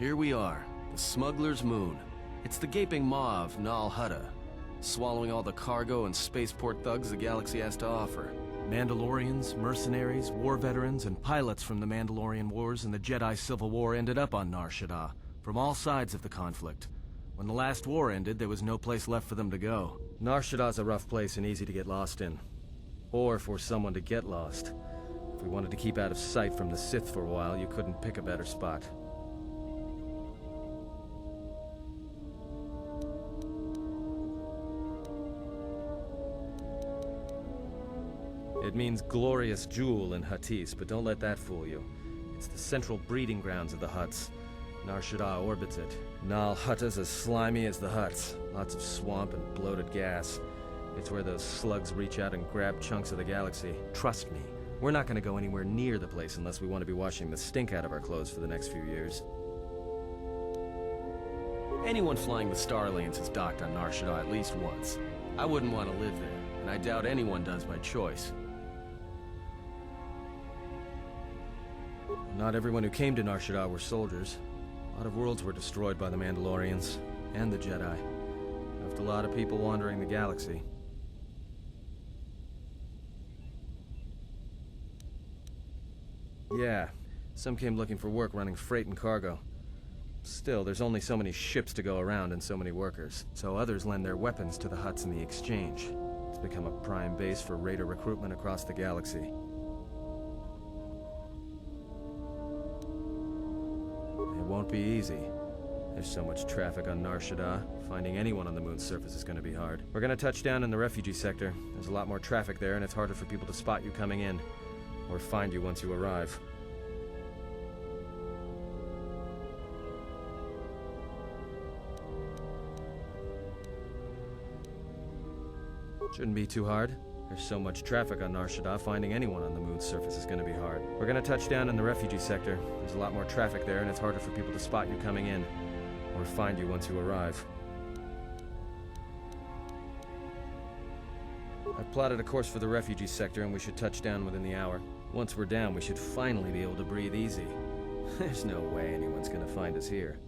Here we are, the Smuggler's Moon. It's the gaping maw of Nar Shaddaa, swallowing all the cargo and spaceport thugs the galaxy has to offer. Mandalorians, mercenaries, war veterans, and pilots from the Mandalorian Wars and the Jedi Civil War ended up on Nar Shaddaa, from all sides of the conflict. When the last war ended, there was no place left for them to go. Nar Shaddaa's a rough place and easy to get lost in. Or for someone to get lost. If we wanted to keep out of sight from the Sith for a while, you couldn't pick a better spot. It means glorious jewel in Huttese, but don't let that fool you. It's the central breeding grounds of the Hutts. Nar Shaddaa orbits it. Nar Shaddaa's as slimy as the Hutts. Lots of swamp and bloated gas. It's where those slugs reach out and grab chunks of the galaxy. Trust me, we're not gonna go anywhere near the place unless we want to be washing the stink out of our clothes for the next few years. Anyone flying the Star Alliance has docked on Nar Shaddaa at least once. I wouldn't want to live there, and I doubt anyone does by choice. Not everyone who came to Nar Shaddaa were soldiers. A lot of worlds were destroyed by the Mandalorians, and the Jedi. Left a lot of people wandering the galaxy. Yeah, some came looking for work running freight and cargo. Still, there's only so many ships to go around and so many workers, so others lend their weapons to the Hutts in the exchange. It's become a prime base for raider recruitment across the galaxy. It won't be easy. There's so much traffic on Nar Shaddaa, finding anyone on the moon's surface is going to be hard. We're going to touch down in the refugee sector. There's a lot more traffic there, and it's harder for people to spot you coming in, or find you once you arrive. Shouldn't be too hard. There's so much traffic on Nar Shaddaa, finding anyone on the moon's surface is going to be hard. We're going to touch down in the refugee sector. There's a lot more traffic there, and it's harder for people to spot you coming in, or find you once you arrive. I've plotted a course for the refugee sector, and we should touch down within the hour. Once we're down, we should finally be able to breathe easy. There's no way anyone's going to find us here.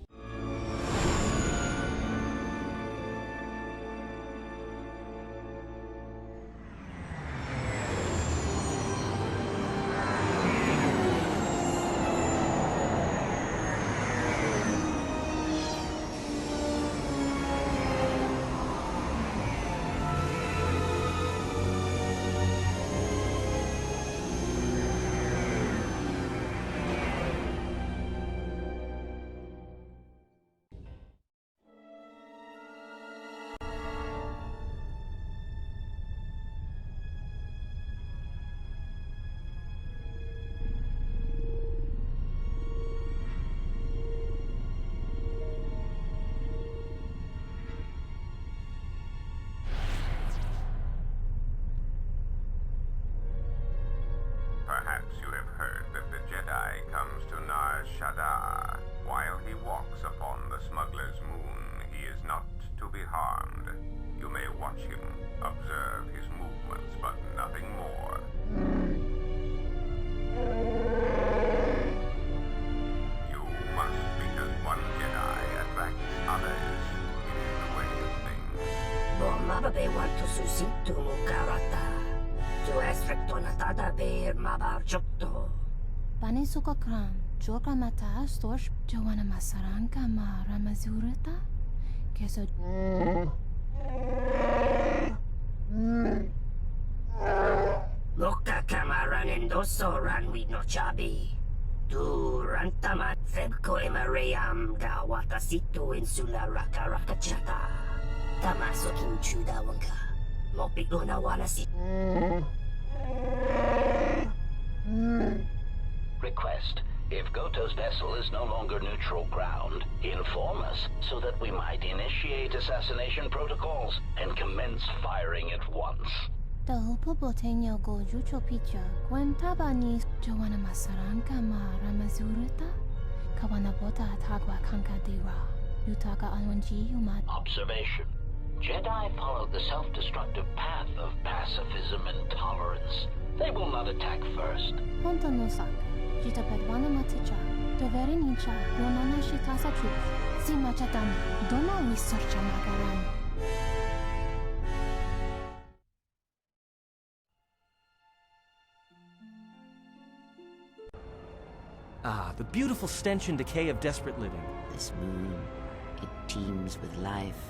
Perhaps you have heard that the Jedi comes to Nar Shaddaa. While he walks upon the Smuggler's Moon, he is not to be harmed. You may watch him, observe his movements, but nothing more. You must, because one Jedi attracts others in the way of things. Mababe warto susitu mukarata. Tu estricto natada bir mabar jokto. Bani suka kram, joka mata storch Joanna Masaranka ma ramazurata. Keso. Loka kamaran endoso ranwi no chabi. Tu rantamat febko emarayam da watasitu insula raka rakachata. Tamaso kinchuda wanka. Mopi una wanasi. Request. If Goto's vessel is no longer neutral ground, inform us so that we might initiate assassination protocols and commence firing at once. The Hopo Botenyo go Jucho Picha, Gwen Tabani, Joanna Masaranka ma ramazurata. Kawana Bota Tagwa Kanka Dira. Yutaka Alwanji Yumat. Observation. Jedi follow the self-destructive path of pacifism and tolerance. They will not attack first. Honta no Saka, Jita Pedwana Maticha, dovere nincha, yonana shitasa chup. Si machatama, dona research amagaram. Ah, the beautiful stench and decay of desperate living. This moon, it teems with life.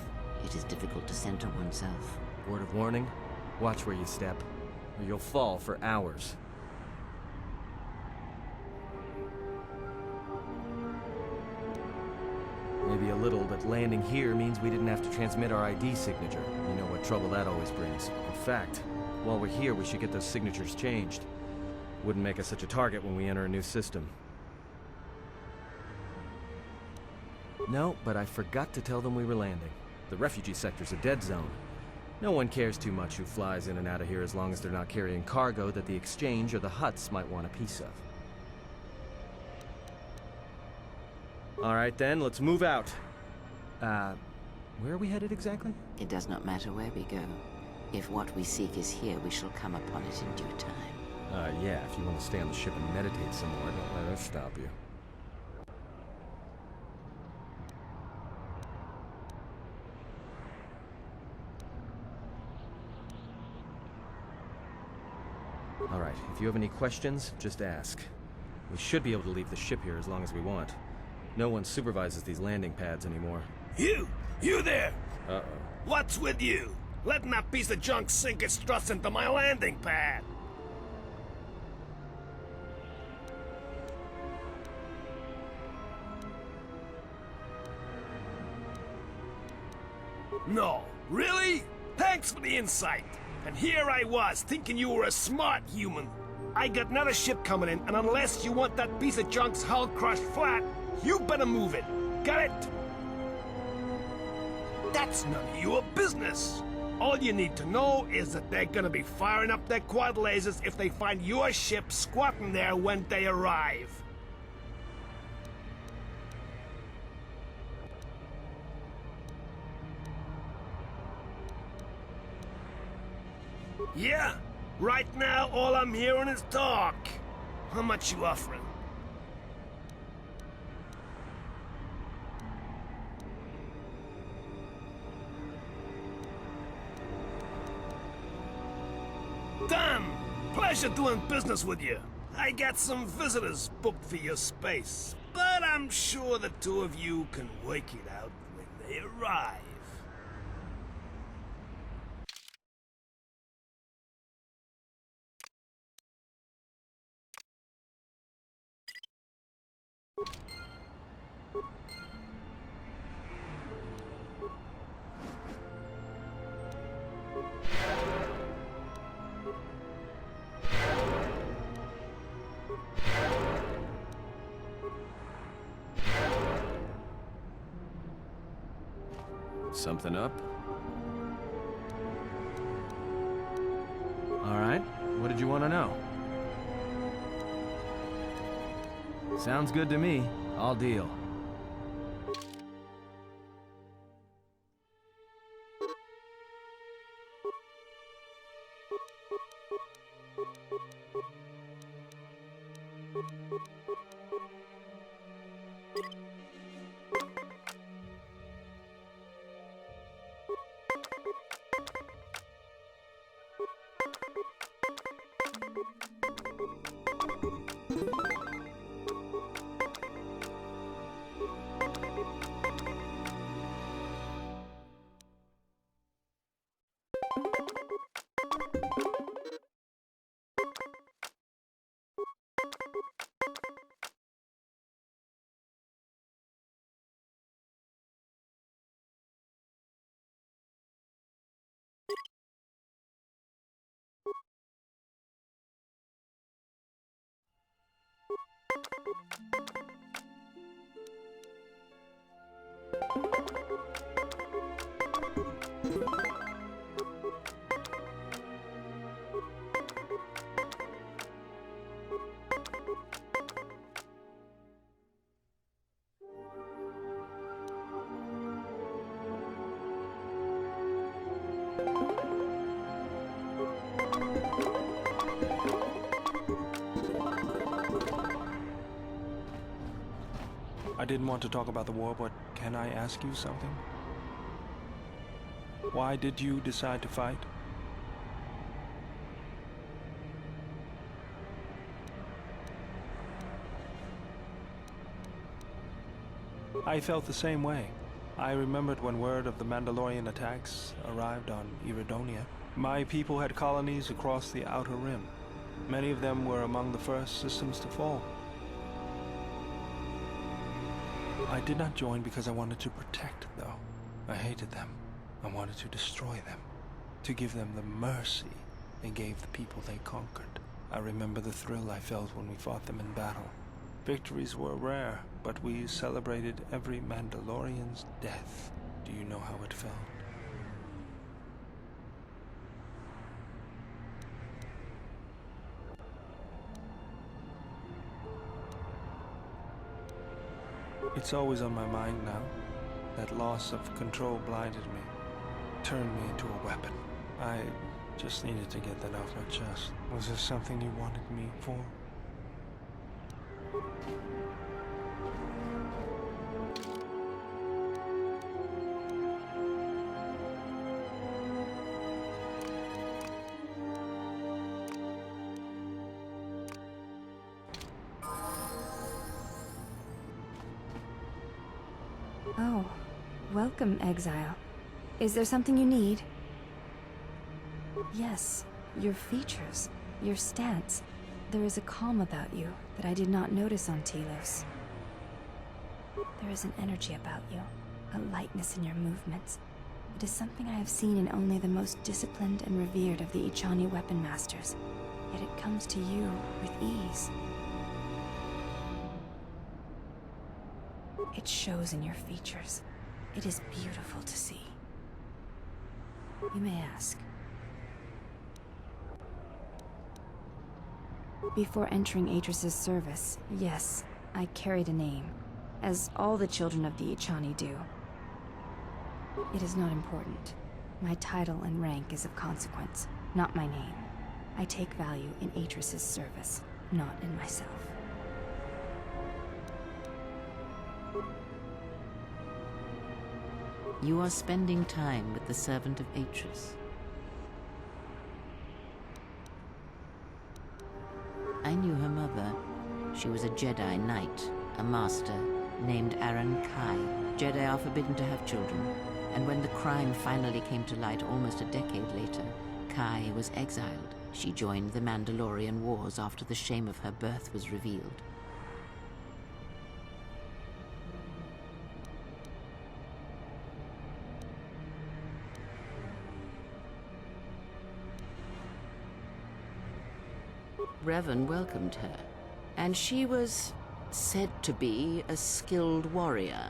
It is difficult to center oneself. Word of warning, watch where you step, or you'll fall for hours. Maybe a little, but landing here means we didn't have to transmit our ID signature. You know what trouble that always brings. In fact, while we're here, we should get those signatures changed. Wouldn't make us such a target when we enter a new system. No, but I forgot to tell them we were landing. The refugee sector's a dead zone. No one cares too much who flies in and out of here as long as they're not carrying cargo that the exchange or the Hutts might want a piece of. Alright then, let's move out. Where are we headed exactly? It does not matter where we go. If what we seek is here, we shall come upon it in due time. Yeah, if you want to stay on the ship and meditate some more, don't let us stop you. Alright, if you have any questions, just ask. We should be able to leave the ship here as long as we want. No one supervises these landing pads anymore. You there! Uh-oh. What's with you? Letting that piece of junk sink its struts into my landing pad! No, really? Thanks for the insight. And here I was, thinking you were a smart human. I got another ship coming in, and unless you want that piece of junk's hull crushed flat, you better move it. Got it? That's none of your business. All you need to know is that they're gonna be firing up their quad lasers if they find your ship squatting there when they arrive. Yeah, right now all I'm hearing is talk. How much you offering? Damn! Pleasure doing business with you. I got some visitors booked for your space, but I'm sure the two of you can work it out when they arrive. Something up? Alright, what did you want to know? Sounds good to me. I'll deal. I didn't want to talk about the war, but can I ask you something? Why did you decide to fight? I felt the same way. I remembered when word of the Mandalorian attacks arrived on Iridonia. My people had colonies across the Outer Rim. Many of them were among the first systems to fall. I did not join because I wanted to protect, though. I hated them. I wanted to destroy them. To give them the mercy they gave the people they conquered. I remember the thrill I felt when we fought them in battle. Victories were rare, but we celebrated every Mandalorian's death. Do you know how it felt? It's always on my mind now. That loss of control blinded me, turned me into a weapon. I just needed to get that off my chest. Was there something you wanted me for? Oh, welcome, exile. Is there something you need? Yes, your features, your stance. There is a calm about you that I did not notice on Telos. There is an energy about you, a lightness in your movements. It is something I have seen in only the most disciplined and revered of the Ichani weapon masters, yet it comes to you with ease. It shows in your features. It is beautiful to see. You may ask. Before entering Atris's service, yes, I carried a name, as all the children of the Ichani do. It is not important. My title and rank is of consequence, not my name. I take value in Atris's service, not in myself. You are spending time with the servant of Atris. I knew her mother. She was a Jedi Knight, a master, named Aaron Kai. Jedi are forbidden to have children, and when the crime finally came to light almost a decade later, Kai was exiled. She joined the Mandalorian Wars after the shame of her birth was revealed. Revan welcomed her, and she was said to be a skilled warrior,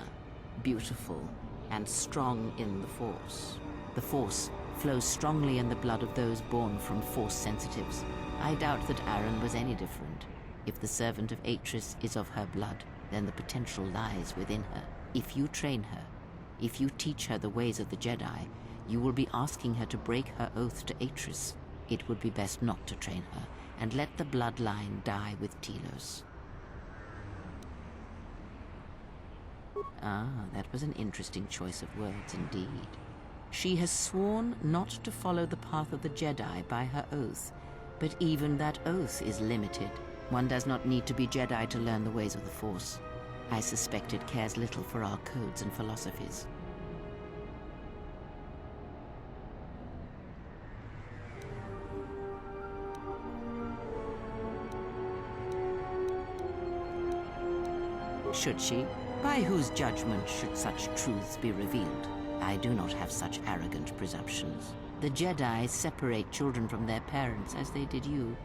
beautiful and strong in the Force. The Force flows strongly in the blood of those born from Force sensitives. I doubt that Aaron was any different. If the servant of Atris is of her blood, then the potential lies within her. If you train her, if you teach her the ways of the Jedi, you will be asking her to break her oath to Atris. It would be best not to train her, and let the bloodline die with Telos. Ah, that was an interesting choice of words indeed. She has sworn not to follow the path of the Jedi by her oath, but even that oath is limited. One does not need to be Jedi to learn the ways of the Force. I suspect it cares little for our codes and philosophies. Should she? By whose judgment should such truths be revealed? I do not have such arrogant presumptions. The Jedi separate children from their parents as they did you.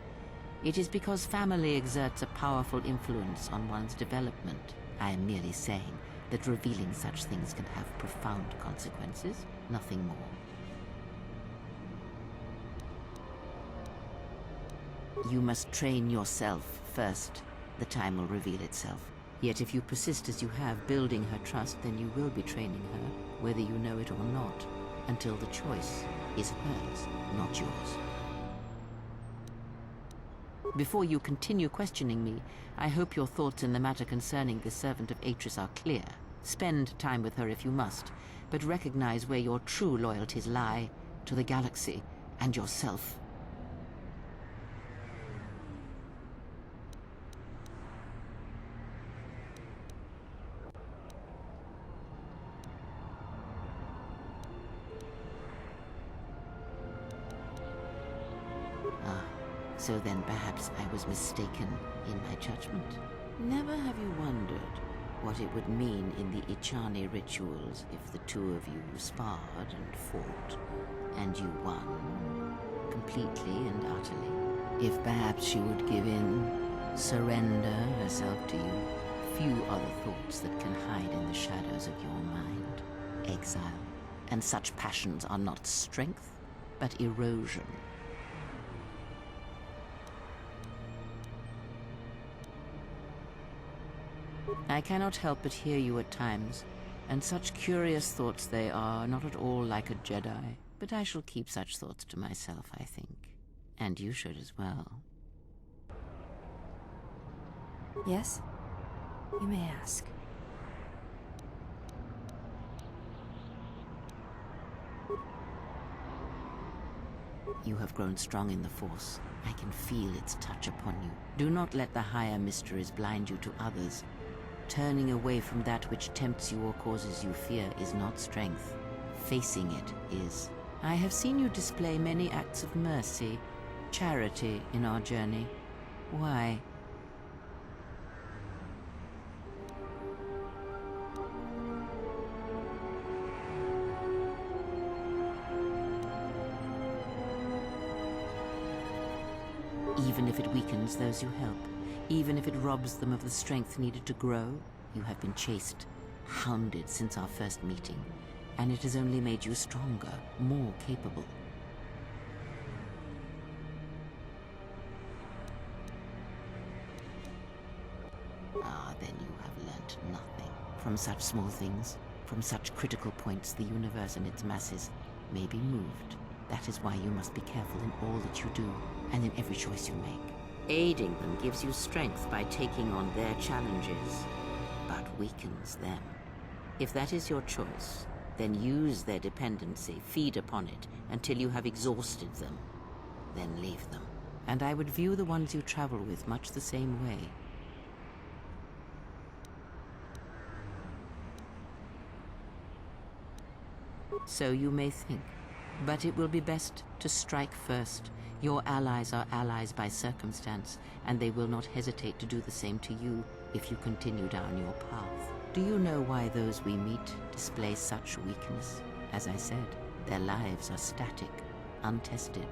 It is because family exerts a powerful influence on one's development. I am merely saying that revealing such things can have profound consequences, nothing more. You must train yourself first. The time will reveal itself. Yet if you persist as you have, building her trust, then you will be training her, whether you know it or not, until the choice is hers, not yours. Before you continue questioning me, I hope your thoughts in the matter concerning the servant of Atris are clear. Spend time with her if you must, but recognize where your true loyalties lie, to the galaxy and yourself. So then perhaps I was mistaken in my judgment. Never have you wondered what it would mean in the Ichani rituals if the two of you sparred and fought, and you won, completely and utterly? If perhaps she would give in, surrender herself to you? Few other thoughts that can hide in the shadows of your mind. Exile. And such passions are not strength, but erosion. I cannot help but hear you at times, and such curious thoughts they are, not at all like a Jedi. But I shall keep such thoughts to myself, I think. And you should as well. Yes? You may ask. You have grown strong in the Force. I can feel its touch upon you. Do not let the higher mysteries blind you to others. Turning away from that which tempts you or causes you fear is not strength. Facing it is. I have seen you display many acts of mercy, charity in our journey. Why? Even if it weakens those you help, even if it robs them of the strength needed to grow, you have been chased, hounded since our first meeting, and it has only made you stronger, more capable. Ah, then you have learnt nothing. From such small things, from such critical points, the universe and its masses may be moved. That is why you must be careful in all that you do, and in every choice you make. Aiding them gives you strength by taking on their challenges, but weakens them. If that is your choice, then use their dependency, feed upon it, until you have exhausted them. Then leave them. And I would view the ones you travel with much the same way. So you may think, but it will be best to strike first. Your allies are allies by circumstance, and they will not hesitate to do the same to you if you continue down your path. Do you know why those we meet display such weakness? As I said, their lives are static, untested.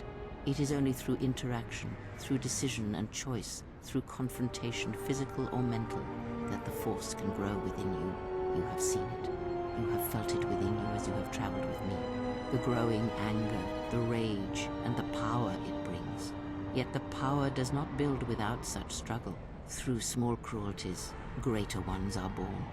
It is only through interaction, through decision and choice, through confrontation, physical or mental, that the Force can grow within you. You have seen it. You have felt it within you as you have traveled with me. The growing anger, the rage, and the power it brings. Yet the power does not build without such struggle. Through small cruelties, greater ones are born.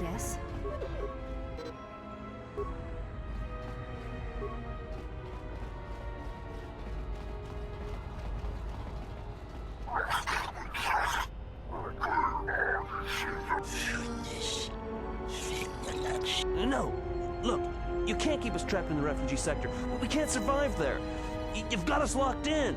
Yes? No! Look, you can't keep us trapped in the refugee sector. We can't survive there. You've got us locked in.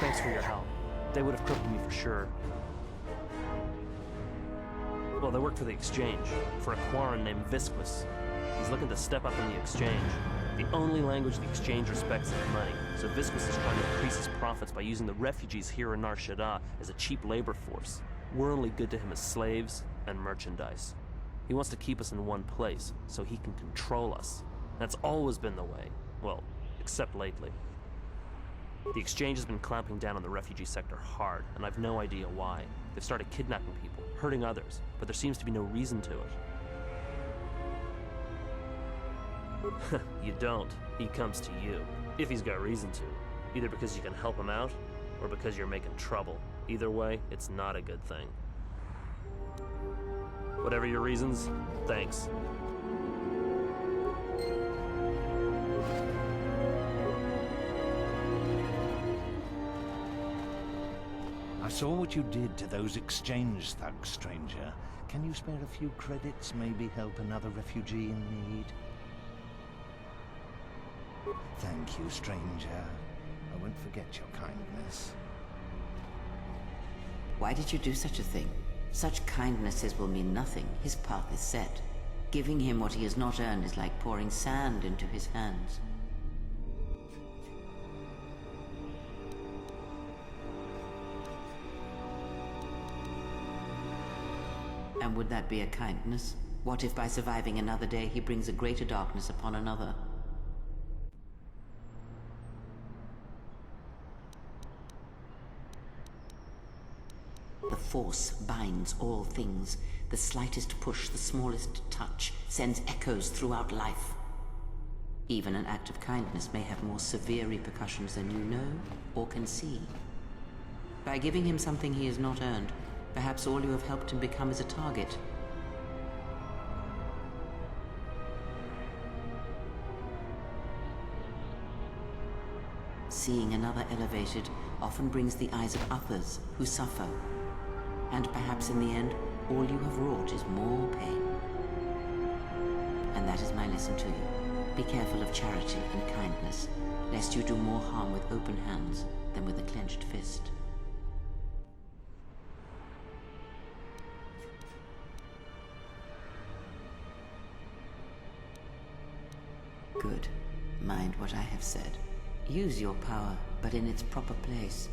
Thanks for your help. They would have crippled me for sure. Well, they work for the Exchange, for a Quarren named Visquis. He's looking to step up in the Exchange. The only language the Exchange respects is money, so Visquis is trying to increase his profits by using the refugees here in Nar Shaddaa as a cheap labor force. We're only good to him as slaves and merchandise. He wants to keep us in one place, so he can control us. That's always been the way. Well, except lately. The Exchange has been clamping down on the refugee sector hard, and I've no idea why. They've started kidnapping people, hurting others, but there seems to be no reason to it. You don't. He comes to you. If he's got reason to. Either because you can help him out, or because you're making trouble. Either way, it's not a good thing. Whatever your reasons, thanks. I saw what you did to those Exchange thugs, stranger. Can you spare a few credits, maybe help another refugee in need? Thank you, stranger. I won't forget your kindness. Why did you do such a thing? Such kindnesses will mean nothing. His path is set. Giving him what he has not earned is like pouring sand into his hands. And would that be a kindness? What if by surviving another day he brings a greater darkness upon another? The Force binds all things. The slightest push, the smallest touch, sends echoes throughout life. Even an act of kindness may have more severe repercussions than you know or can see. By giving him something he has not earned, perhaps all you have helped him become is a target. Seeing another elevated often brings the eyes of others who suffer. And perhaps in the end, all you have wrought is more pain. And that is my lesson to you. Be careful of charity and kindness, lest you do more harm with open hands than with a clenched fist. Good. Mind what I have said. Use your power, but in its proper place.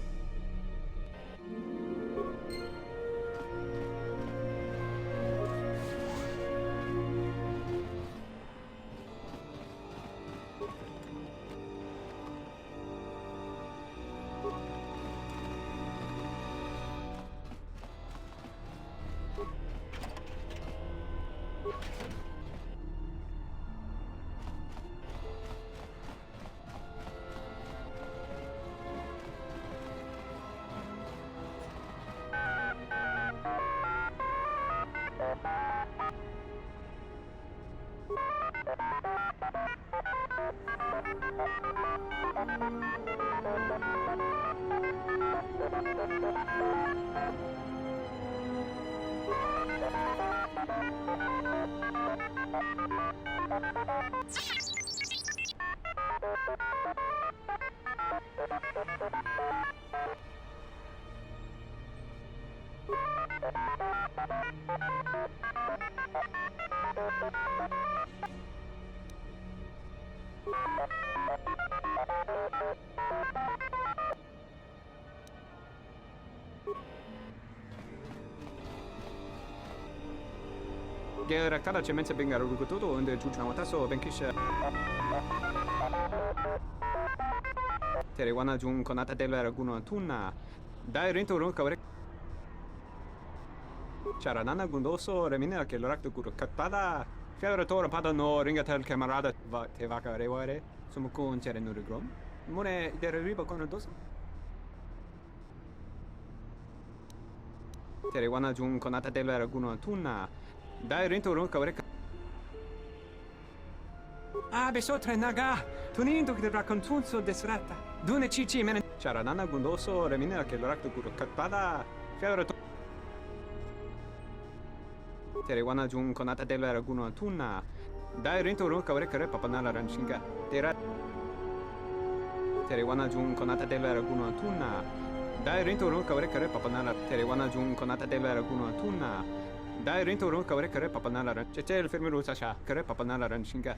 Geraktada cemense bengaru gututo unde juchawataso benkisha. Terewana jun konata della raguna tunna. Dai rento ron kawre. Charanana gundoso remina che l'orakto guru katpada. Fiavra tora pada no ringatel camarada va te vaca reware. Sumukun chere nurigrom. Mone dere riba con dos. Terewana jun konata della raguna tunna. Dai rento ron kawre. Besotre naga. Tunindo che raccontunzo desrata. Dune cici mene. Charanana gundoso remina che l'orakto guru katpada. Fiavra tora. Terewana jun konata della raguna tunna. Dai rento ron kawre kare papanala ranshinga. Terewana jun konata della raguna tunna. Dai rento ron kawre kare papanala. Terewana jun konata della raguna tunna. Dai rento ron kawre kare papanala ran. Cecel fermiru sasha kare papanala ranshinga.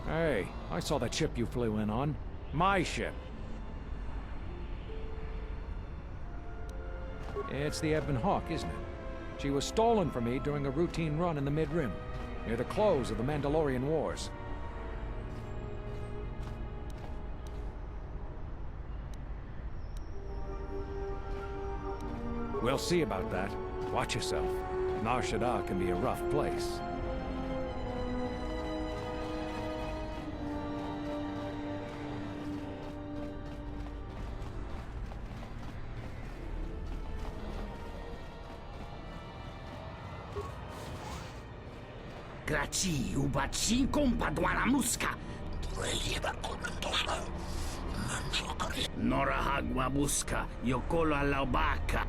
Hey, I saw that ship you flew in on. My ship. It's the Ebon Hawk, isn't it? She was stolen from me during a routine run in the Mid-Rim, near the close of the Mandalorian Wars. We'll see about that. Watch yourself. Nar Shaddaa can be a rough place. Grazie, ubaci compadwana muska. Nora hagwa buska, yokolo alaubaka.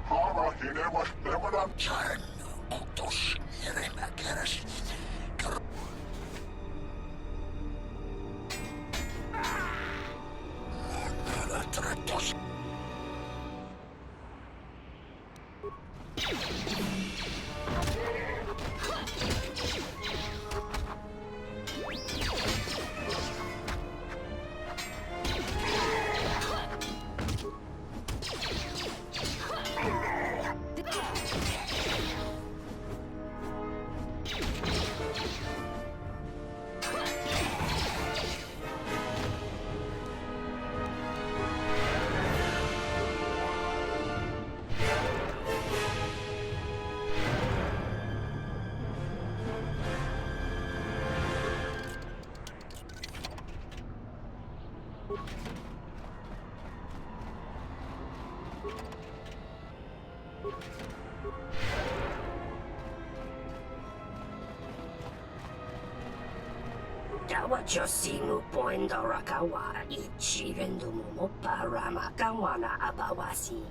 Dawacho simu poendo rakawa ichi rendu mopa ramakawana abawasi.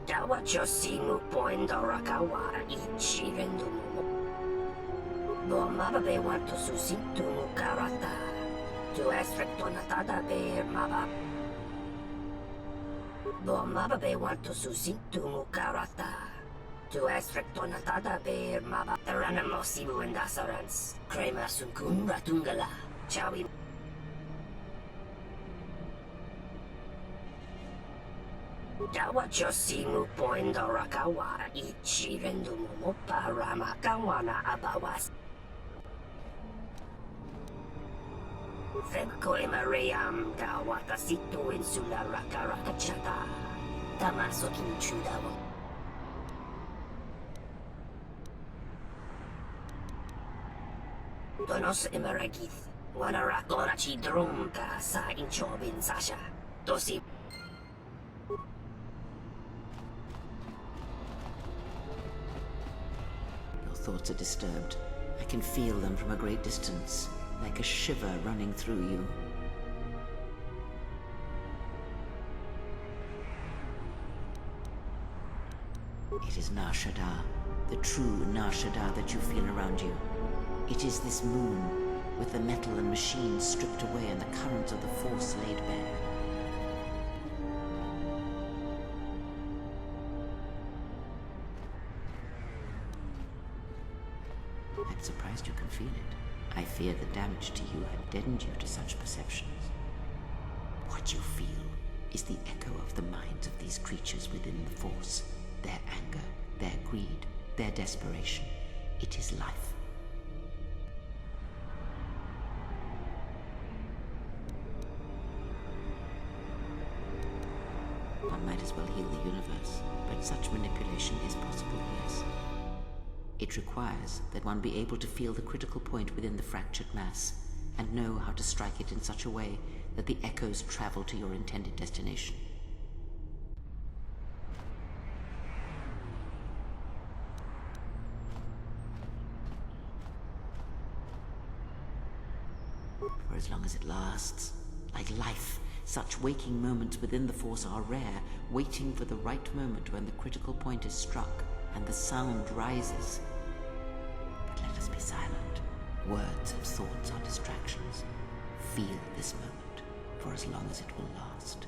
Dawacho simu poendo rakawa ichi rendu momo. Bomaba wanto susintu mukarata. Tu es rectonatada be maba. Bomaba wanto susintu mukarata. Tu es rectonatada be maba. Ranamosimu endasarans. Crema sunkun ratungala. Chawi. Dawachosimu poendo rakawa ichirendu mopa ramakawana abawas. Febko emareyam dawatasitu insula rakarakachata. Tamasokin chudawo. Donos emaragith. Wanarakorachi drumka sa inchobin sasha. Dosi. Your thoughts are disturbed. I can feel them from a great distance, like a shiver running through you. It is Nar Shaddaa, the true Nar Shaddaa that you feel around you. It is this moon, with the metal and machines stripped away and the currents of the Force laid bare. I'm surprised you can feel it. I fear the damage to you had deadened you to such perceptions. What you feel is the echo of the minds of these creatures within the Force. Their anger, their greed, their desperation. It is life. One might as well heal the universe, but such manipulation is possible, yes. It requires that one be able to feel the critical point within the fractured mass, and know how to strike it in such a way that the echoes travel to your intended destination. For as long as it lasts, like life, such waking moments within the Force are rare, waiting for the right moment when the critical point is struck and the sound rises. But let us be silent. Words and thoughts are distractions. Feel this moment for as long as it will last.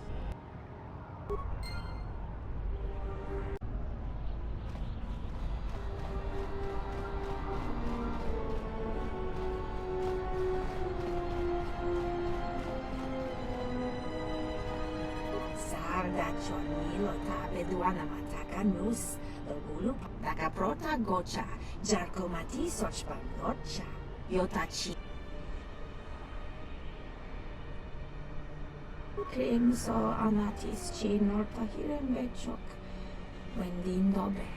Chonilo tabe duana mataka nus, the gulu taka prota gocha, jarko mati sochpan gocha, yotachi. Krimso anatis chi norta hirembechok, wendin dobe.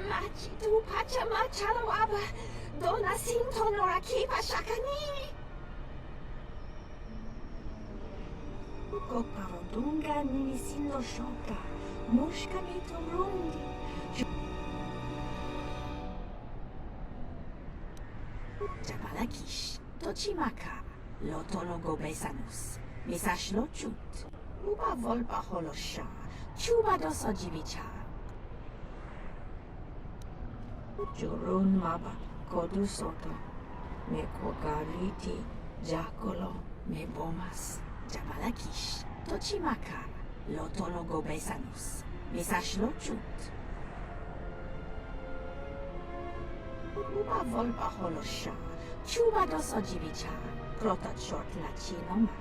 Machi tu pacha machalo aba, dona sinto norakipa shakani. Koparodunga nilisindo shoka, mushka mitorundi. Jabalakish, tochimaka, lotologo besanus, misashlo chut, uba volpa holosha, chuba doso jibicha. Jurun maba, kodu soto, me kogariti, jakolo, me bomas. Jabalakish, tochimaka, lotologo besanus, misashlo chut. Uba volpa holosha, chuba doso jibicha, krota short lachino mak.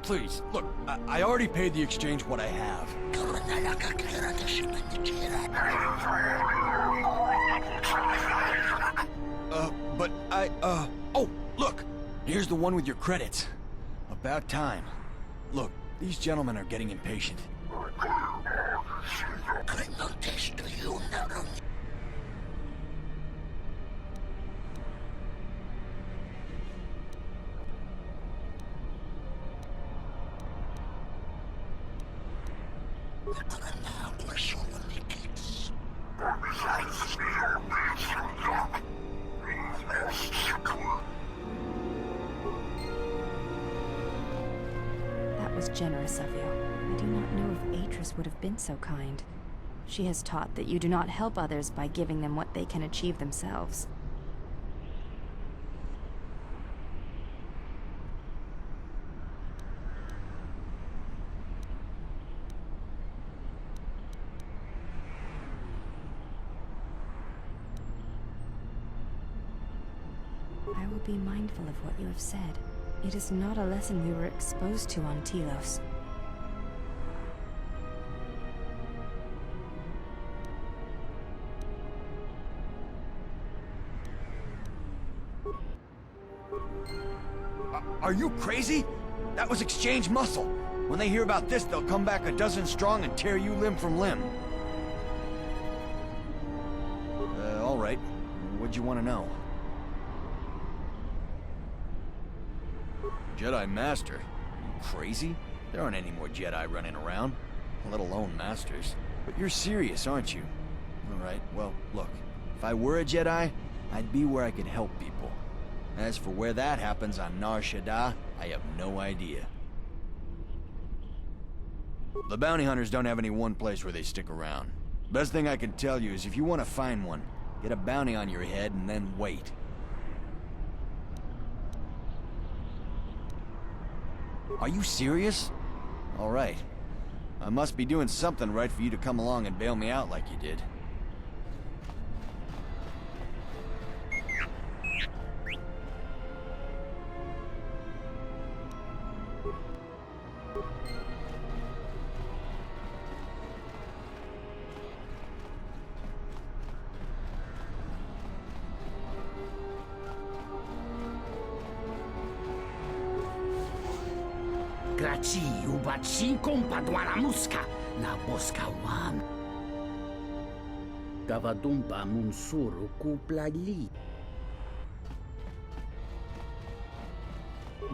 Please, look, I already paid the exchange what I have. But oh, look! Here's the one with your credits. About time. Look, these gentlemen are getting impatient. That was generous of you. I do not know if Atris would have been so kind. She has taught that you do not help others by giving them what they can achieve themselves. I will be mindful of what you have said. It is not a lesson we were exposed to on Telos. Are you crazy? That was exchange muscle. When they hear about this, they'll come back a dozen strong and tear you limb from limb. All right. What'd you want to know? Jedi Master? You crazy? There aren't any more Jedi running around, let alone Masters. But you're serious, aren't you? All right, well, look. If I were a Jedi, I'd be where I could help people. As for where that happens on Nar Shaddaa, I have no idea. The bounty hunters don't have any one place where they stick around. Best thing I can tell you is if you want to find one, get a bounty on your head and then wait. Are you serious? All right. I must be doing something right for you to come along and bail me out like you did. Graci ubat sinkom padwala muska na boska wam. Gavadumpa munsuru kuplali.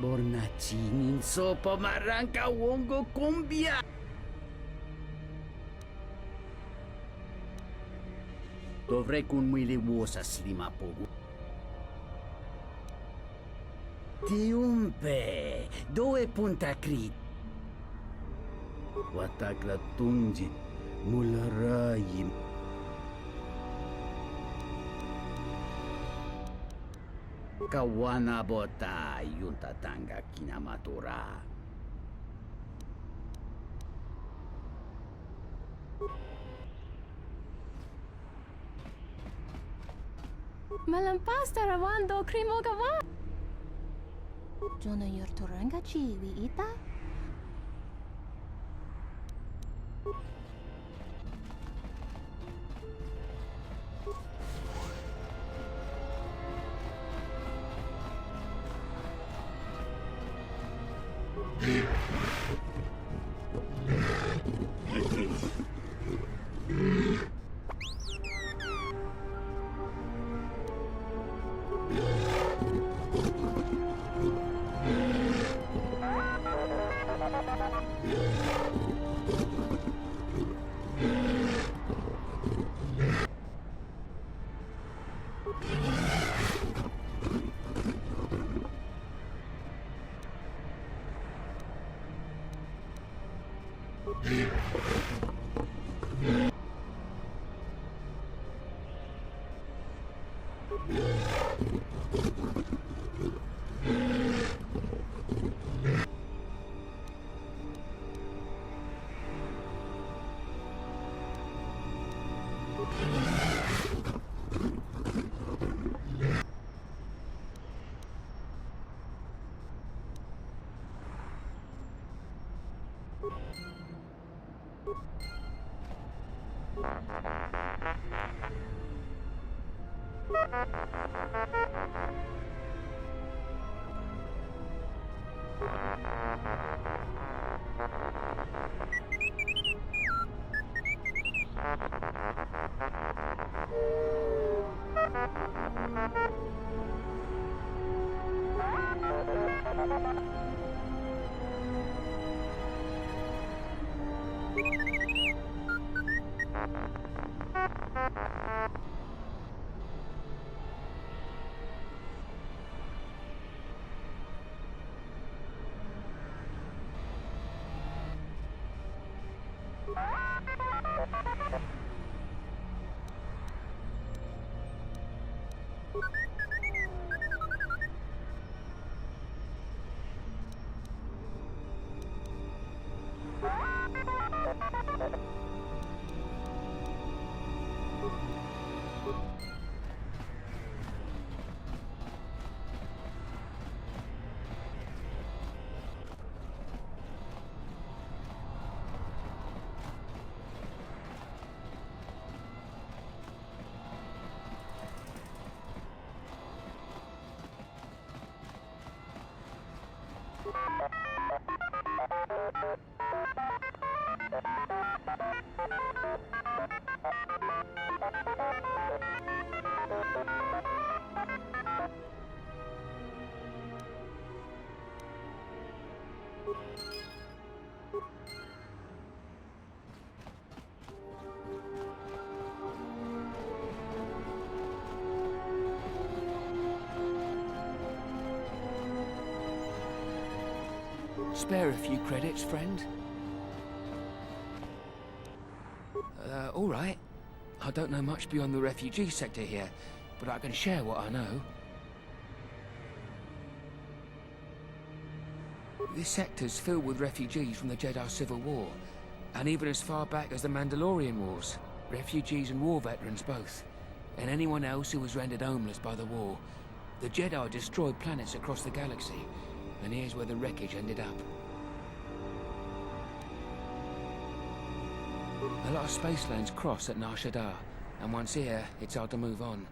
Bornaci ninso pomaranka wongo kumbia. Dovrei kun mwili wosa slima pogu. Tiumpe, dove punta crit. Watakla tunji, mularayim. Kawana bota yuntatanga kinamatura. Malampas tarawando krimo gawa. Jono yorturanga chiwi ita? spare a few credits, friend? All right. I don't know much beyond the refugee sector here, but I can share what I know. This sector's filled with refugees from the Jedi Civil War, and even as far back as the Mandalorian Wars. Refugees and war veterans both, and anyone else who was rendered homeless by the war. The Jedi destroyed planets across the galaxy, and here's where the wreckage ended up. A lot of space lanes cross at Nar Shaddaa, and once here, it's hard to move on.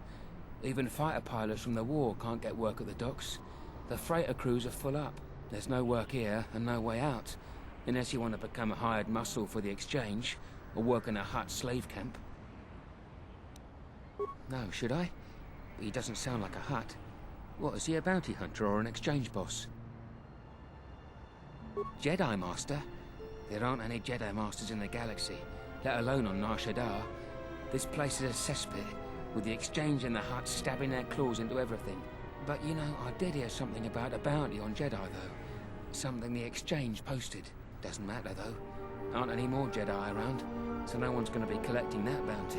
Even fighter pilots from the war can't get work at the docks. The freighter crews are full up. There's no work here and no way out, unless you want to become a hired muscle for the exchange, or work in a Hutt slave camp. No, should I? He doesn't sound like a Hutt. What, is he a bounty hunter or an exchange boss? Jedi Master? There aren't any Jedi Masters in the galaxy, let alone on Nar Shaddaa. This place is a cesspit, with the exchange and the Hutt stabbing their claws into everything. But you know, I did hear something about a bounty on Jedi, though. Something the exchange posted. Doesn't matter, though. Aren't any more Jedi around, so no one's going to be collecting that bounty.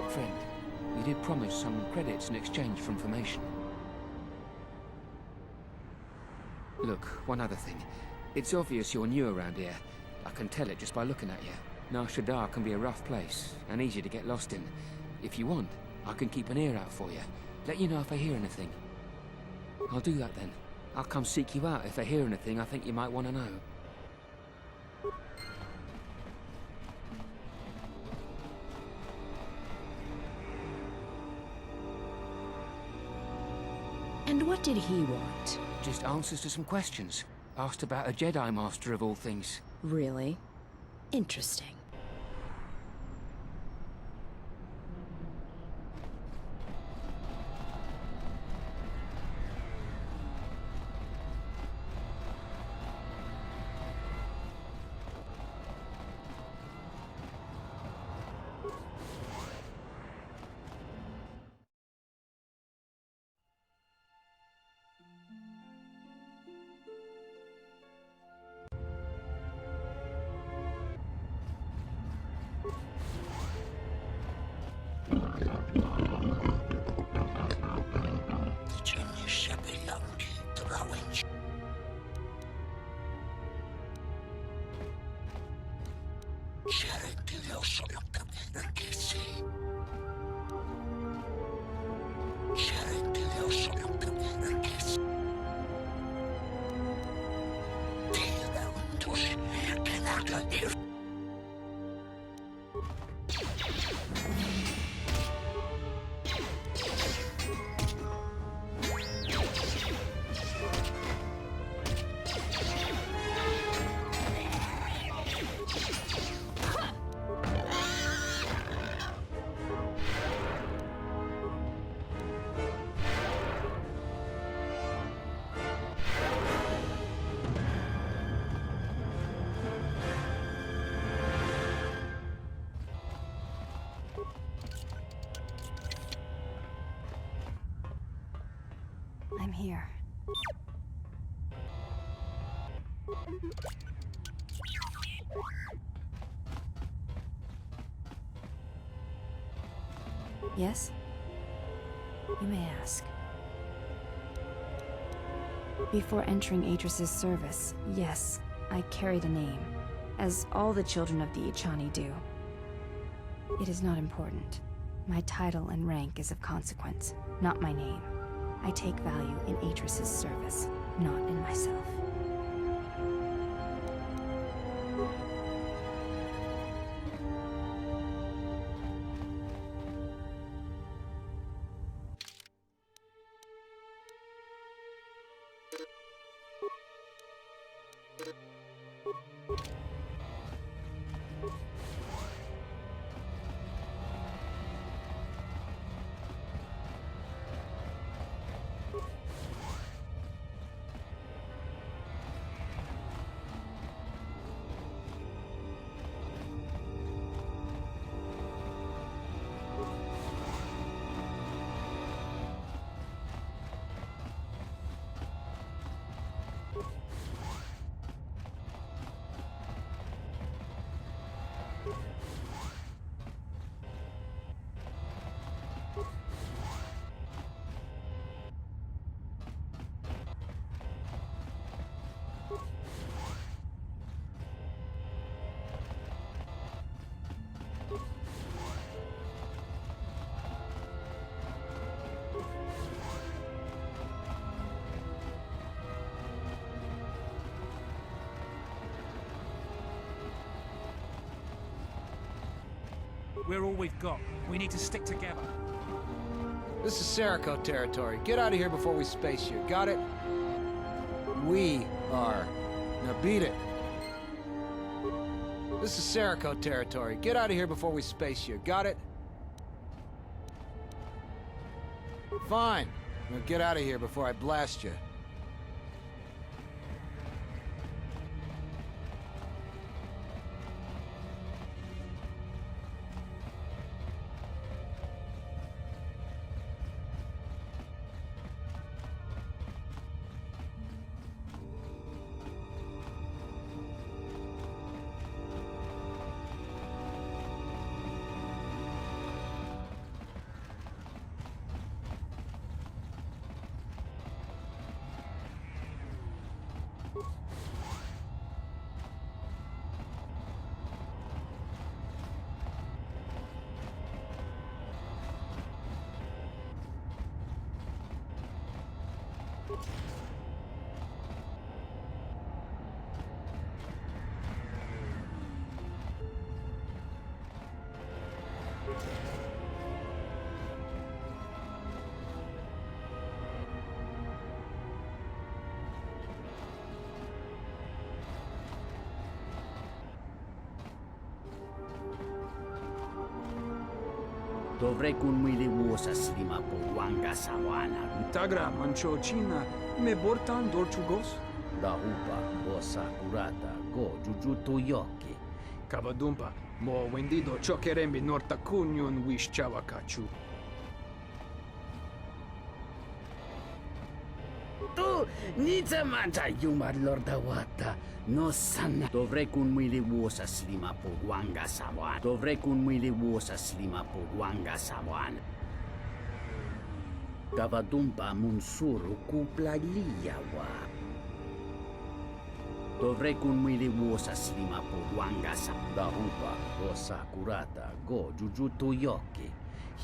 Friend, you did promise some credits in exchange for information. Look, one other thing. It's obvious you're new around here. I can tell it just by looking at you. Nar Shaddaa can be a rough place, and easy to get lost in. If you want, I can keep an ear out for you. Let you know if I hear anything. I'll do that then. I'll come seek you out if I hear anything I think you might want to know. And what did he want? Just answers to some questions. Asked about a Jedi Master of all things. Really? Interesting. I'm here. Yes? You may ask. Before entering Atris's service, yes, I carried a name, as all the children of the Ichani do. It is not important. My title and rank is of consequence, not my name. I take value in Atris's service, not in myself. We're all we've got. We need to stick together. This is Serico territory. Get out of here before we space you. Got it? We are. Now beat it. This is Serico territory. Get out of here before we space you. Got it? Fine. Now get out of here before I blast you. Dovrei kun mwili wosa slima po wanga sawana. Tagra manchochina me bortan dorchugos. Da upa bosa curata go jujuto yoki. Kavadumpa mo wendido chokerembi norta kunyun wish chawakachu. Tu nița mancha yumar lorda wata. No sana. Dovrei kun mwili wosa slima po wanga sawana. Dovrei kun mwili wosa slima po wanga sawana. Kavadumpa munsuru kupla liyawa. Dovrei kun mwili wosa slima po wanga sa. Da upa bosa curata go jujuto yoki.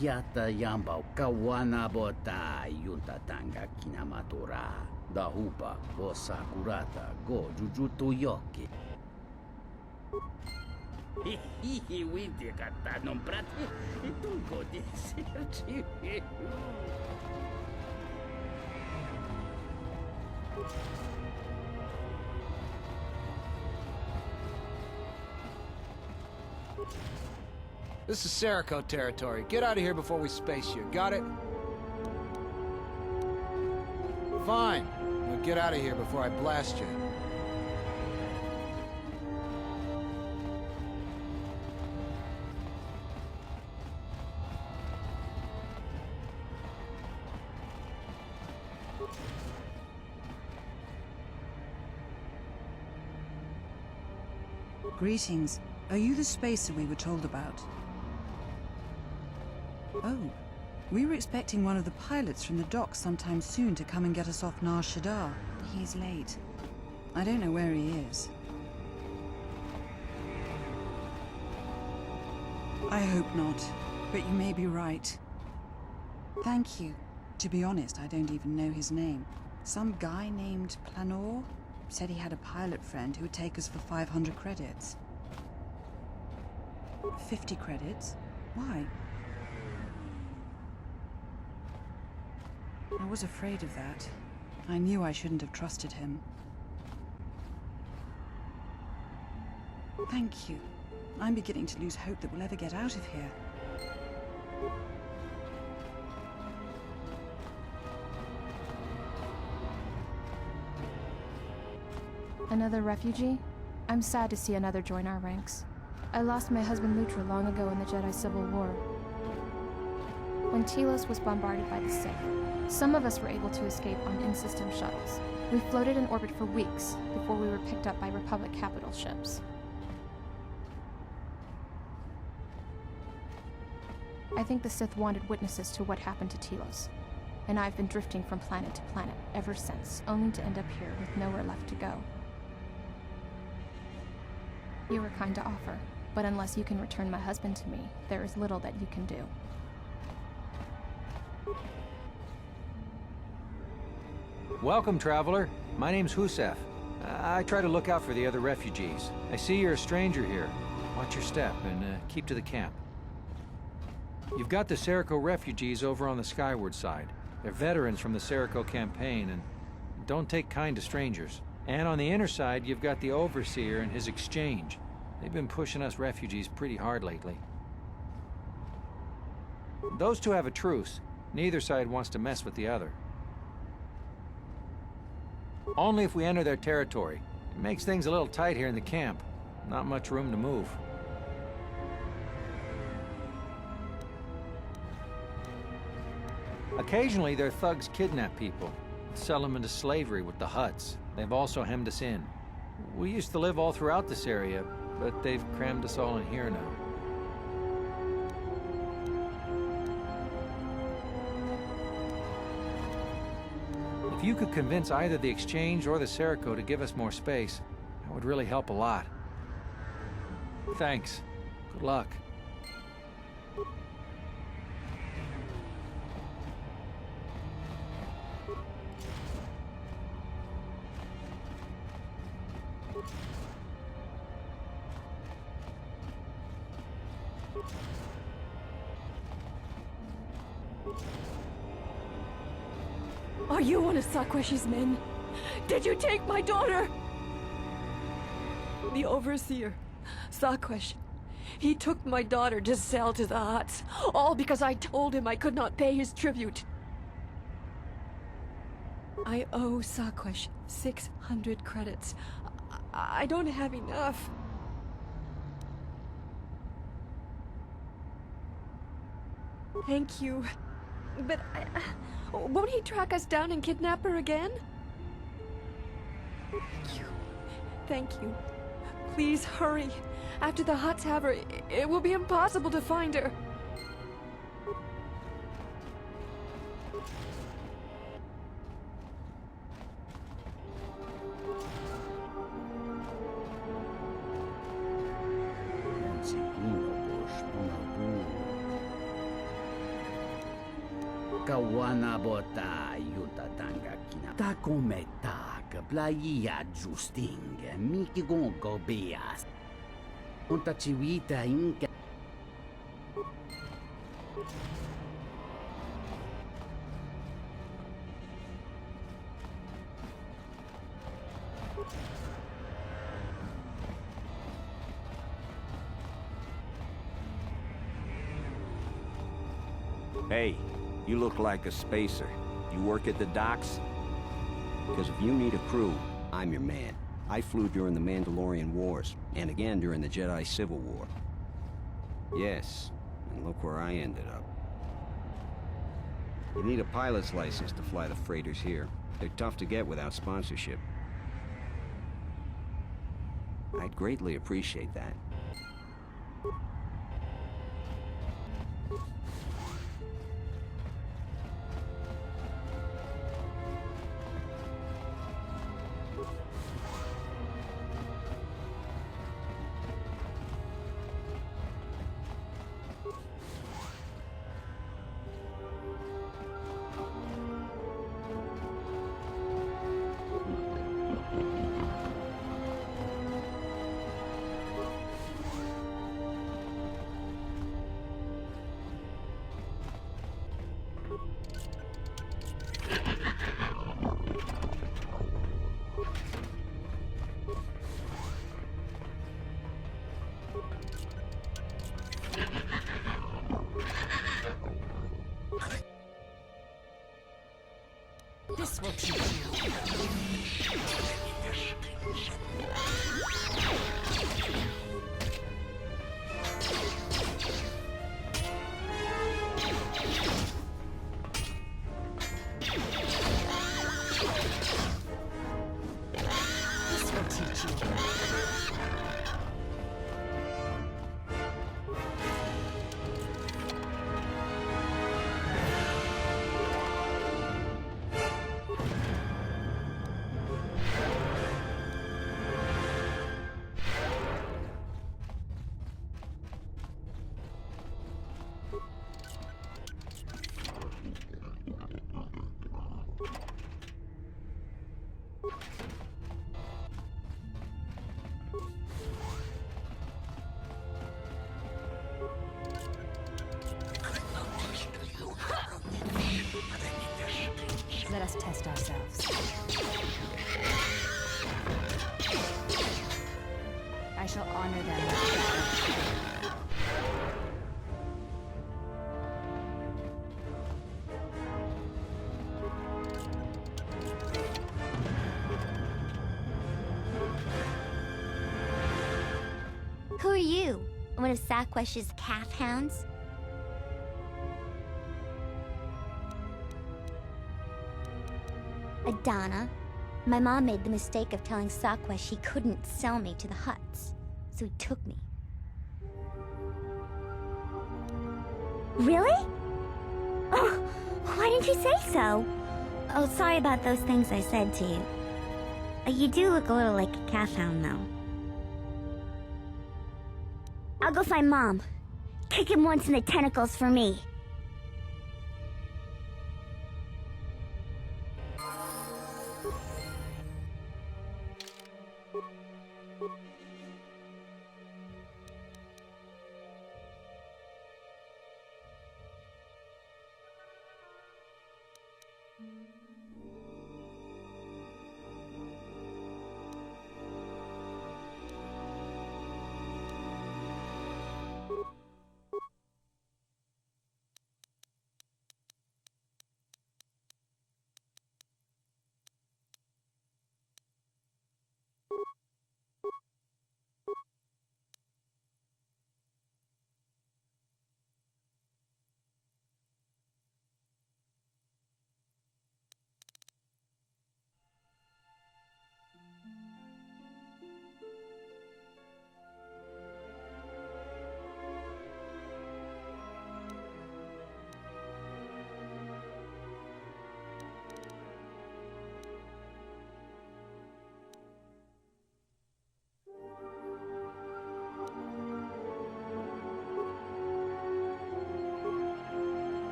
Hiata yamba kawana bota yuntatanga kinamatora. Da upa bosa curata go jujuto yoki. Hihi winti kata non prati e tu godi serci. This is Serico territory. Get out of here before we space you. Got it? Fine. Now get out of here before I blast you. Greetings. Are you the spacer we were told about? Oh, we were expecting one of the pilots from the docks sometime soon to come and get us off Nar Shaddaa. He's late. I don't know where he is. I hope not, but you may be right. Thank you. To be honest, I don't even know his name. Some guy named Planor said he had a pilot friend who would take us for 500 credits. 50 credits? Why? I was afraid of that. I knew I shouldn't have trusted him. Thank you. I'm beginning to lose hope that we'll ever get out of here. Another refugee? I'm sad to see another join our ranks. I lost my husband Lutra long ago in the Jedi Civil War. When Telos was bombarded by the Sith, some of us were able to escape on in-system shuttles. We floated in orbit for weeks before we were picked up by Republic capital ships. I think the Sith wanted witnesses to what happened to Telos, and I've been drifting from planet to planet ever since, only to end up here with nowhere left to go. You were kind to offer, but unless you can return my husband to me, there is little that you can do. Welcome, traveler. My name's Husef. I try to look out for the other refugees. I see you're a stranger here. Watch your step and keep to the camp. You've got the Serico refugees over on the skyward side. They're veterans from the Serico campaign and don't take kind to strangers. And on the inner side, you've got the Overseer and his exchange. They've been pushing us refugees pretty hard lately. Those two have a truce. Neither side wants to mess with the other. Only if we enter their territory. It makes things a little tight here in the camp. Not much room to move. Occasionally, their thugs kidnap people, sell them into slavery with the Hutts. They've also hemmed us in. We used to live all throughout this area, but they've crammed us all in here now. If you could convince either the Exchange or the Serico to give us more space, that would really help a lot. Thanks. Good luck. Are you one of Sakweshi's men? Did you take my daughter? The Overseer, Sakwesh, he took my daughter to sell to the Hutts, all because I told him I could not pay his tribute. I owe Sakwesh 600 credits. I don't have enough. Thank you. But won't he track us down and kidnap her again? Thank you. Thank you. Please hurry. After the Hutts have her, it will be impossible to find her. Kawana bota yuta tanga kina. Ta come tak playa justing miki gongo beas. Onta chiwita inka. Hey, you look like a spacer. You work at the docks? Because if you need a crew, I'm your man. I flew during the Mandalorian Wars, and again during the Jedi Civil War. Yes, and look where I ended up. You need a pilot's license to fly the freighters here. They're tough to get without sponsorship. I'd greatly appreciate that. honor them. Who are you? One of Saquesh's calf hounds? Adana. My mom made the mistake of telling Saquesh he couldn't sell me to the Hutts, so he took me. Really? Oh, why didn't you say so? Oh, sorry about those things I said to you. You do look a little like a calf hound, though. I'll go find Mom. Kick him once in the tentacles for me.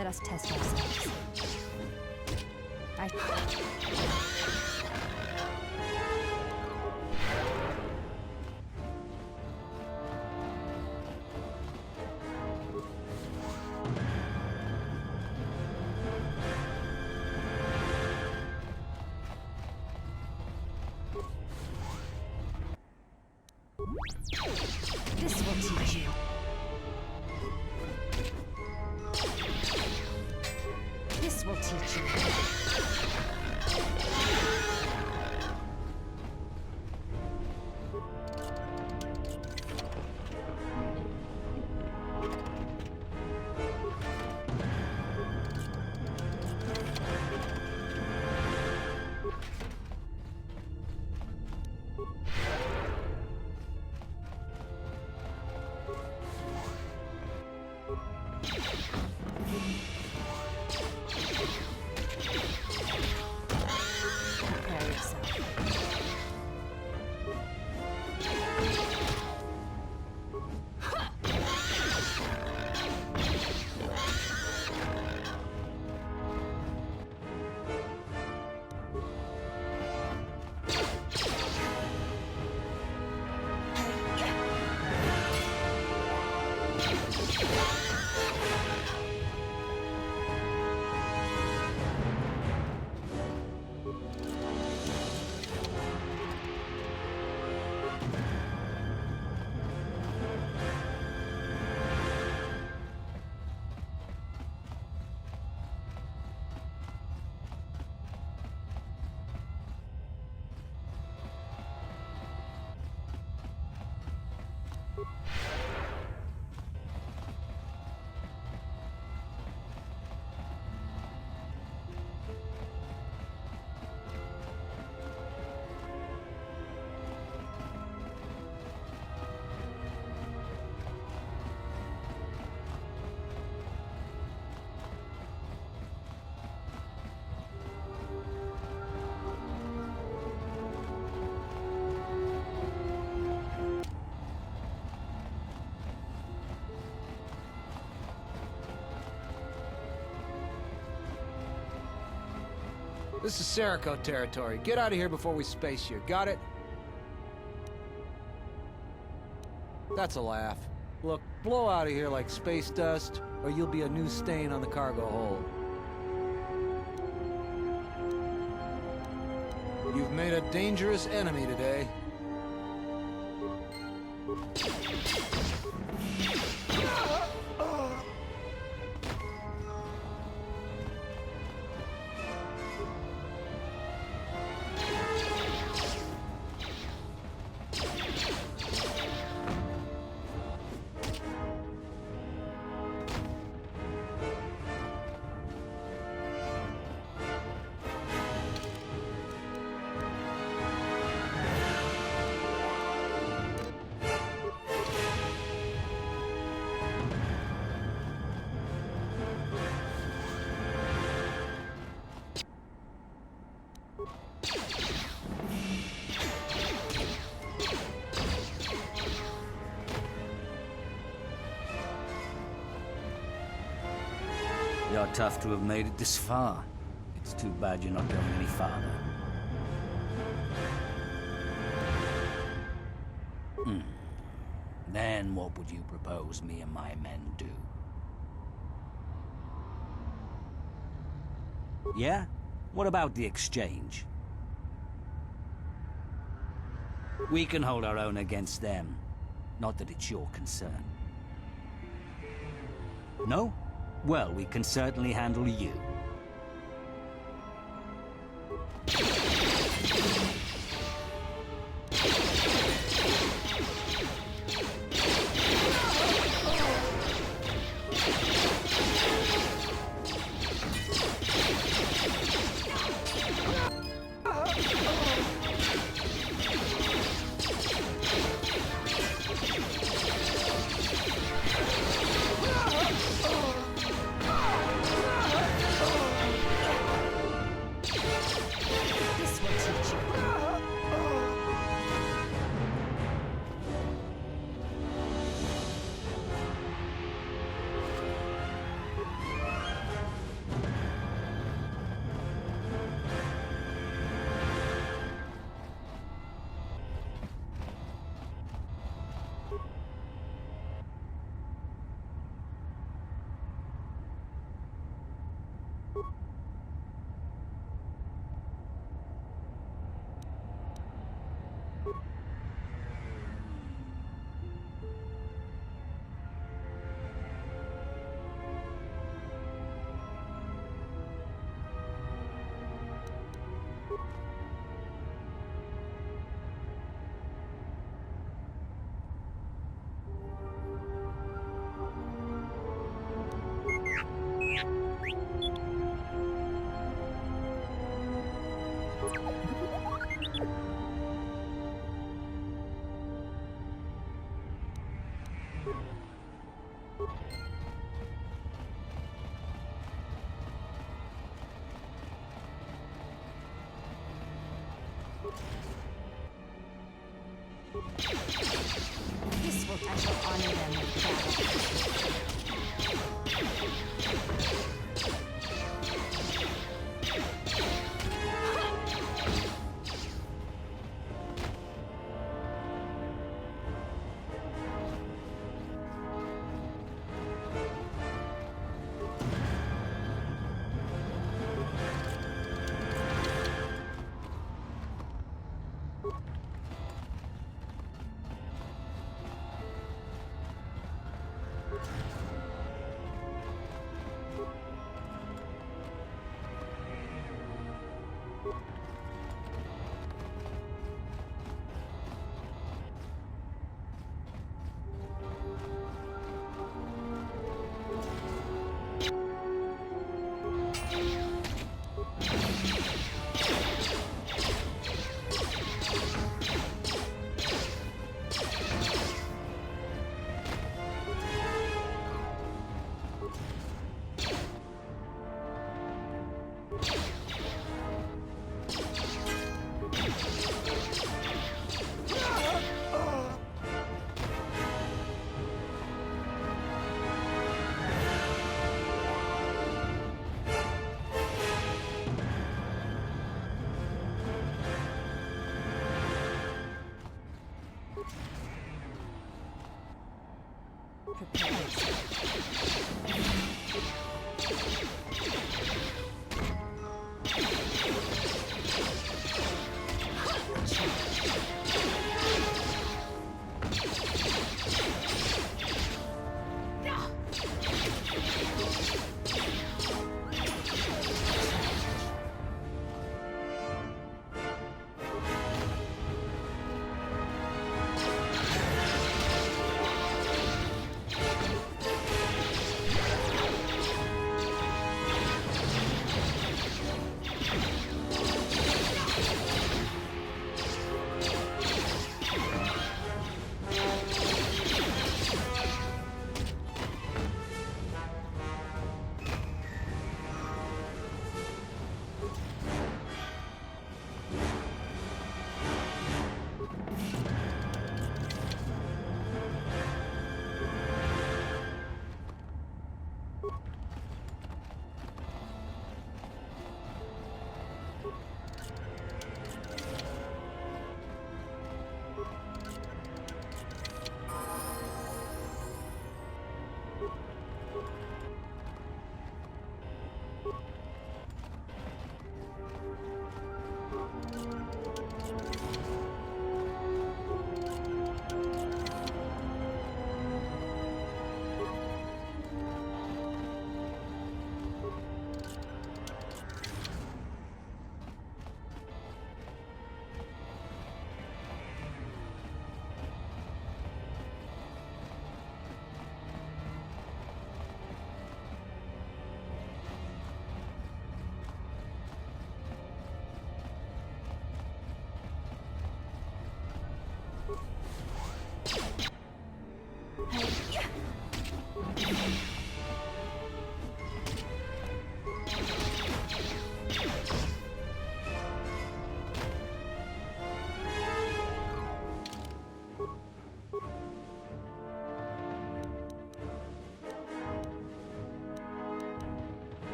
Let us test ourselves. This will teach you. This will teach you. Prepare yourself. This is Serico territory. Get out of here before we space you. Got it? That's a laugh. Look, blow out of here like space dust, or you'll be a new stain on the cargo hold. You've made a dangerous enemy today. You're tough to have made it this far. It's too bad you're not going any farther. Then what would you propose me and my men do? Yeah? What about the exchange? We can hold our own against them. Not that it's your concern. No? Well, we can certainly handle you. This will I shall honor them with battle.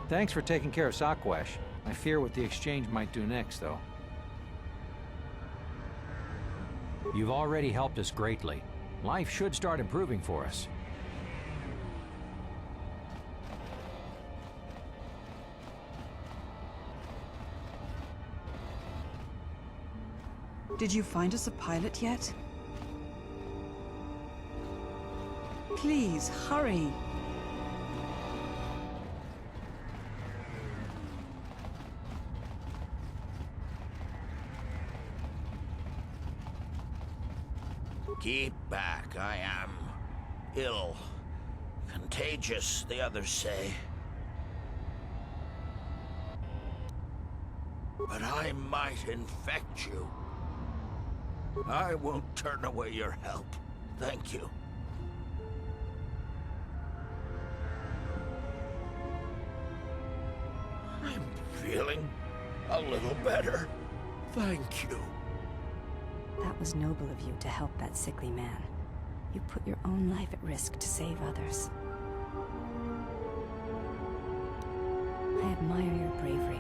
Thanks for taking care of Sakwesh. I fear what the exchange might do next, though. You've already helped us greatly. Life should start improving for us. Did you find us a pilot yet? Please, hurry. Keep back, I am ill. Contagious, the others say. But I might infect you. I won't turn away your help. Thank you. I'm feeling a little better. Thank you. That was noble of you to help that sickly man. You put your own life at risk to save others. I admire your bravery.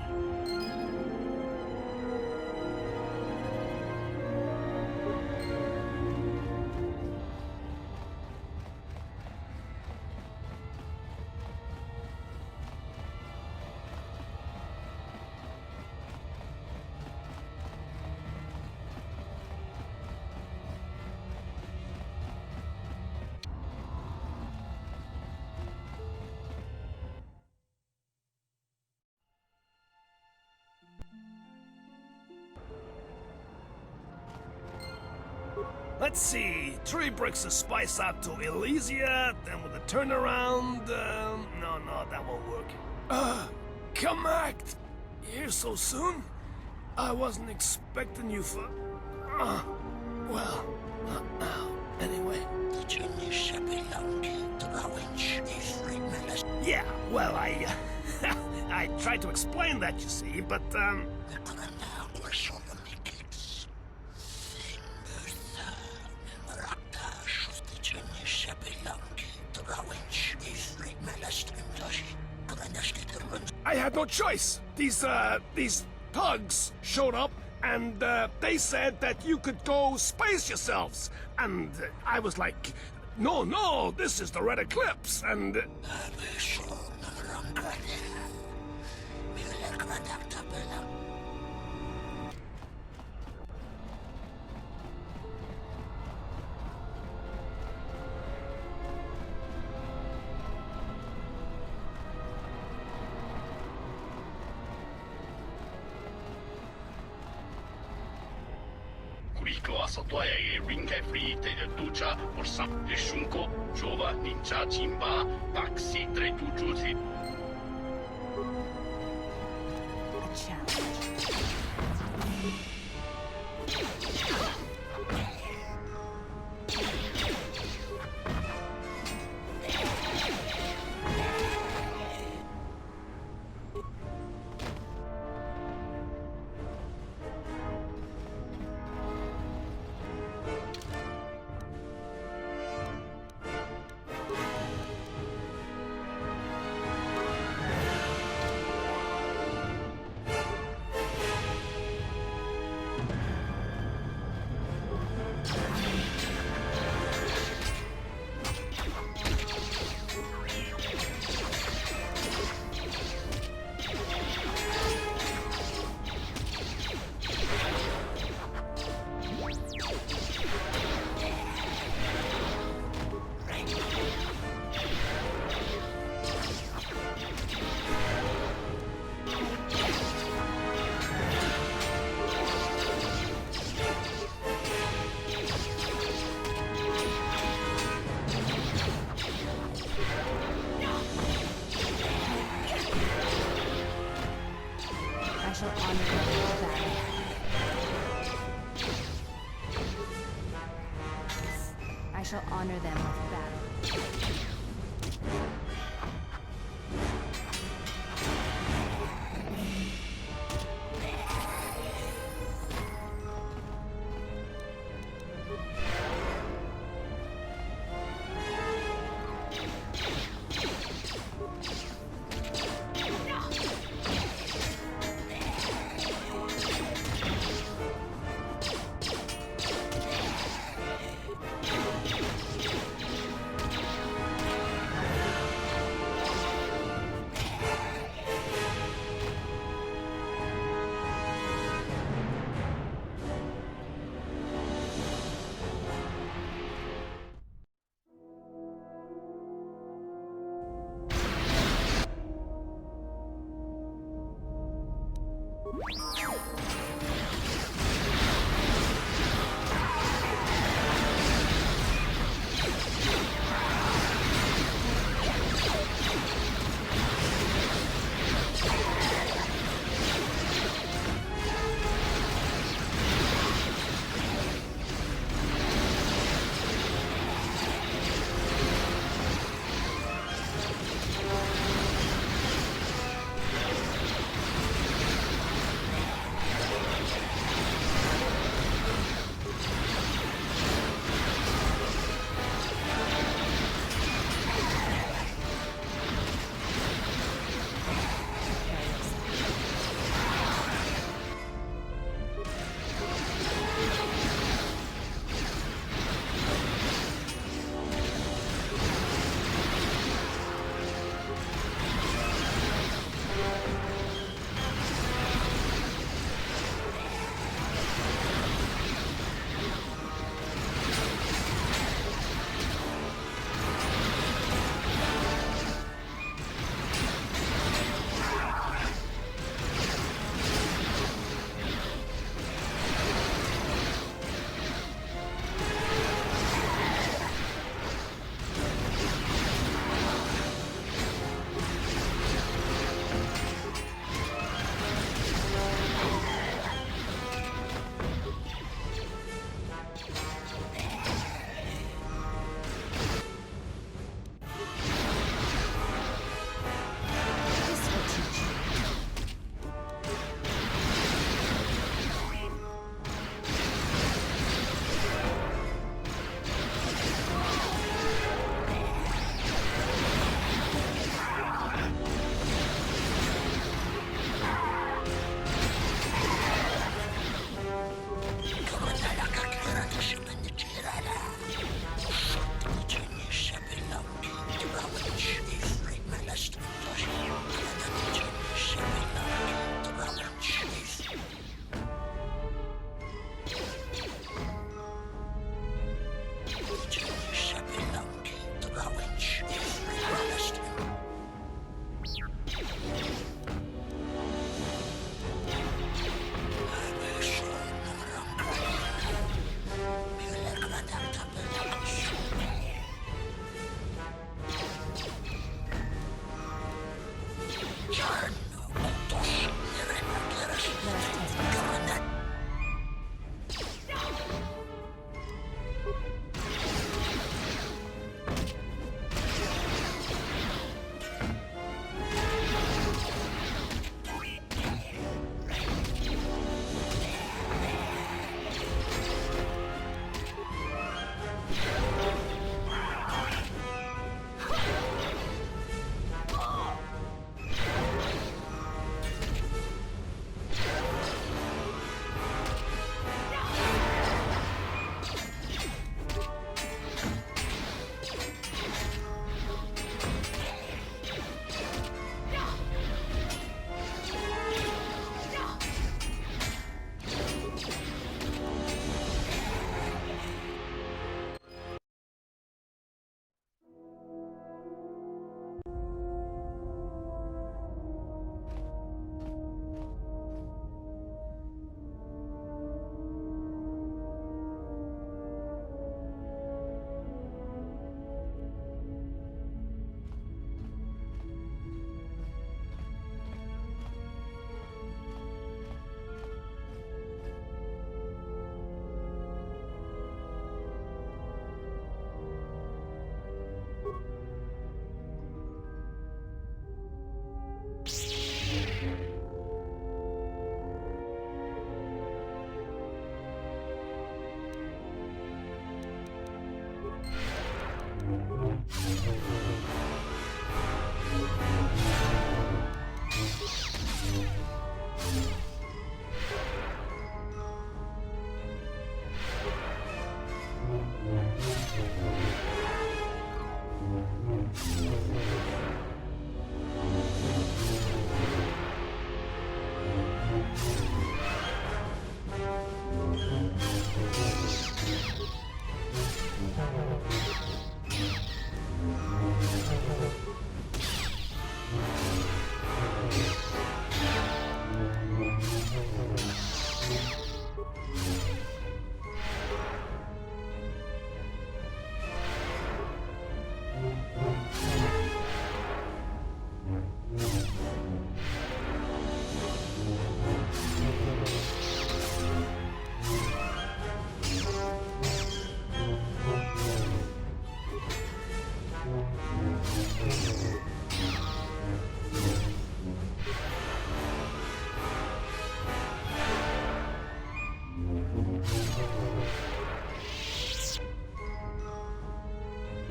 Let's see, 3 bricks of spice out to Elysia, then with a turnaround, no, that won't work. Come act! Here so soon? I wasn't expecting you for... well, anyway. Yeah, well, I tried to explain that, you see, but, I had no choice. These thugs showed up, and they said that you could go space yourselves. And I was like, no, this is the Red Eclipse, and... I shall honor them with battle.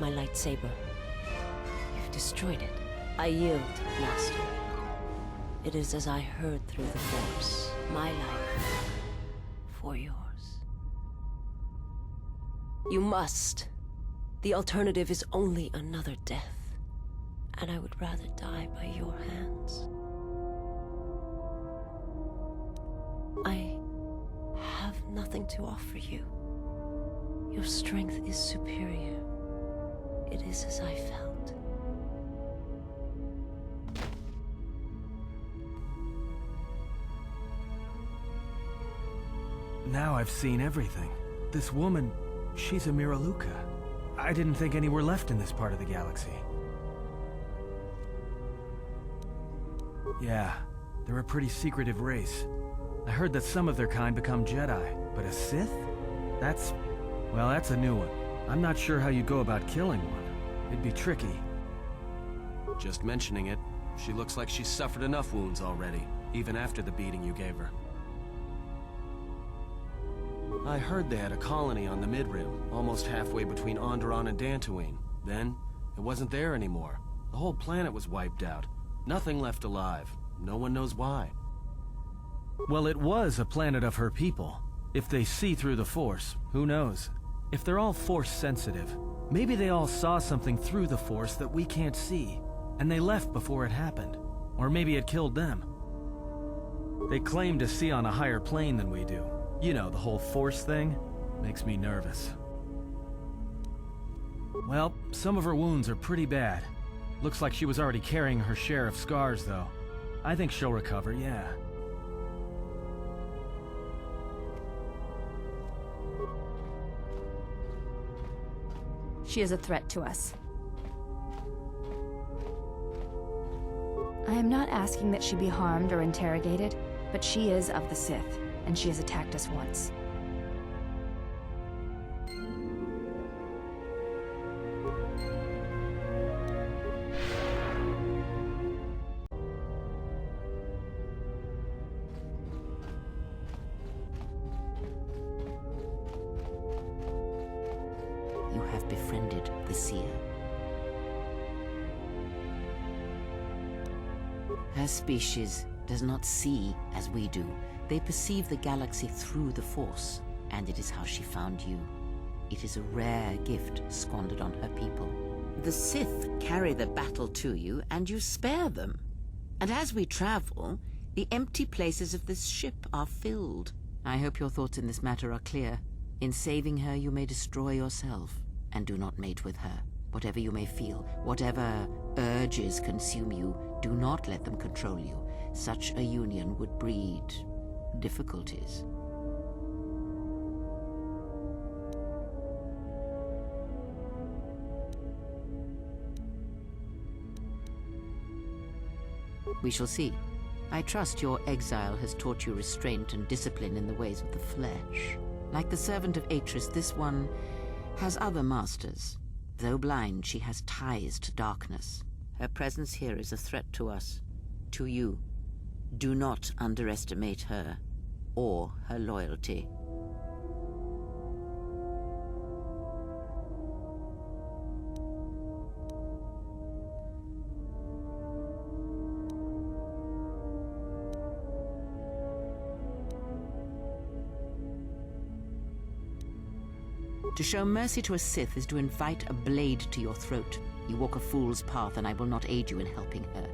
my lightsaber. You've destroyed it. I yield, Master. It is as I heard through the Force. My life for yours. You must. The alternative is only another death. And I would rather die by your hands. I have nothing to offer you. Your strength is superior. It is as I felt. Now I've seen everything. This woman, she's a Miraluka. I didn't think any were left in this part of the galaxy. Yeah, they're a pretty secretive race. I heard that some of their kind become Jedi, but a Sith? That's a new one. I'm not sure how you go about killing one. It'd be tricky. Just mentioning it, she looks like she's suffered enough wounds already, even after the beating you gave her. I heard they had a colony on the Mid-Rim, almost halfway between Onderon and Dantooine. Then, it wasn't there anymore. The whole planet was wiped out. Nothing left alive. No one knows why. Well, it was a planet of her people. If they see through the Force, who knows? If they're all Force-sensitive, maybe they all saw something through the Force that we can't see, and they left before it happened. Or maybe it killed them. They claim to see on a higher plane than we do. You know, the whole Force thing makes me nervous. Well, some of her wounds are pretty bad. Looks like she was already carrying her share of scars, though. I think she'll recover, yeah. She is a threat to us. I am not asking that she be harmed or interrogated, but she is of the Sith, and she has attacked us once. You have befriended the Seer. Her species does not see as we do. They perceive the galaxy through the Force, and it is how she found you. It is a rare gift squandered on her people. The Sith carry the battle to you, and you spare them. And as we travel, the empty places of this ship are filled. I hope your thoughts in this matter are clear. In saving her, you may destroy yourself, and do not mate with her. Whatever you may feel, whatever urges consume you, do not let them control you. Such a union would breed difficulties. We shall see. I trust your exile has taught you restraint and discipline in the ways of the flesh. Like the servant of Atris, this one has other masters. Though blind, she has ties to darkness. Her presence here is a threat to us, to you. Do not underestimate her, or her loyalty. To show mercy to a Sith is to invite a blade to your throat. You walk a fool's path, and I will not aid you in helping her.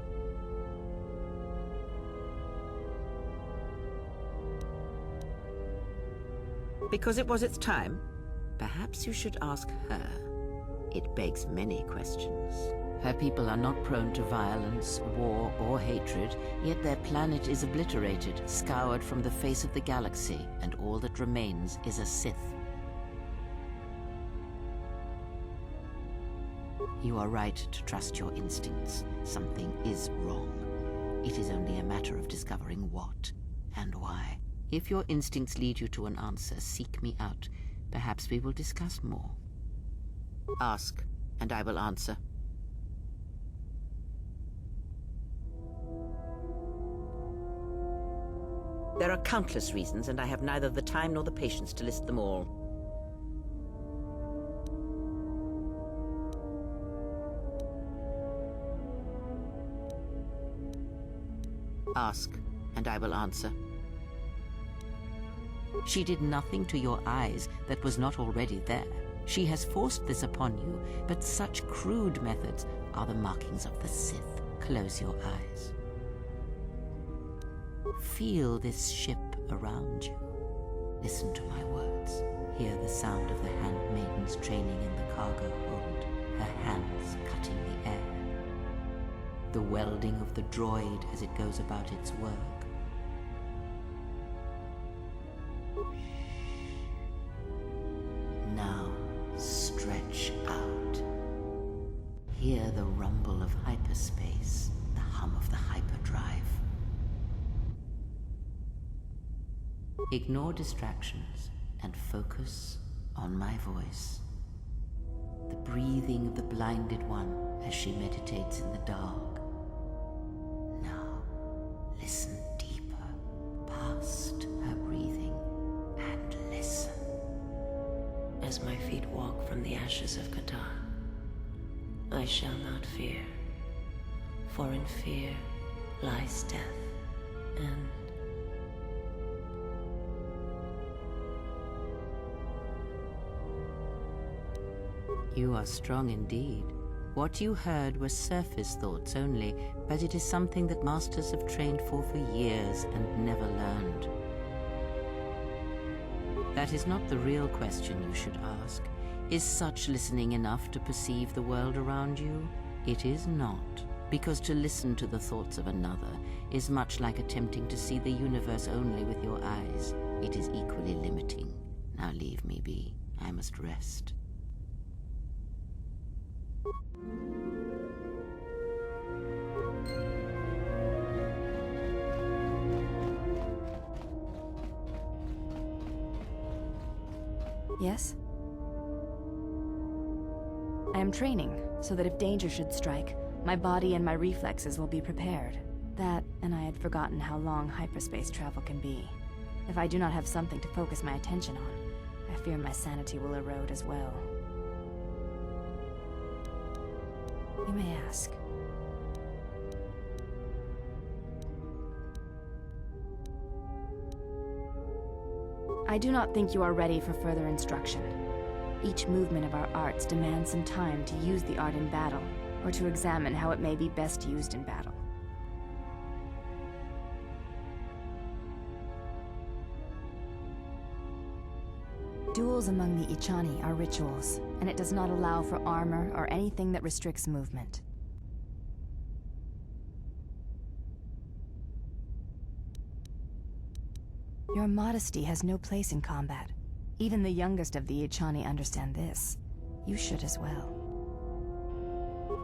Because it was its time? Perhaps you should ask her. It begs many questions. Her people are not prone to violence, war, or hatred, yet their planet is obliterated, scoured from the face of the galaxy, and all that remains is a Sith. You are right to trust your instincts. Something is wrong. It is only a matter of discovering what and why. If your instincts lead you to an answer, seek me out. Perhaps we will discuss more. Ask, and I will answer. There are countless reasons, and I have neither the time nor the patience to list them all. Ask, and I will answer. She did nothing to your eyes that was not already there. She has forced this upon you, but such crude methods are the markings of the Sith. Close your eyes. Feel this ship around you. Listen to my words. Hear the sound of the handmaidens training in the cargo hold, her hands cutting the air. The welding of the droid as it goes about its work. Now, stretch out. Hear the rumble of hyperspace, the hum of the hyperdrive. Ignore distractions and focus on my voice. The breathing of the blinded one as she meditates in the dark. Now, listen deeper, past her breathing, and listen. As my feet walk from the ashes of Qatar, I shall not fear, for in fear lies death, and you are strong indeed. What you heard were surface thoughts only, but it is something that masters have trained for years and never learned. That is not the real question you should ask. Is such listening enough to perceive the world around you? It is not, because to listen to the thoughts of another is much like attempting to see the universe only with your eyes. It is equally limiting. Now leave me be. I must rest. Yes? I am training, so that if danger should strike, my body and my reflexes will be prepared. That, and I had forgotten how long hyperspace travel can be. If I do not have something to focus my attention on, I fear my sanity will erode as well. You may ask. I do not think you are ready for further instruction. Each movement of our arts demands some time to use the art in battle, or to examine how it may be best used in battle. Duels among the Ichani are rituals, and it does not allow for armor or anything that restricts movement. Your modesty has no place in combat. Even the youngest of the Ichani understand this. You should as well.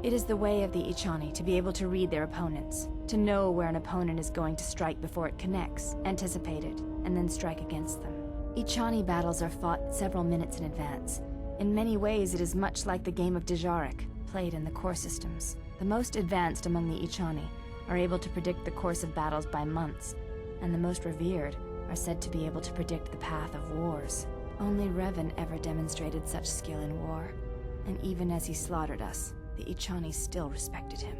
It is the way of the Ichani to be able to read their opponents, to know where an opponent is going to strike before it connects, anticipate it, and then strike against them. Ichani battles are fought several minutes in advance. In many ways, it is much like the game of Dejarik, played in the core systems. The most advanced among the Ichani are able to predict the course of battles by months, and the most revered are said to be able to predict the path of wars. Only Revan ever demonstrated such skill in war, and even as he slaughtered us, the Ichani still respected him.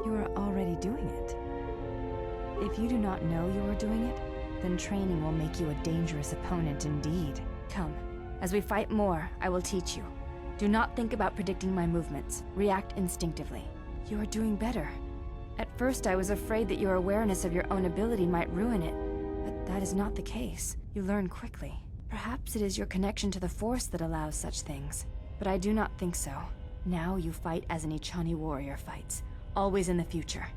You are already doing it. If you do not know you are doing it, then training will make you a dangerous opponent indeed. Come, as we fight more, I will teach you. Do not think about predicting my movements. React instinctively. You are doing better. At first, I was afraid that your awareness of your own ability might ruin it, but that is not the case. You learn quickly. Perhaps it is your connection to the Force that allows such things, but I do not think so. Now you fight as an Ichani warrior fights, always in the future.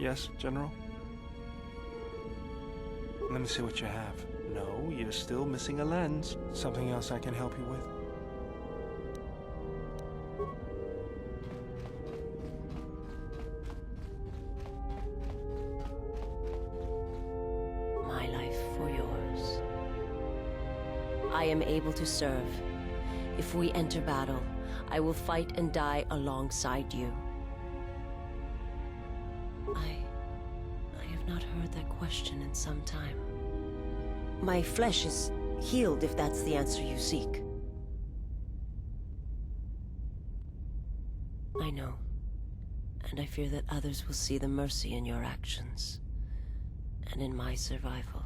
Yes, General? Let me see what you have. No, you're still missing a lens. Something else I can help you with? My life for yours. I am able to serve, If we enter battle, I will fight and die alongside you. I have not heard that question in some time. My flesh is healed, if that's the answer you seek. I know, and I fear that others will see the mercy in your actions, and in my survival,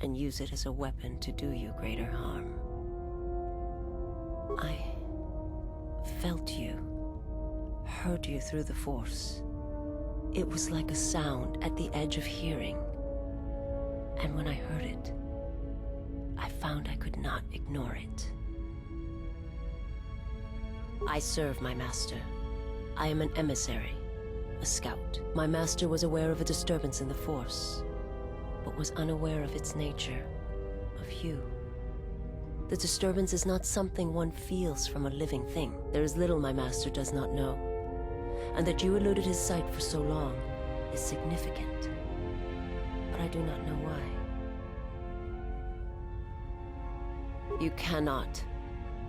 and use it as a weapon to do you greater harm. I felt you, heard you through the Force. It was like a sound at the edge of hearing. And when I heard it, I found I could not ignore it. I serve my master. I am an emissary, a scout. My master was aware of a disturbance in the Force, but was unaware of its nature, of you. The disturbance is not something one feels from a living thing. There is little my master does not know, and that you eluded his sight for so long is significant, but I do not know why. You cannot.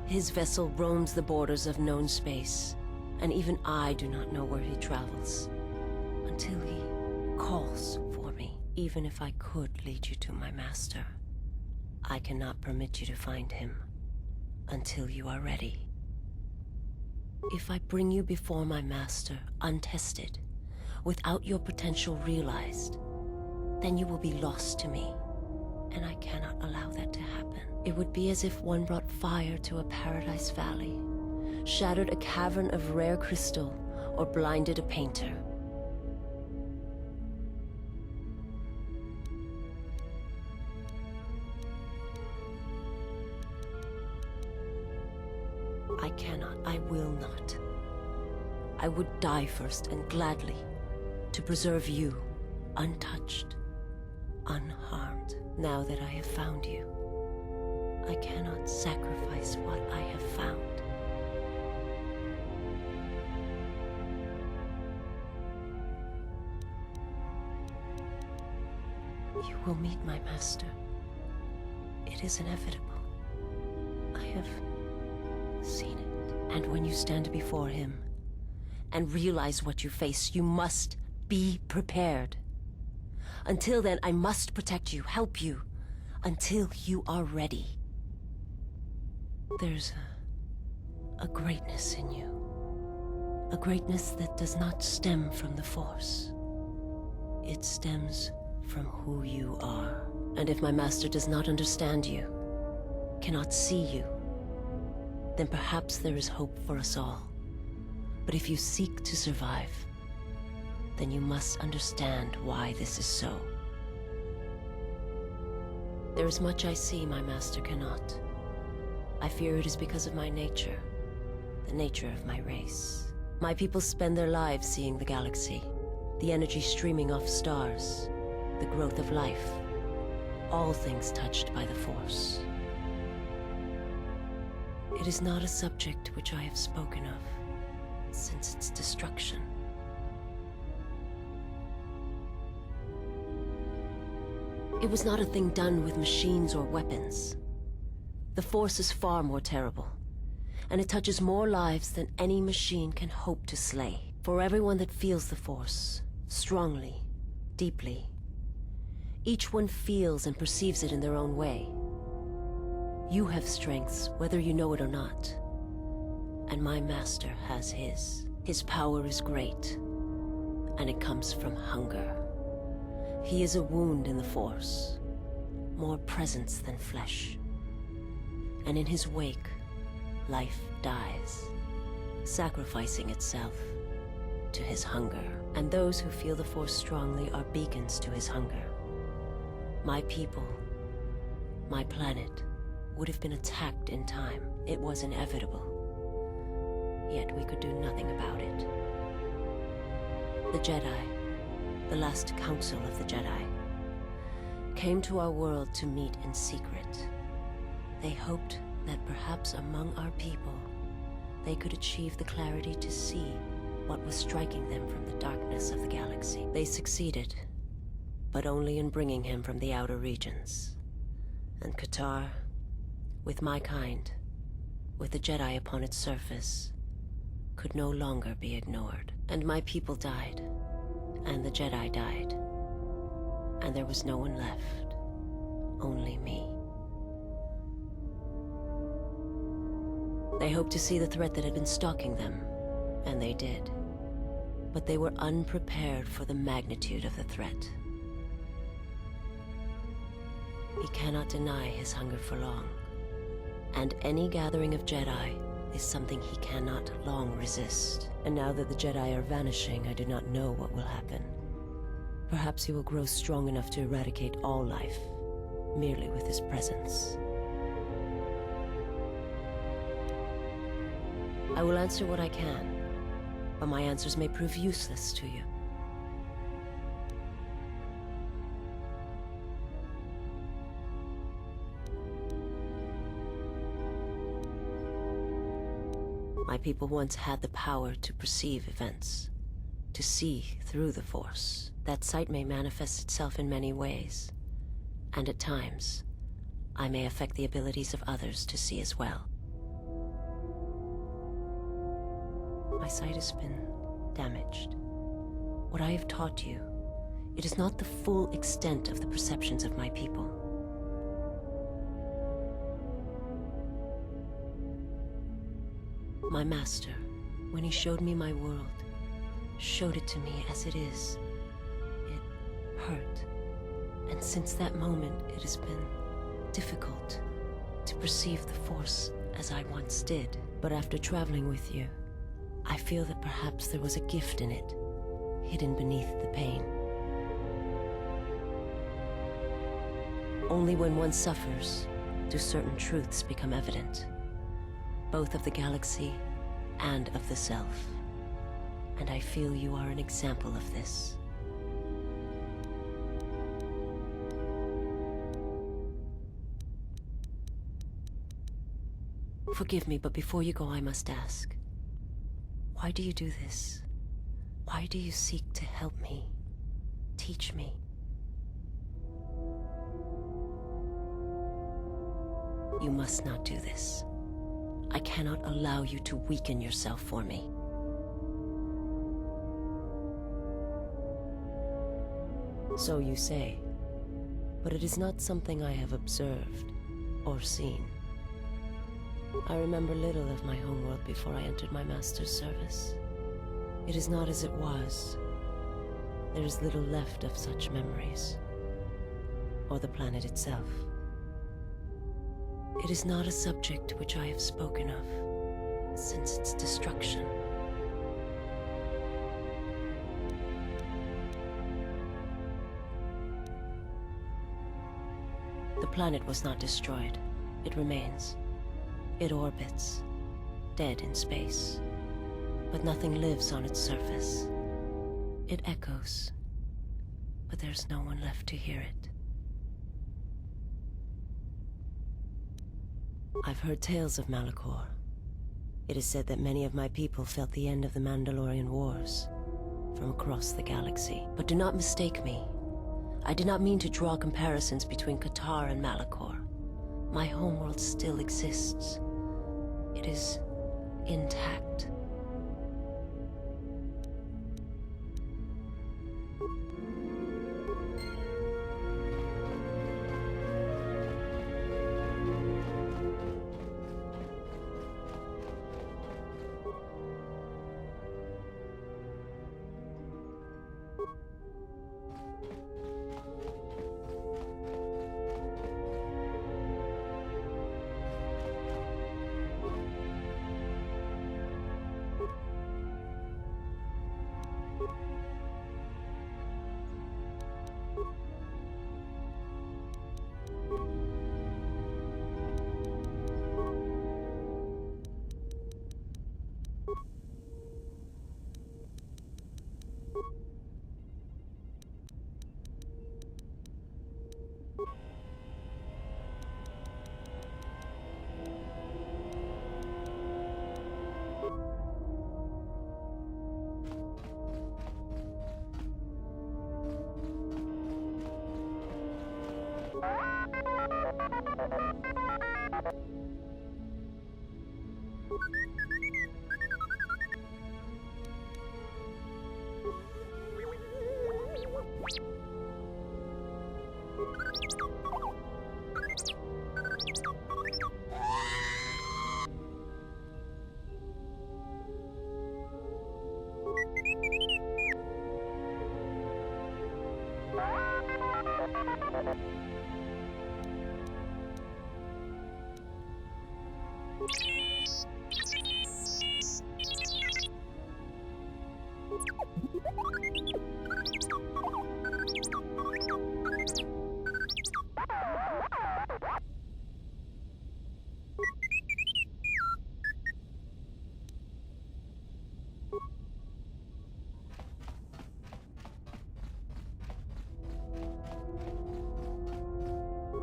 His vessel roams the borders of known space, and even I do not know where he travels, until he calls for me. Even if I could lead you to my master, I cannot permit you to find him until you are ready. If I bring you before my master untested, without your potential realized, then you will be lost to me, and I cannot allow that to happen. It would be as if one brought fire to a paradise valley, shattered a cavern of rare crystal, or blinded a painter. I cannot, I will not. I would die first, and gladly, to preserve you, untouched, unharmed. Now that I have found you, I cannot sacrifice what I have found. You will meet my master. It is inevitable. I have seen it. And when you stand before him and realize what you face, you must be prepared. Until then, I must protect you, help you, until you are ready. There's a greatness in you. A greatness that does not stem from the Force. It stems from who you are. And if my master does not understand you, cannot see you, then perhaps there is hope for us all. But if you seek to survive, then you must understand why this is so. There is much I see my master cannot. I fear it is because of my nature, the nature of my race. My people spend their lives seeing the galaxy, the energy streaming off stars, the growth of life, all things touched by the Force. It is not a subject which I have spoken of since its destruction. It was not a thing done with machines or weapons. The Force is far more terrible, and it touches more lives than any machine can hope to slay. For everyone that feels the Force, strongly, deeply, each one feels and perceives it in their own way. You have strengths, whether you know it or not, and my master has his. His power is great, and it comes from hunger. He is a wound in the Force, more presence than flesh. And in his wake, life dies, sacrificing itself to his hunger. And those who feel the Force strongly are beacons to his hunger. My people, my planet, would have been attacked in time. It was inevitable. Yet we could do nothing about it. The Jedi, the last council of the Jedi, came to our world to meet in secret. They hoped that perhaps among our people, they could achieve the clarity to see what was striking them from the darkness of the galaxy. They succeeded, but only in bringing him from the outer regions. And Qatar, with my kind, with the Jedi upon its surface, could no longer be ignored. And my people died, and the Jedi died, and there was no one left, only me. They hoped to see the threat that had been stalking them, and they did. But they were unprepared for the magnitude of the threat. He cannot deny his hunger for long, and any gathering of Jedi is something he cannot long resist. And now that the Jedi are vanishing, I do not know what will happen. Perhaps he will grow strong enough to eradicate all life, merely with his presence. I will answer what I can, but my answers may prove useless to you. My people once had the power to perceive events, to see through the Force. That sight may manifest itself in many ways, and at times, I may affect the abilities of others to see as well. My sight has been damaged. What I have taught you, it is not the full extent of the perceptions of my people. My master, when he showed me my world, showed it to me as it is. It hurt. And since that moment, it has been difficult to perceive the Force as I once did. But after traveling with you, I feel that perhaps there was a gift in it, hidden beneath the pain. Only when one suffers do certain truths become evident, both of the galaxy and of the self. And I feel you are an example of this. Forgive me, but before you go, I must ask. Why do you do this? Why do you seek to help me? Teach me? You must not do this. I cannot allow you to weaken yourself for me. So you say, but it is not something I have observed or seen. I remember little of my homeworld before I entered my master's service. It is not as it was. There is little left of such memories, or the planet itself. It is not a subject which I have spoken of since its destruction. The planet was not destroyed. It remains. It orbits, dead in space, but nothing lives on its surface. It echoes, but there's no one left to hear it. I've heard tales of Malachor. It is said that many of my people felt the end of the Mandalorian Wars from across the galaxy. But do not mistake me. I did not mean to draw comparisons between Qatar and Malachor. My homeworld still exists. It is intact.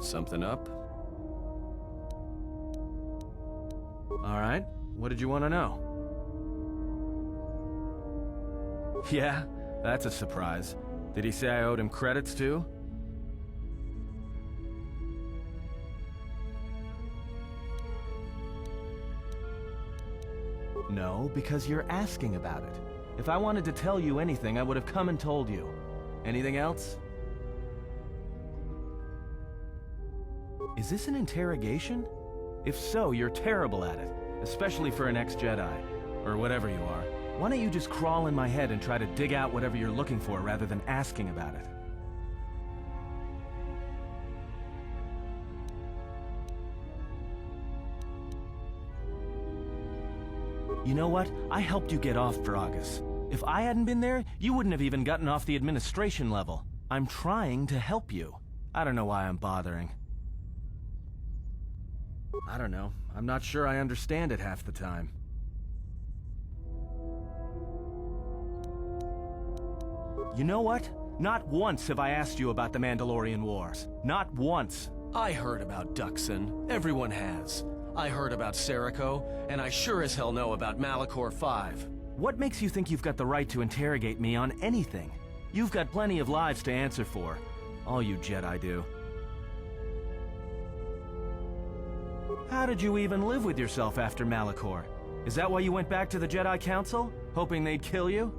Something up? All right, what did you want to know? Yeah, that's a surprise. Did he say I owed him credits too? No, because you're asking about it. If I wanted to tell you anything, I would have come and told you. Anything else? Is this an interrogation? If so, you're terrible at it, especially for an ex-Jedi, or whatever you are. Why don't you just crawl in my head and try to dig out whatever you're looking for rather than asking about it? You know what? I helped you get off Dragas. If I hadn't been there, you wouldn't have even gotten off the administration level. I'm trying to help you. I don't know why I'm bothering. I don't know. I'm not sure I understand it half the time. You know what? Not once have I asked you about the Mandalorian Wars. Not once. I heard about Duxon. Everyone has. I heard about Serico, and I sure as hell know about Malachor 5. What makes you think you've got the right to interrogate me on anything? You've got plenty of lives to answer for. All you Jedi do. How did you even live with yourself after Malachor? Is that why you went back to the Jedi Council? Hoping they'd kill you?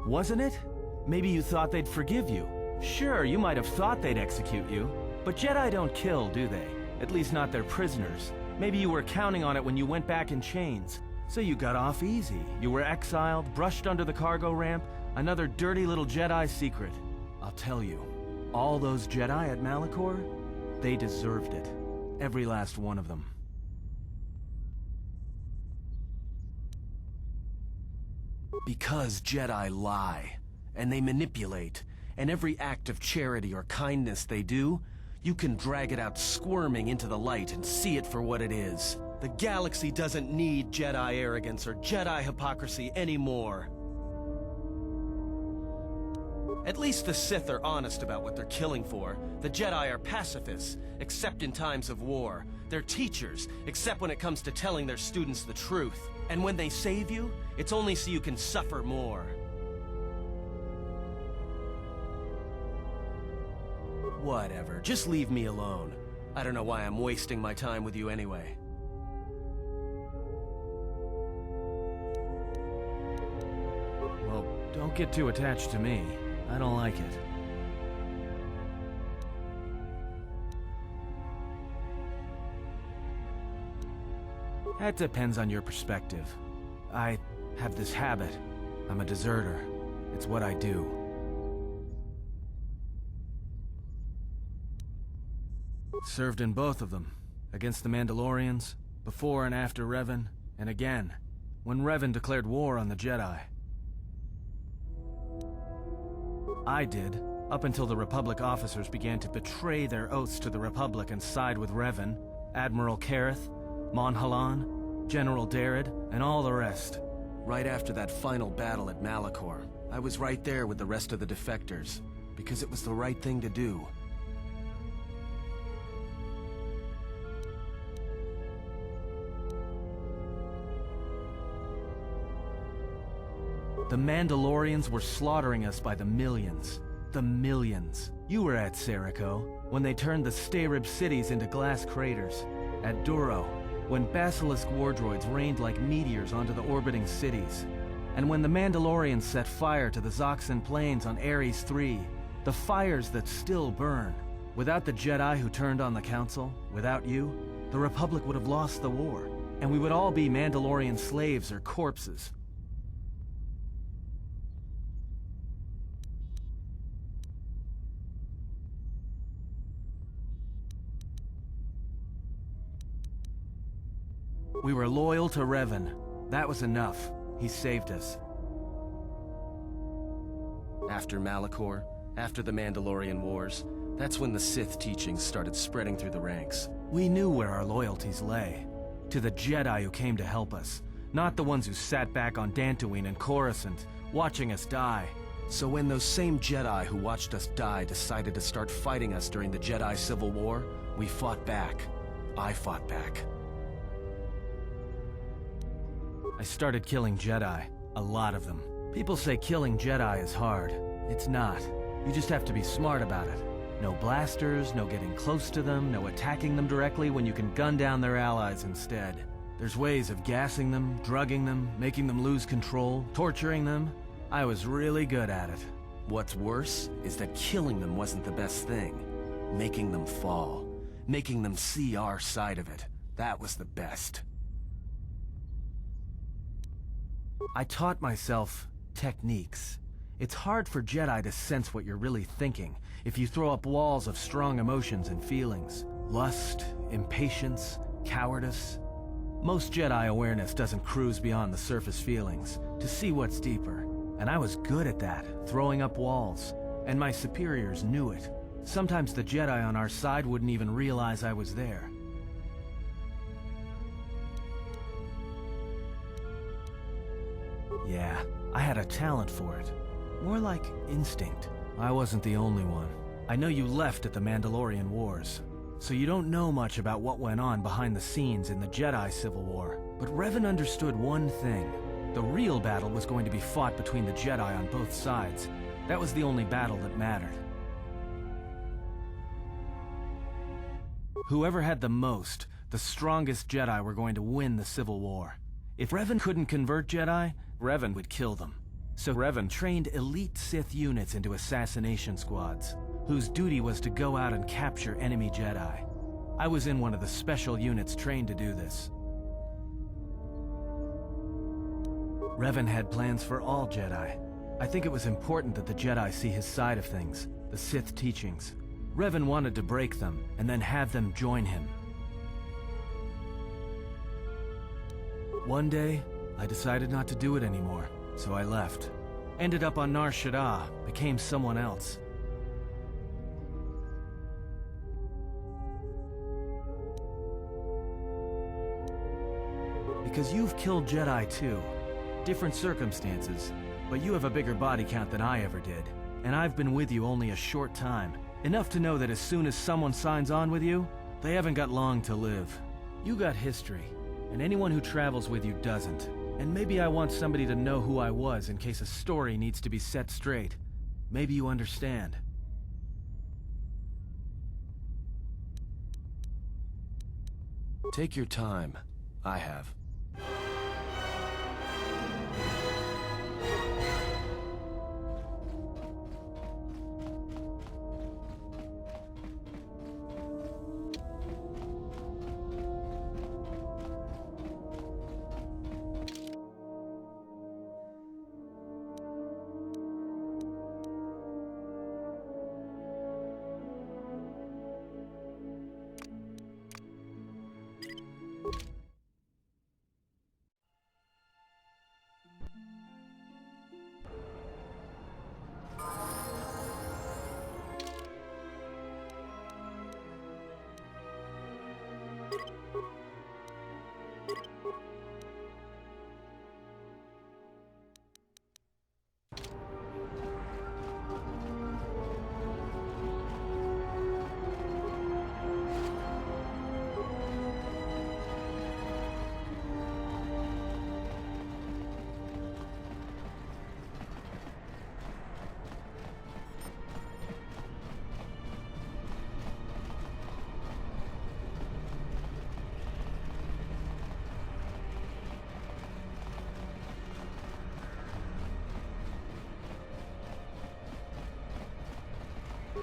Wasn't it? Maybe you thought they'd forgive you. Sure, you might have thought they'd execute you. But Jedi don't kill, do they? At least not their prisoners. Maybe you were counting on it when you went back in chains. So you got off easy. You were exiled, brushed under the cargo ramp, another dirty little Jedi secret. I'll tell you, all those Jedi at Malachor, they deserved it. Every last one of them. Because Jedi lie, and they manipulate, and every act of charity or kindness they do, you can drag it out squirming into the light and see it for what it is. The galaxy doesn't need Jedi arrogance or Jedi hypocrisy anymore. At least the Sith are honest about what they're killing for. The Jedi are pacifists, except in times of war. They're teachers, except when it comes to telling their students the truth. And when they save you, it's only so you can suffer more. Whatever, just leave me alone. I don't know why I'm wasting my time with you anyway. Well, don't get too attached to me. I don't like it. That depends on your perspective. I have this habit. I'm a deserter. It's what I do. Served in both of them. Against the Mandalorians, before and after Revan, and again, when Revan declared war on the Jedi. I did, up until the Republic officers began to betray their oaths to the Republic and side with Revan, Admiral Kareth, Mon Halan, General Darad, and all the rest. Right after that final battle at Malachor, I was right there with the rest of the defectors, because it was the right thing to do. The Mandalorians were slaughtering us by the millions. The millions. You were at Serico, when they turned the Stayrib cities into glass craters. At Duro, when Basilisk wardroids rained like meteors onto the orbiting cities. And when the Mandalorians set fire to the Zoxan plains on Ares III. The fires that still burn. Without the Jedi who turned on the Council, without you, the Republic would have lost the war. And we would all be Mandalorian slaves or corpses. We were loyal to Revan. That was enough. He saved us. After Malachor, after the Mandalorian Wars, that's when the Sith teachings started spreading through the ranks. We knew where our loyalties lay. To the Jedi who came to help us, not the ones who sat back on Dantooine and Coruscant, watching us die. So when those same Jedi who watched us die decided to start fighting us during the Jedi Civil War, we fought back. I fought back. I started killing Jedi. A lot of them. People say killing Jedi is hard. It's not. You just have to be smart about it. No blasters, no getting close to them, no attacking them directly when you can gun down their allies instead. There's ways of gassing them, drugging them, making them lose control, torturing them. I was really good at it. What's worse is that killing them wasn't the best thing. Making them fall. Making them see our side of it. That was the best. I taught myself techniques. It's hard for Jedi to sense what you're really thinking if you throw up walls of strong emotions and feelings. Lust, impatience, cowardice. Most Jedi awareness doesn't cruise beyond the surface feelings to see what's deeper. And I was good at that, throwing up walls. And my superiors knew it. Sometimes the Jedi on our side wouldn't even realize I was there. Yeah, I had a talent for it. More like instinct. I wasn't the only one. I know you left at the Mandalorian Wars, so you don't know much about what went on behind the scenes in the Jedi Civil War. But Revan understood one thing. The real battle was going to be fought between the Jedi on both sides. That was the only battle that mattered. Whoever had the most, the strongest Jedi were going to win the Civil War. If Revan couldn't convert Jedi, Revan would kill them. So Revan trained elite Sith units into assassination squads, whose duty was to go out and capture enemy Jedi. I was in one of the special units trained to do this. Revan had plans for all Jedi. I think it was important that the Jedi see his side of things, the Sith teachings. Revan wanted to break them, and then have them join him. One day, I decided not to do it anymore, so I left. Ended up on Nar Shaddaa, became someone else. Because you've killed Jedi too. Different circumstances, but you have a bigger body count than I ever did. And I've been with you only a short time. Enough to know that as soon as someone signs on with you, they haven't got long to live. You got history, and anyone who travels with you doesn't. And maybe I want somebody to know who I was in case a story needs to be set straight. Maybe you understand. Take your time. I have.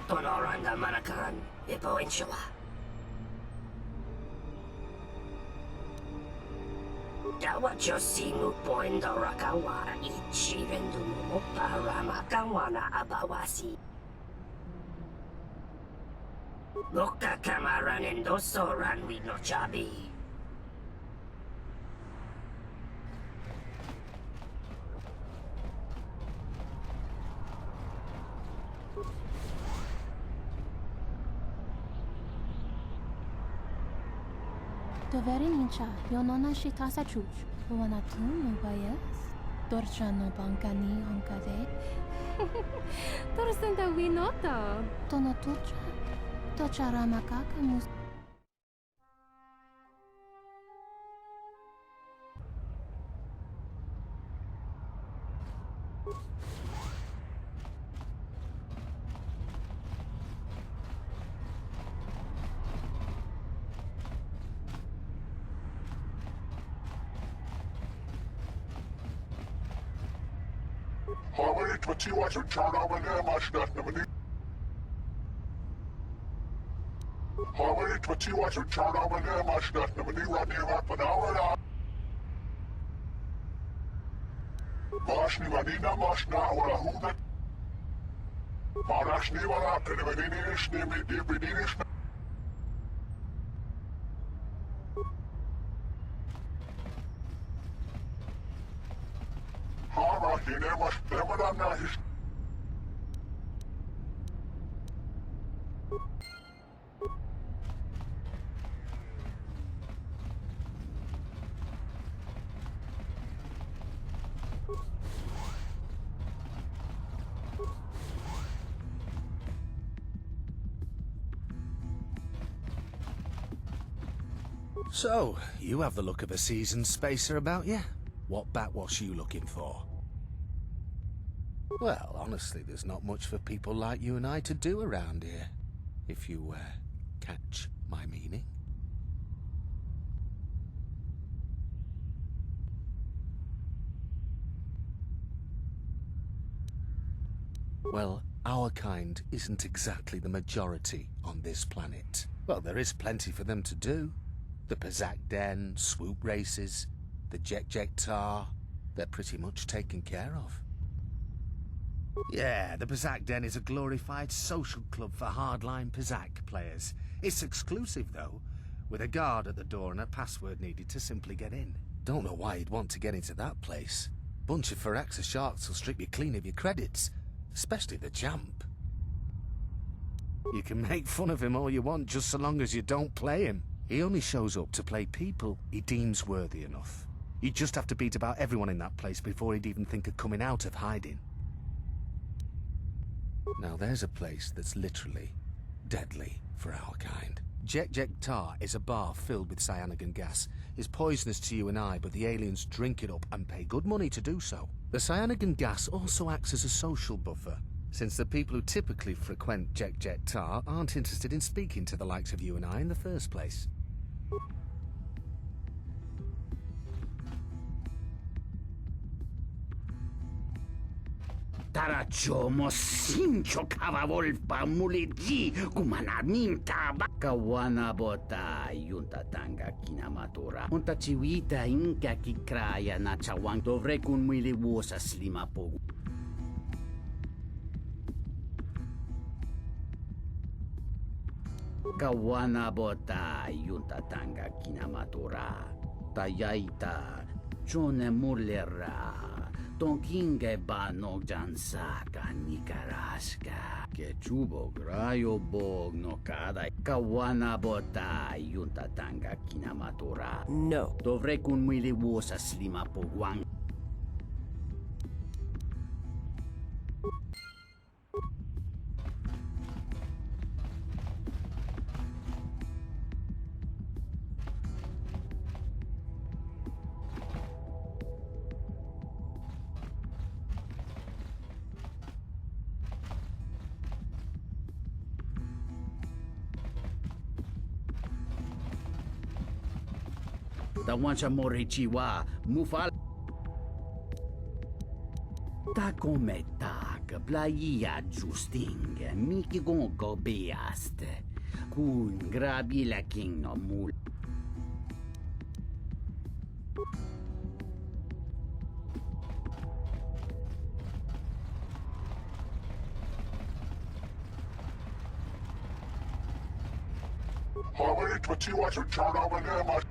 Tonoranda Manakan, Ipo Inshawa. Dawa Josimu Poindo Rakawa, Ichivendumo Parama Kawana Abawasi. Loka Kamaran Endosoran Wino Chabi. Doverincha, yonona shitasa chuch. Wanatu no bayas. Dorcha no bankani honkade. Torsenta winota. Tono tucha. Tocha ramakaka mus. Harmony 21 should turn over there, much nothing. Harmony 21 should turn over there, much nothing. Running up an hour. Mashni Vanina Mashna or a Huna. Marashni Varaka, the Veninish, the Veninish. Harmony never done that. So, you have the look of a seasoned spacer about you. What backwash you looking for? Well, honestly, there's not much for people like you and I to do around here. If you, catch my meaning. Well, our kind isn't exactly the majority on this planet. Well, there is plenty for them to do. The Pazak Den, swoop races, the Jek Tar, they're pretty much taken care of. Yeah, the Pazak Den is a glorified social club for hardline Pazak players. It's exclusive, though, with a guard at the door and a password needed to simply get in. Don't know why you'd want to get into that place. Bunch of Firaxa sharks will strip you clean of your credits, especially the champ. You can make fun of him all you want, just so long as you don't play him. He only shows up to play people he deems worthy enough. You'd just have to beat about everyone in that place before he'd even think of coming out of hiding. Now there's a place that's literally deadly for our kind. Jek Tar is a bar filled with cyanogen gas. It's poisonous to you and I, but the aliens drink it up and pay good money to do so. The cyanogen gas also acts as a social buffer, since the people who typically frequent Jek Tar aren't interested in speaking to the likes of you and I in the first place. Taracho mosincho kavavolpa muliji kumanaminta kawana bota yunta tanga kinamatura. Unta chiwita inka kikraya na chawang dovre kun miliwosa slima po. Kawana bota yunta tanga kinamatura. Tayaita chone mulera. Tonkinge bano jansaka nikaraska. Que chubo grayo bog no kada. Kawana bota yunta tanga kinamatura. No. Dovre kun miliwosa slima po guang. Tawansha morichiwa mufal. Ta come tak playa justing miki gongo beaste. Kun grabi la king no mul. Harmony 21 should turn over there, much.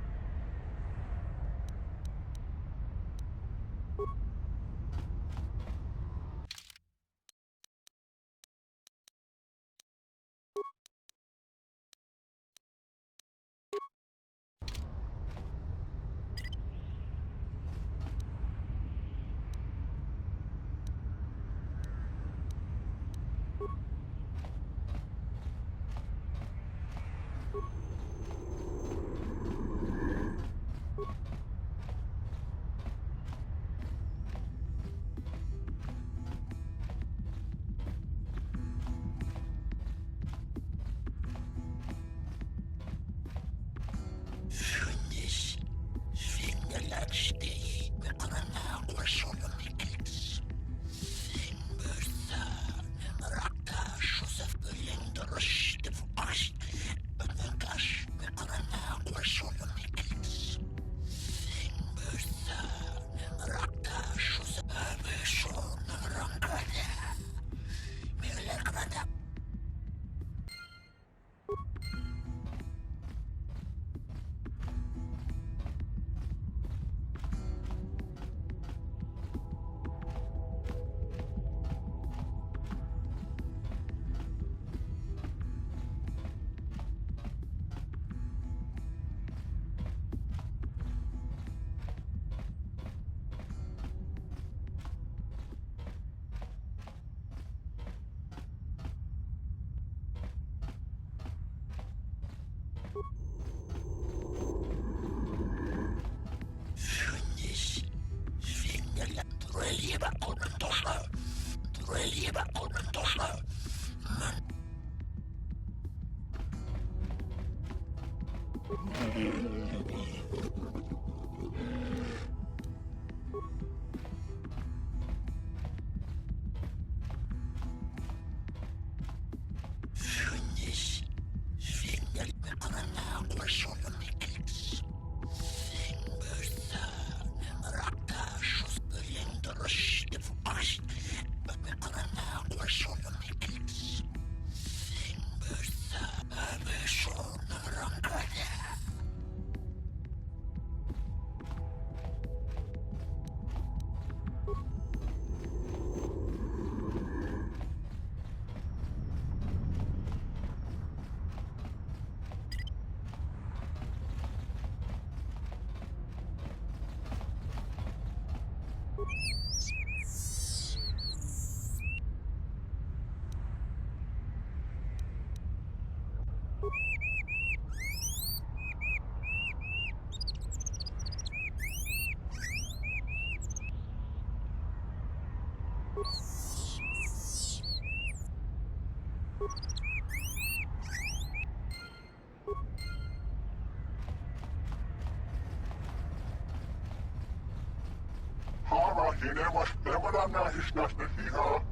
Kinemas nevaram nähisnäs ne hihaa.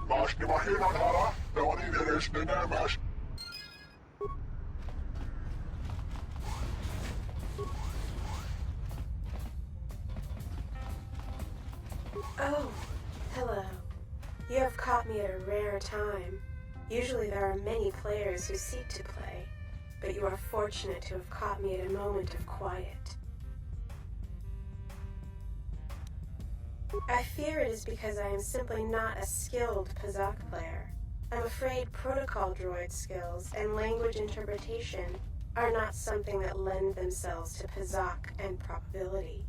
Maas ni mahinan hala, ne on niin edes ne nämäs. Oh, hello. You have caught me at a rare time. Usually there are many players who seek to play, but you are fortunate to have caught me at a moment of quiet. I fear it is because I am simply not a skilled Pazak player. I'm afraid protocol droid skills and language interpretation are not something that lend themselves to Pazak and probability.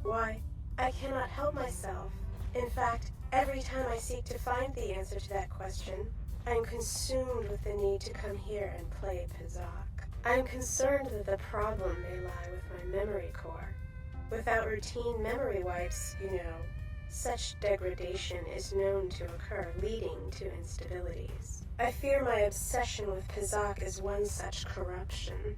Why, I cannot help myself. In fact, every time I seek to find the answer to that question, I am consumed with the need to come here and play Pazak. I am concerned that the problem may lie with my memory core. Without routine memory wipes, you know, such degradation is known to occur, leading to instabilities. I fear my obsession with Pazak is one such corruption.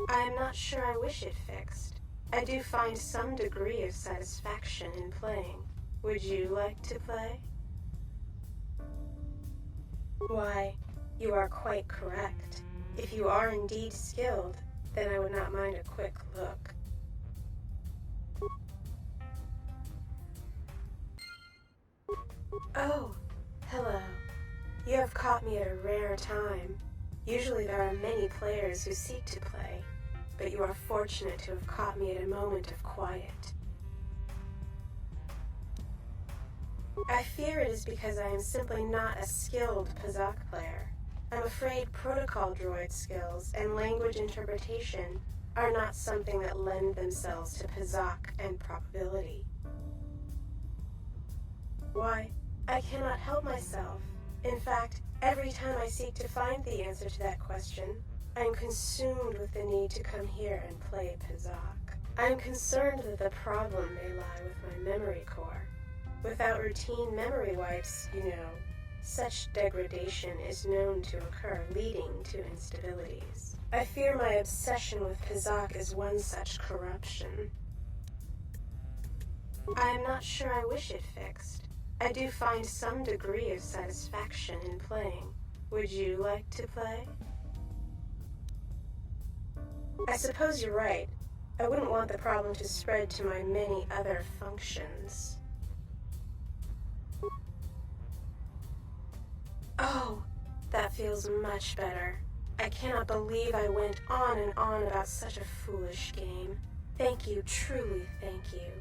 I am not sure I wish it fixed. I do find some degree of satisfaction in playing. Would you like to play? Why, you are quite correct. If you are indeed skilled, then I would not mind a quick look. Oh, hello. You have caught me at a rare time. Usually there are many players who seek to play, but you are fortunate to have caught me at a moment of quiet. I fear it is because I am simply not a skilled Pazak player. I'm afraid protocol droid skills and language interpretation are not something that lend themselves to Pazak and probability. Why, I cannot help myself. In fact, every time I seek to find the answer to that question, I am consumed with the need to come here and play Pazak. I am concerned that the problem may lie with my memory core. Without routine memory wipes, you know, such degradation is known to occur, leading to instabilities. I fear my obsession with Pazak is one such corruption. I am not sure I wish it fixed. I do find some degree of satisfaction in playing. Would you like to play? I suppose you're right. I wouldn't want the problem to spread to my many other functions. Oh, that feels much better. I cannot believe I went on and on about such a foolish game. Thank you, truly thank you.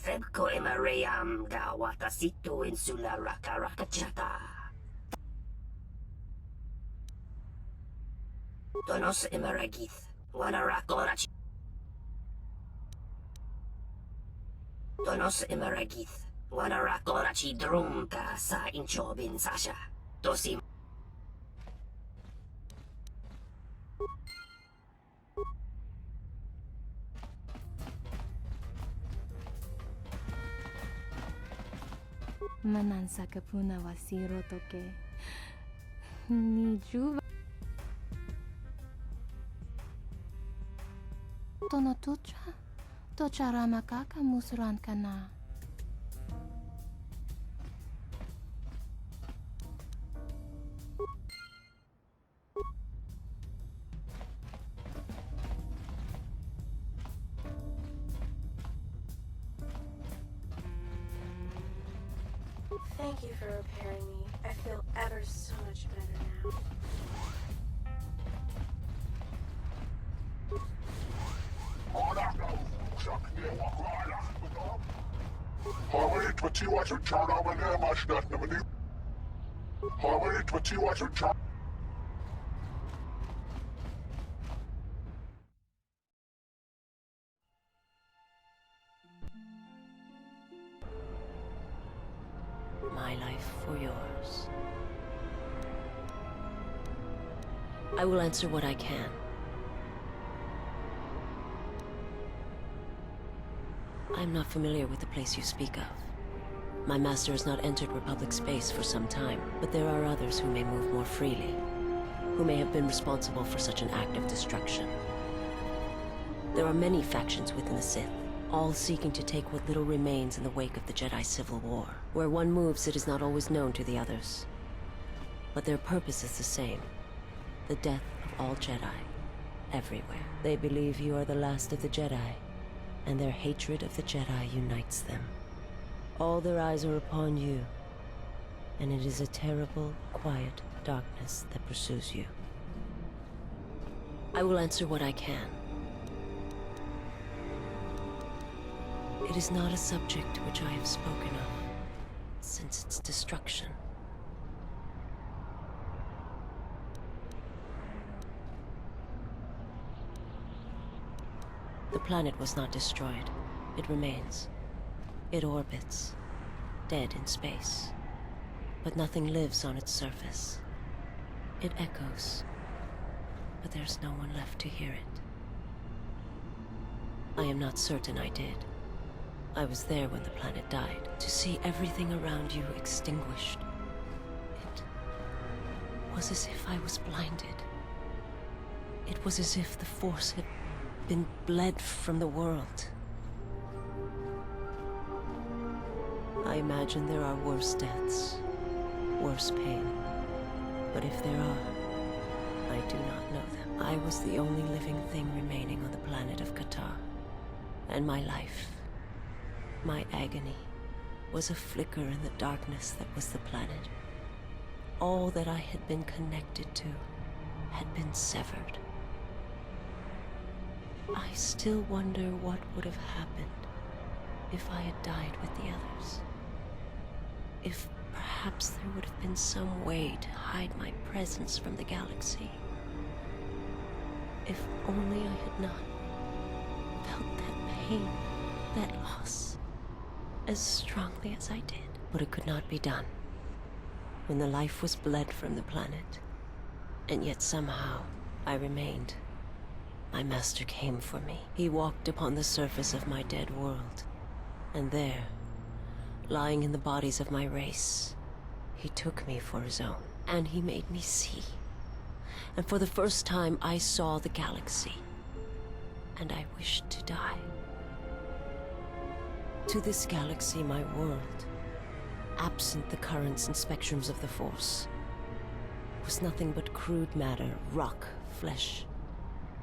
Febko Emariam ga watashi to insula rakarakachata. Donos Emaragith, Wanarakorachi. Donos Emaragith, Wanarakorachi drumka sa inchobin sasha. Dosi. Manansa kapuna wasiro toke. Nijuva. Tono tucha. Tocha ramakaka musran kana. Thank you for repairing me. I feel ever so much better now. life for yours. I will answer what I can. I am not familiar with the place you speak of. My master has not entered Republic space for some time, but there are others who may move more freely, who may have been responsible for such an act of destruction. There are many factions within the Sith, all seeking to take what little remains in the wake of the Jedi Civil War. Where one moves, it is not always known to the others. But their purpose is the same. The death of all Jedi, everywhere. They believe you are the last of the Jedi, and their hatred of the Jedi unites them. All their eyes are upon you, and it is a terrible, quiet darkness that pursues you. I will answer what I can. It is not a subject which I have spoken of since its destruction. The planet was not destroyed. It remains. It orbits, dead in space. But nothing lives on its surface. It echoes, but there's no one left to hear it. I am not certain I did. I was there when the planet died, to see everything around you extinguished. It was as if I was blinded. It was as if the Force had been bled from the world. I imagine there are worse deaths, worse pain. But if there are, I do not know them. I was the only living thing remaining on the planet of Qatar. And my life, my agony, was a flicker in the darkness that was the planet. All that I had been connected to had been severed. I still wonder what would have happened if I had died with the others. If perhaps there would have been some way to hide my presence from the galaxy. If only I had not felt that pain, that loss, as strongly as I did. But it could not be done. When the life was bled from the planet, and yet somehow I remained. My master came for me. He walked upon the surface of my dead world. And there, lying in the bodies of my race, he took me for his own. And he made me see. And for the first time, I saw the galaxy. And I wished to die. To this galaxy, my world, absent the currents and spectrums of the Force, was nothing but crude matter, rock, flesh,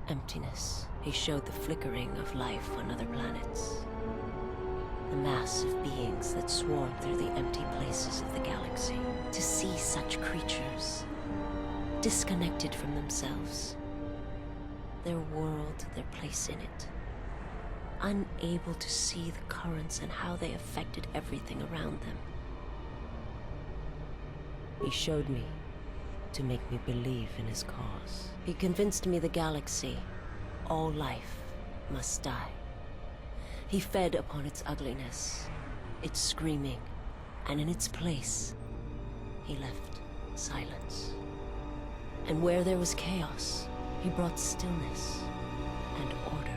emptiness. He showed the flickering of life on other planets. The mass of beings that swarm through the empty places of the galaxy. To see such creatures, disconnected from themselves, their world, their place in it, unable to see the currents and how they affected everything around them. He showed me to make me believe in his cause. He convinced me the galaxy, all life, must die. He fed upon its ugliness, its screaming, and in its place, he left silence. And where there was chaos, he brought stillness and order.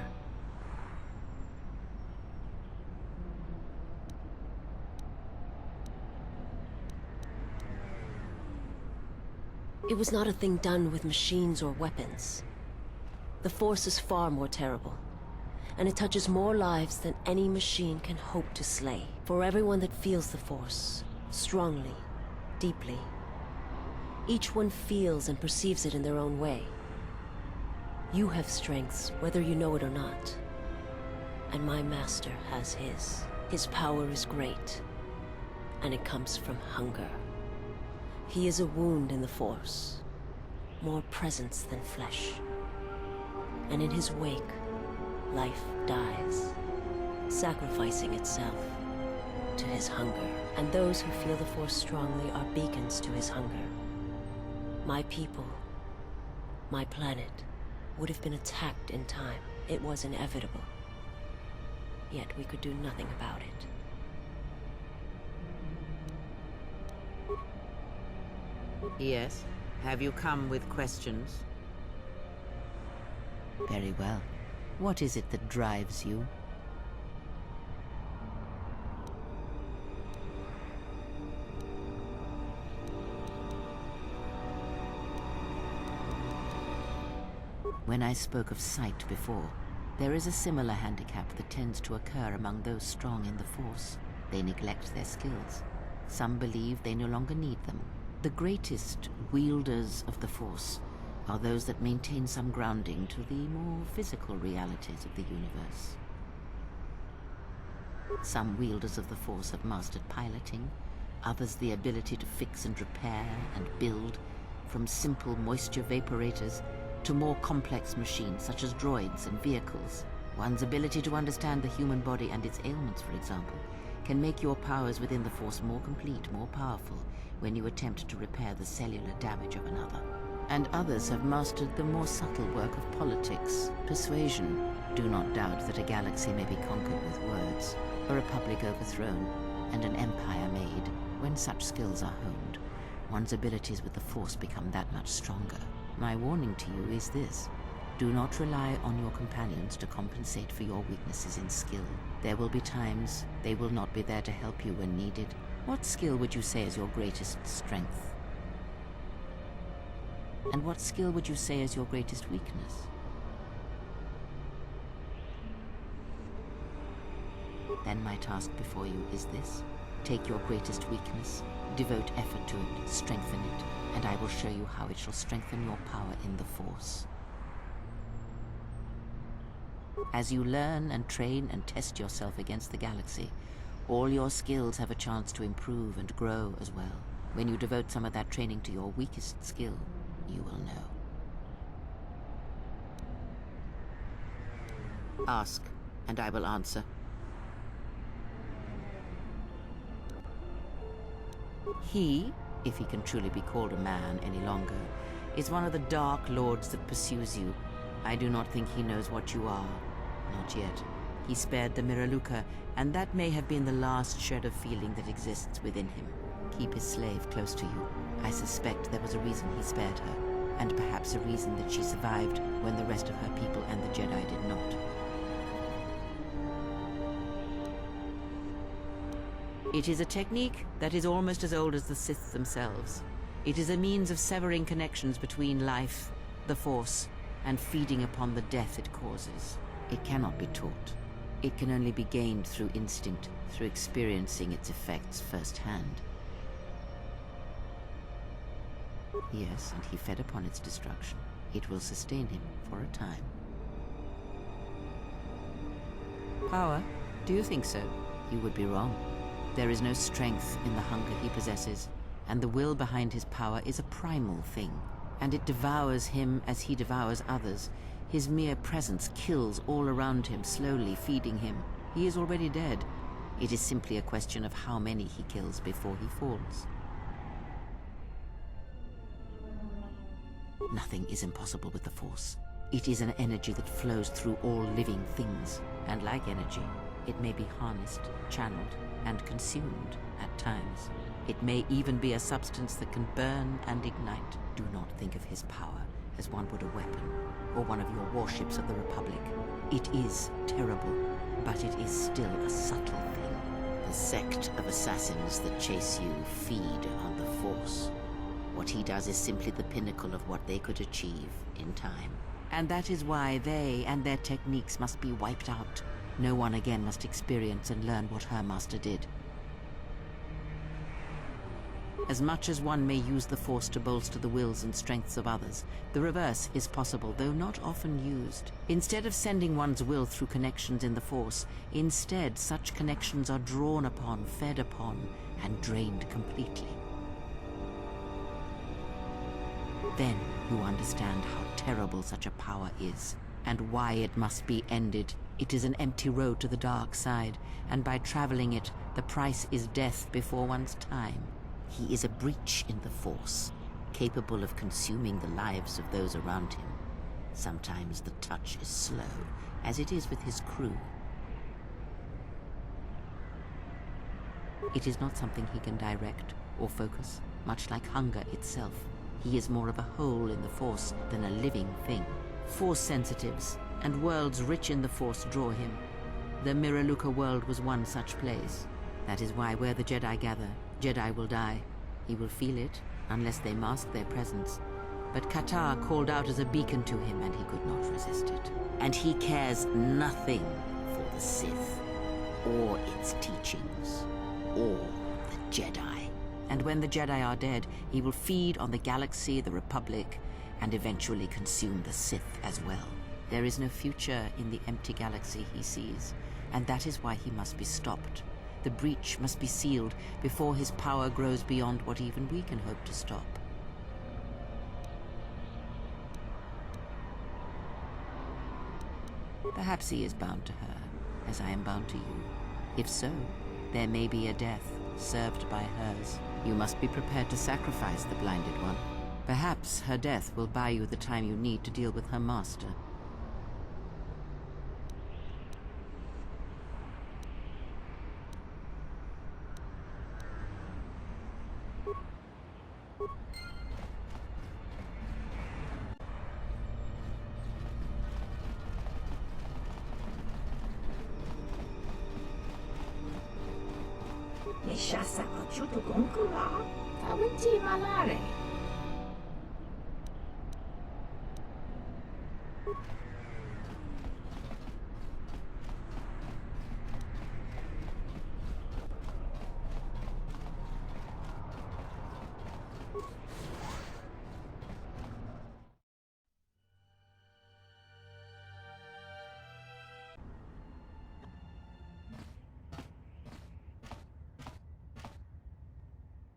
It was not a thing done with machines or weapons. The Force is far more terrible, and it touches more lives than any machine can hope to slay. For everyone that feels the Force, strongly, deeply, each one feels and perceives it in their own way. You have strengths, whether you know it or not. And my master has his. His power is great, and it comes from hunger. He is a wound in the Force, more presence than flesh. And in his wake, life dies, sacrificing itself to his hunger. And those who feel the Force strongly are beacons to his hunger. My people, my planet, would have been attacked in time. It was inevitable. Yet we could do nothing about it. Yes? Have you come with questions? Very well. What is it that drives you? When I spoke of sight before, there is a similar handicap that tends to occur among those strong in the Force. They neglect their skills. Some believe they no longer need them. The greatest wielders of the Force are those that maintain some grounding to the more physical realities of the universe. Some wielders of the Force have mastered piloting, others the ability to fix and repair and build, from simple moisture vaporators to more complex machines such as droids and vehicles. One's ability to understand the human body and its ailments, for example, can make your powers within the Force more complete, more powerful, when you attempt to repair the cellular damage of another. And others have mastered the more subtle work of politics, persuasion. Do not doubt that a galaxy may be conquered with words, a republic overthrown, and an empire made. When such skills are honed, one's abilities with the Force become that much stronger. My warning to you is this: do not rely on your companions to compensate for your weaknesses in skill. There will be times they will not be there to help you when needed. What skill would you say is your greatest strength? And what skill would you say is your greatest weakness? Then my task before you is this: take your greatest weakness, devote effort to it, strengthen it, and I will show you how it shall strengthen your power in the Force. As you learn and train and test yourself against the galaxy, all your skills have a chance to improve and grow as well. When you devote some of that training to your weakest skill, you will know. Ask, and I will answer. He, if he can truly be called a man any longer, is one of the Dark Lords that pursues you. I do not think he knows what you are. Not yet. He spared the Miraluka, and that may have been the last shred of feeling that exists within him. Keep his slave close to you. I suspect there was a reason he spared her, and perhaps a reason that she survived when the rest of her people and the Jedi did not. It is a technique that is almost as old as the Sith themselves. It is a means of severing connections between life, the Force, and feeding upon the death it causes. It cannot be taught. It can only be gained through instinct, through experiencing its effects firsthand. Yes, and he fed upon its destruction. It will sustain him for a time. Power? Do you think so? You would be wrong. There is no strength in the hunger he possesses, and the will behind his power is a primal thing, and it devours him as he devours others. His mere presence kills all around him, slowly feeding him. He is already dead. It is simply a question of how many he kills before he falls. Nothing is impossible with the Force. It is an energy that flows through all living things, and like energy, it may be harnessed, channeled, and consumed at times. It may even be a substance that can burn and ignite. Do not think of his power as one would a weapon, or one of your warships of the Republic. It is terrible, but it is still a subtle thing. The sect of assassins that chase you feed on the Force. What he does is simply the pinnacle of what they could achieve in time. And that is why they and their techniques must be wiped out. No one again must experience and learn what her master did. As much as one may use the Force to bolster the wills and strengths of others, the reverse is possible, though not often used. Instead of sending one's will through connections in the Force, instead such connections are drawn upon, fed upon, and drained completely. Then you understand how terrible such a power is, and why it must be ended. It is an empty road to the dark side, and by traveling it, the price is death before one's time. He is a breach in the Force, capable of consuming the lives of those around him. Sometimes the touch is slow, as it is with his crew. It is not something he can direct or focus. Much like hunger itself, he is more of a hole in the Force than a living thing. Force sensitives and worlds rich in the Force draw him. The Miraluka world was one such place. That is why where the Jedi gather, Jedi will die. He will feel it, unless they mask their presence. But Katar called out as a beacon to him, and he could not resist it. And he cares nothing for the Sith, or its teachings, or the Jedi. And when the Jedi are dead, he will feed on the galaxy, the Republic, and eventually consume the Sith as well. There is no future in the empty galaxy he sees, and that is why he must be stopped. The breach must be sealed before his power grows beyond what even we can hope to stop. Perhaps he is bound to her, as I am bound to you. If so, there may be a death served by hers. You must be prepared to sacrifice the blinded one. Perhaps her death will buy you the time you need to deal with her master. Nishasa achutu gonkula, tawinti malare.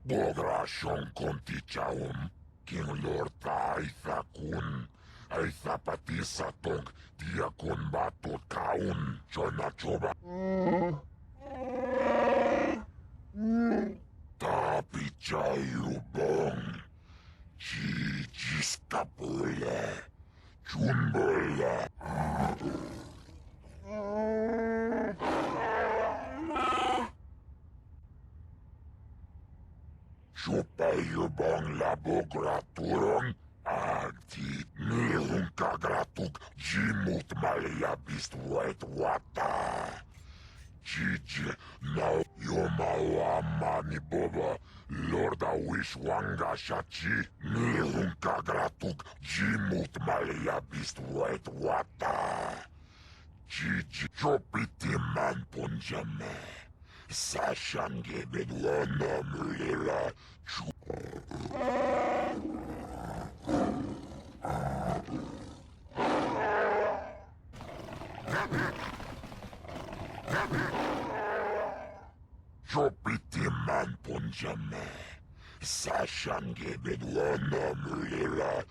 Bograshon kontichaum, King Lord Aitha kun, Aitha patisa tong, diakon batot kaun, chonachoba. Tapi chayu bong, jiskapule, chumbole. Chupayu bong la bograturong, agti nihun kagratuk, jimut malia bist wet wata. Jiji, now yomawa mani boba, Lorda wish wanga shachi, nihun kagratuk, jimut malia bist wet wata. Jiji, chopiti man punjame. Sashange bedwana mulila Chopiti man punjame. Sashange bedwana mulila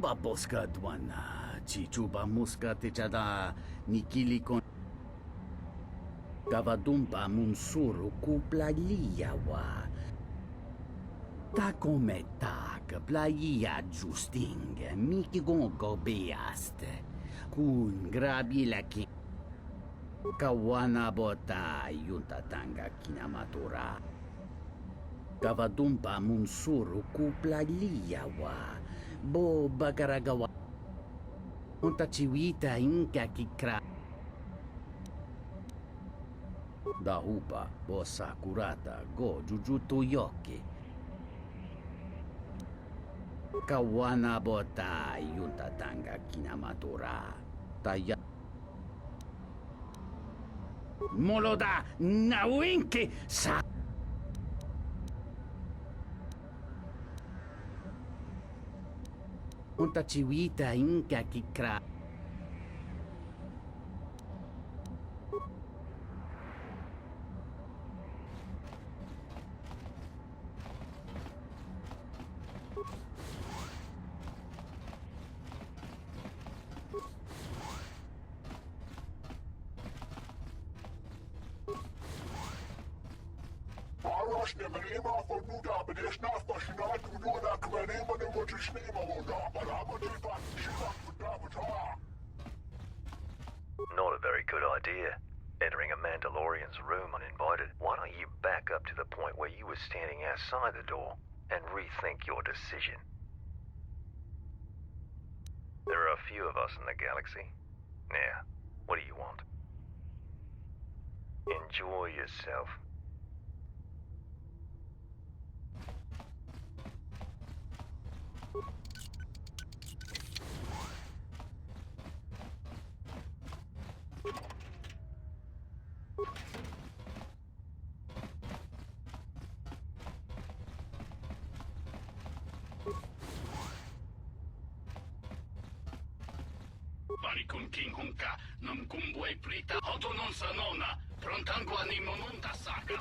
Uba poska dwana, chichuba muska techada, nikili kon. Gavadumba munsuru kuplaliawa. Ta come tak, plaia justing, miki gongo beaste. Kun grabi la ki. Kawana bota yuntatanga kinamatura. Gavadumba munsuru kuplaliawa. Bo bagaragawa. Unta chiwita inka kikra. Da upa, bo sakurata, go jujutu yoki. Kawana bota yuntatanga kinamatura. Taya. Moloda nawinki sa. Unta chiwita inka kikra. Arash ne menima fonuda bedeshna fashinat udona kmenima ne motishnima woda parabatipa shiva fudavata. Not a very good idea. Entering a Mandalorian's room uninvited. Why don't you back up to the point where you were standing outside the door and rethink your decision? There are a few of us in the galaxy. Now, what do you want? Enjoy yourself. Varikun king hunka, num kumbwe prita, hoto non sanona, prontangua ni monunta saka.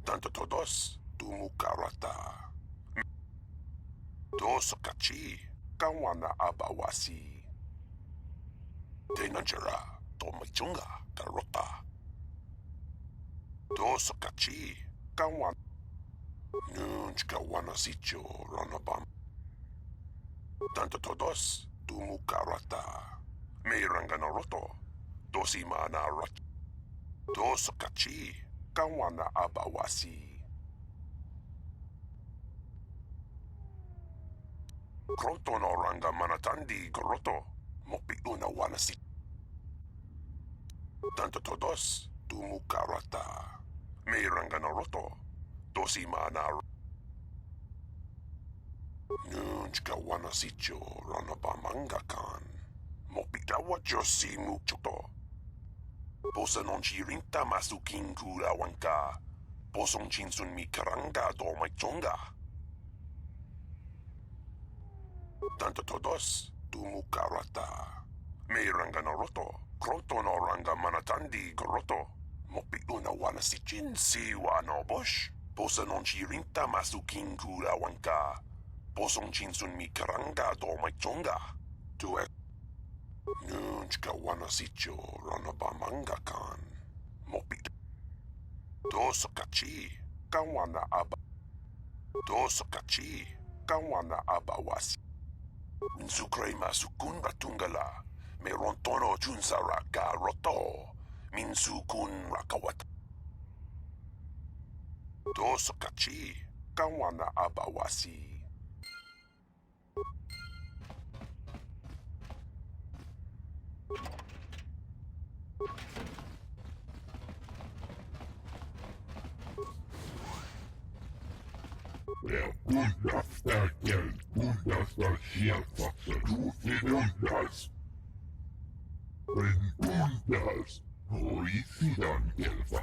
Tanto todos tumukarata. Dos kachi kawana abawasi. Denanjara tomachunga karota. Dos kachi kawan. Nunch kawana sicho ronabam. Tanto todos tumukarata. Meiranganaroto. Dosimana rat. Dos kachi kawana abawasi. Kronto no ranga manatandi goroto. Mopi una wanasi. Tanto todos tumukarata. Meiranganaroto. Dosimana rat. Nunchka wanasicho ranabamangakan. Mopitawa josi muchoto. Posa non chirinta masukin kura wanka. Posong chinsun mi karanga do maichonga. Tanto todos tumukarata. Meiranga naroto. Kronto no ranga manatandi goroto. Mopi una wanasichin si wano bosh. Posa non chirinta masukin kura wanka. Posong chinsun mi karanga do maichonga. Tuek. Nunchka wanasicho ranabamangakan. Mopit. Dos kachi kawana aba. Dos kachi kawana abawasi. Minsukray masukun ratungala. Meron tono junsara ka roto. Minsukun rakawat. Dos kachi kawana abawasi. Bundas bundas bundas, hoisidan gelfa.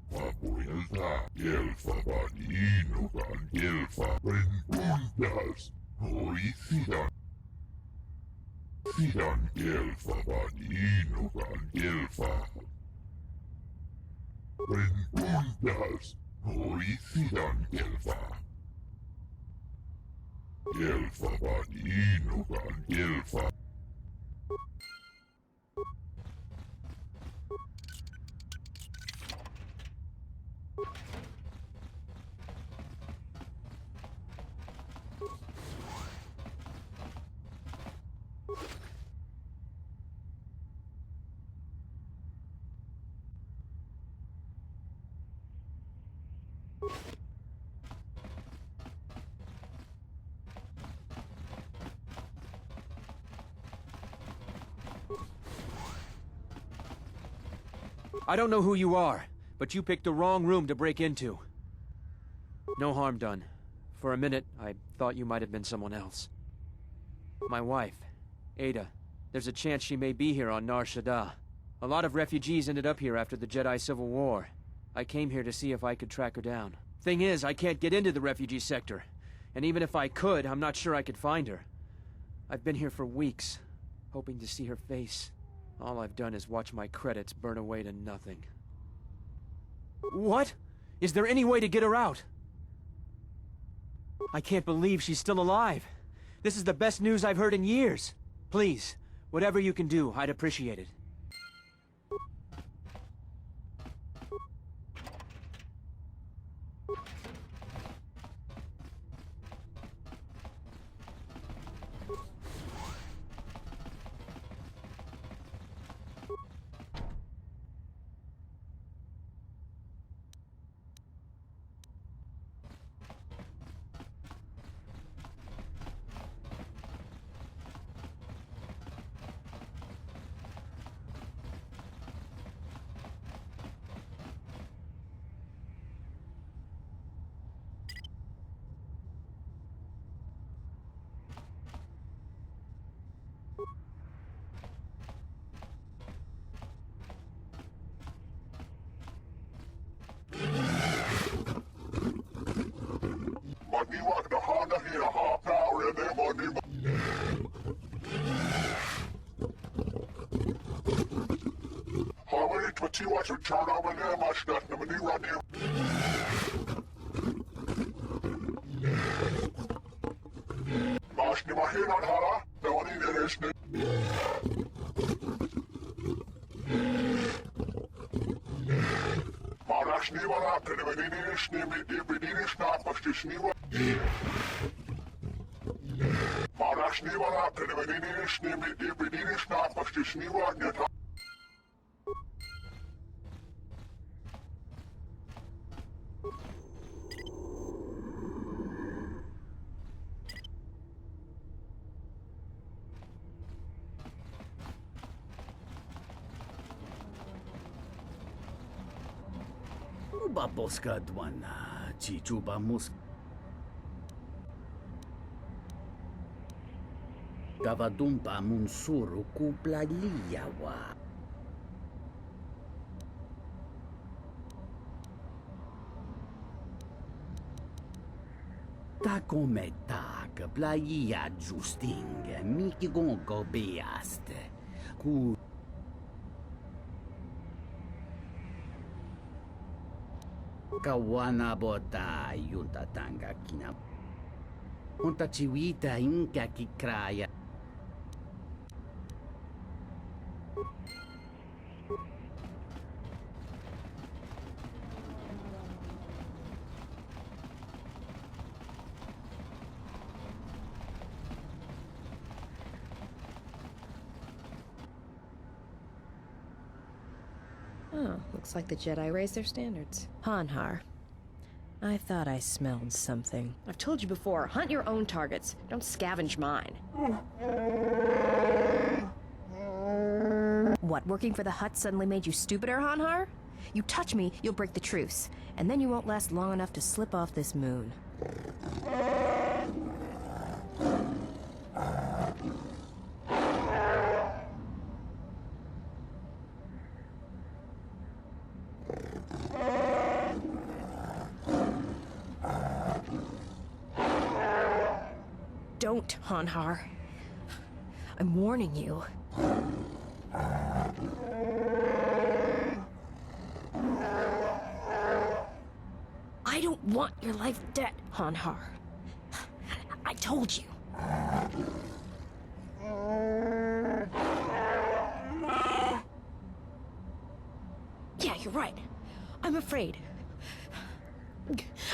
Papuelta, gelfa vaninokan gelfa. Bundas, hoisidan. Sidan gelfa vaninokan gelfa. Bundas, hoisidan gelfa. Gelfa vaninokan gelfa. I don't know who you are, but you picked the wrong room to break into. No harm done. For a minute, I thought you might have been someone else. My wife, Ada. There's a chance she may be here on Nar Shaddaa. A lot of refugees ended up here after the Jedi Civil War. I came here to see if I could track her down. Thing is, I can't get into the refugee sector. And even if I could, I'm not sure I could find her. I've been here for weeks, hoping to see her face. All I've done is watch my credits burn away to nothing. What? Is there any way to get her out? I can't believe she's still alive. This is the best news I've heard in years. Please, whatever you can do, I'd appreciate it. Baboska dwana, chichuba mus. Gavadumpa munsuru kupla liyawa. Ta come tak, playa justing, miki gongo beaste. Ku Kawana bota yunta tanga kina. Unta chiwita inka kikraya. Oh, looks like the Jedi raised their standards. Hanhar. I thought I smelled something. I've told you before, hunt your own targets. Don't scavenge mine. What, working for the Hutt suddenly made you stupider, Hanhar? You touch me, you'll break the truce. And then you won't last long enough to slip off this moon. Don't, Hanhar. I'm warning you. I don't want your life dead, Hanhar. I told you. Yeah, you're right. I'm afraid.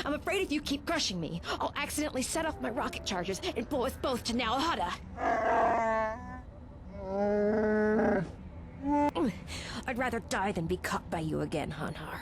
I'm afraid if you keep crushing me, I'll accidentally set off my rocket charges and blow us both to Nar Shaddaa. I'd rather die than be caught by you again, Hanhar.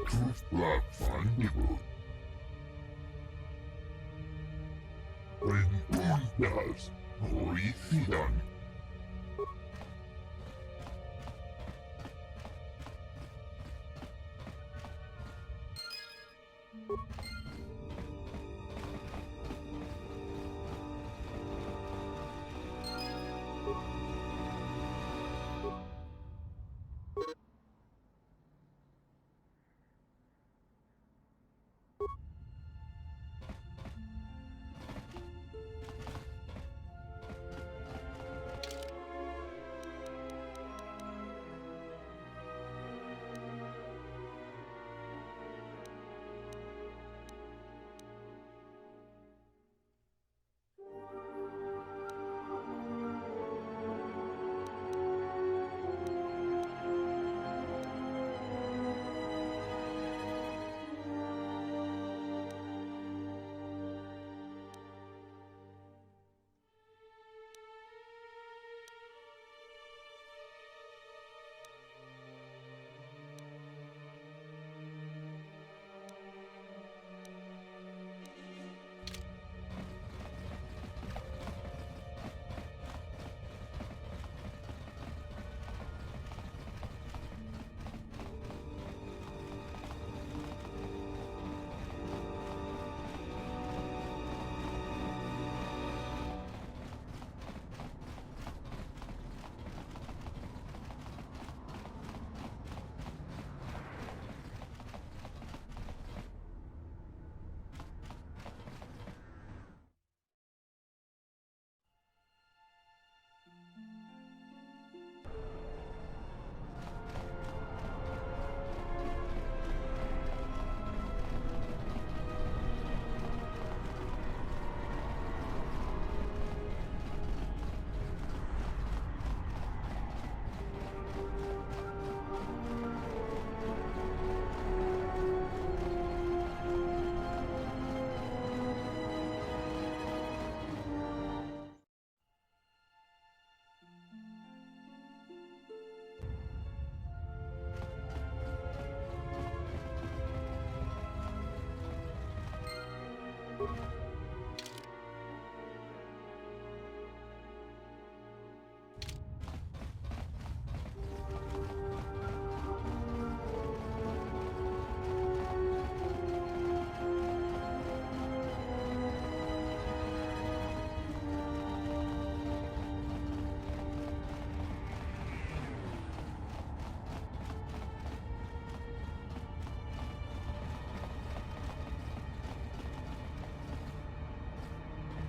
Truth black findable. When does Morifidan.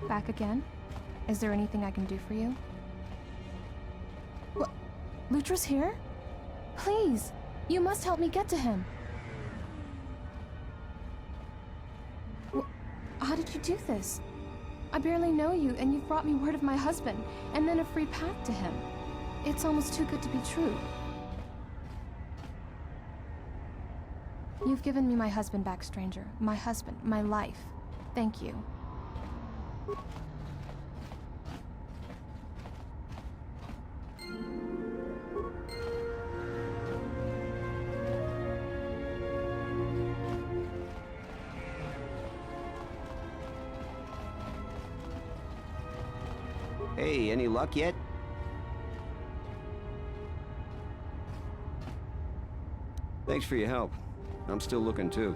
Back again? Is there anything I can do for you? What? Lutra's here? Please! You must help me get to him! How did you do this? I barely know you, and you've brought me word of my husband, and then a free path to him. It's almost too good to be true. You've given me my husband back, stranger. My husband, my life. Thank you. Hey, any luck yet? Thanks for your help. I'm still looking too.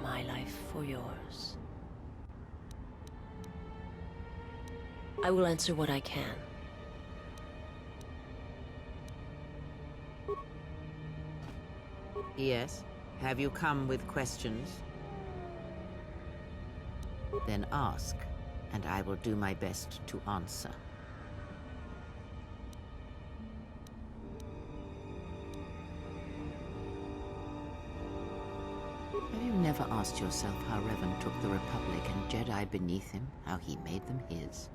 My life for yours. I will answer what I can. Yes? Have you come with questions? Then ask, and I will do my best to answer. Have you never asked yourself how Revan took the Republic and Jedi beneath him, how he made them his?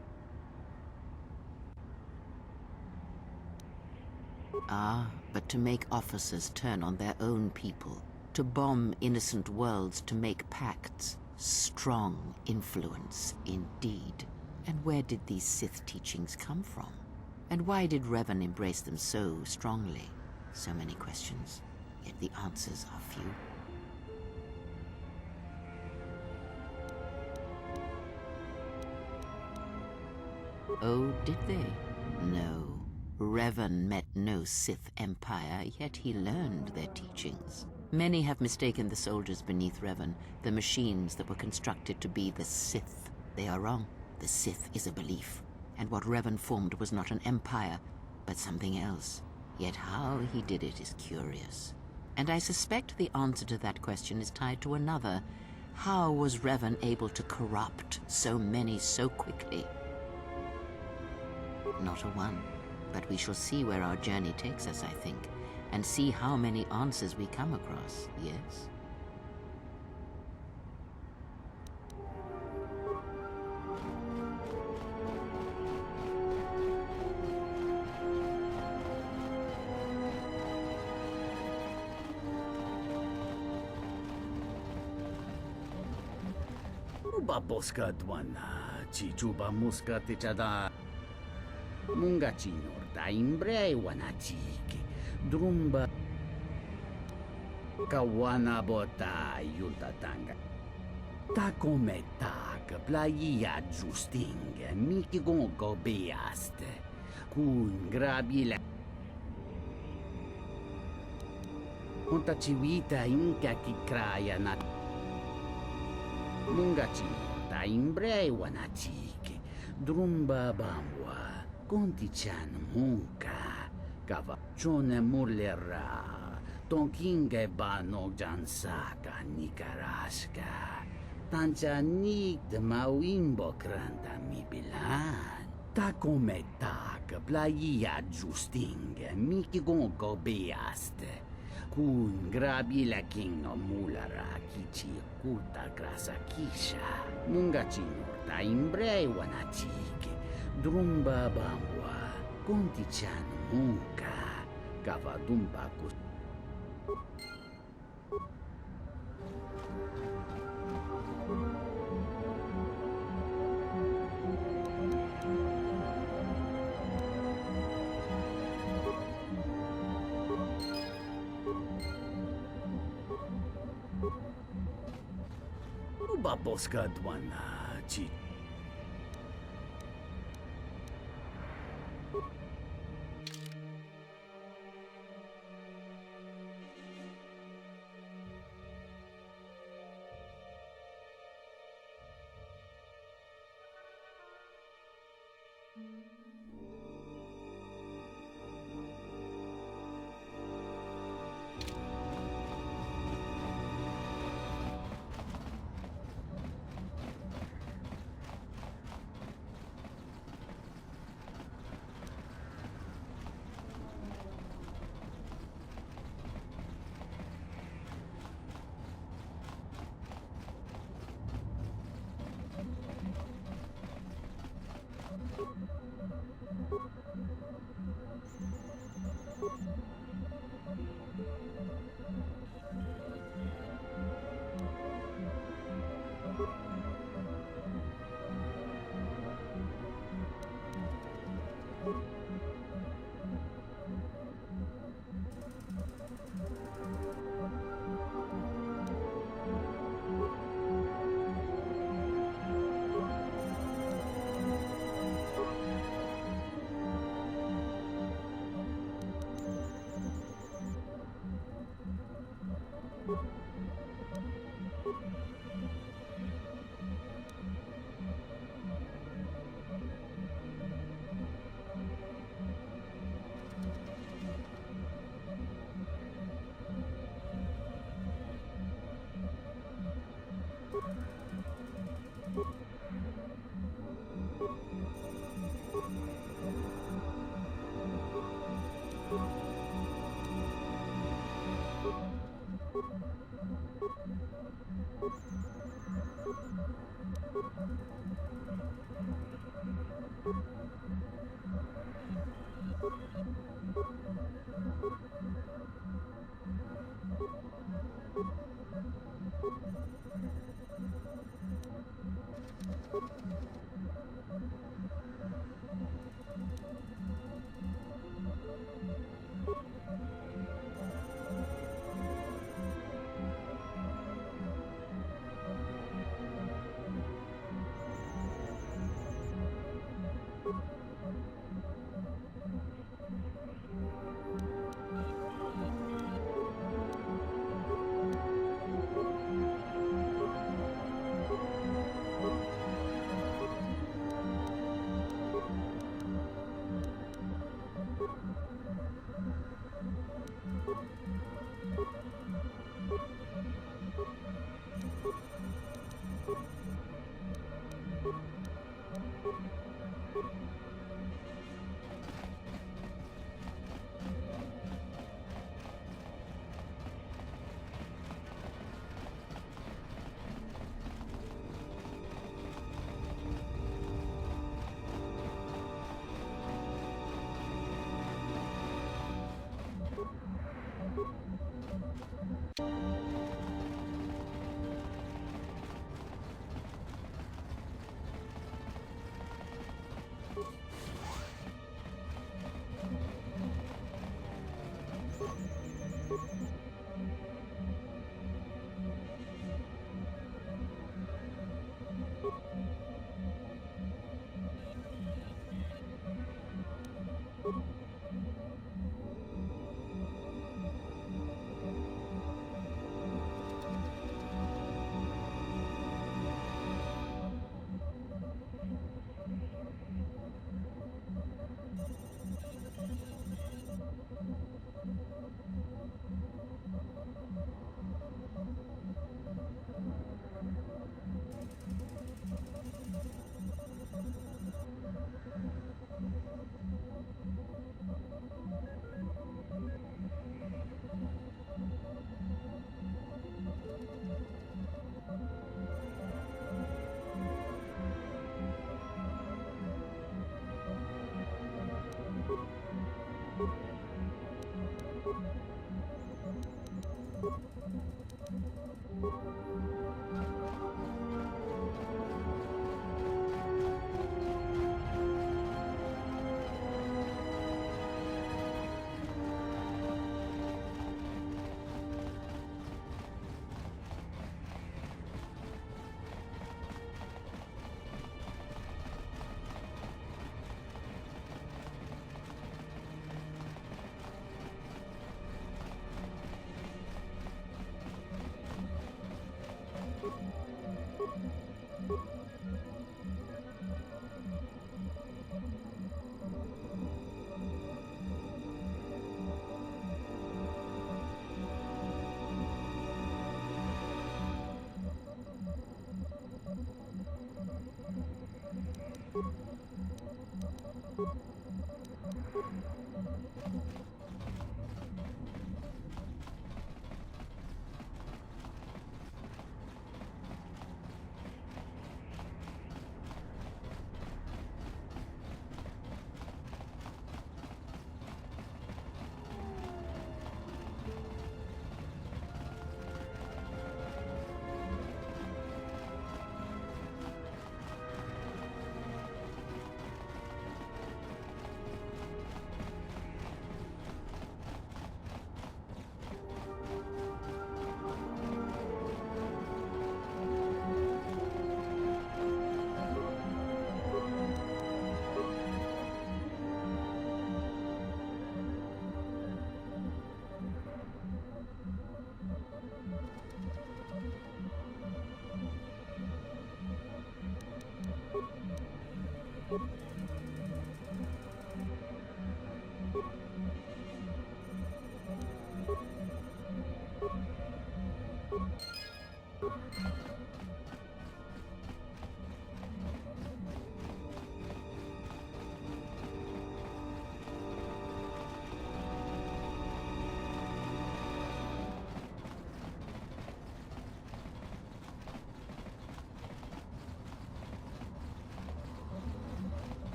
Ah, but to make officers turn on their own people, to bomb innocent worlds, to make pacts. Strong influence, indeed. And where did these Sith teachings come from? And why did Revan embrace them so strongly? So many questions, yet the answers are few. Oh, did they? No. Revan met no Sith empire, yet he learned their teachings. Many have mistaken the soldiers beneath Revan, the machines that were constructed to be the Sith. They are wrong. The Sith is a belief, and what Revan formed was not an empire, but something else. Yet how he did it is curious. And I suspect the answer to that question is tied to another. How was Revan able to corrupt so many so quickly? Not a one. But we shall see where our journey takes us, I think, and see how many answers we come across, yes? Uba boska dwana, chichuba muska tichada. Munga chinor da imbre wanachiki, drumba kawana bota yultatanga. Ta come tag, playa giusting, miki gongo beaste, kun grabile. Conta civita inca ki kraya na. Munga chinor da imbre wanachiki, drumba bambwa. Conti-chan munka, kava chone mulera, tonkinge bano jansaka nikaraska, tancha nik de mawimbo kranta mi bilan. Ta come tak, playa giustinge, miki gongo beaste, kun grabi la kingo mulara kichi kuta grasa kisha, munga chinor ta imbre wanachike. Drumba bambwa, conti chan munka, kava dumba kus. Baboska dwana, chi.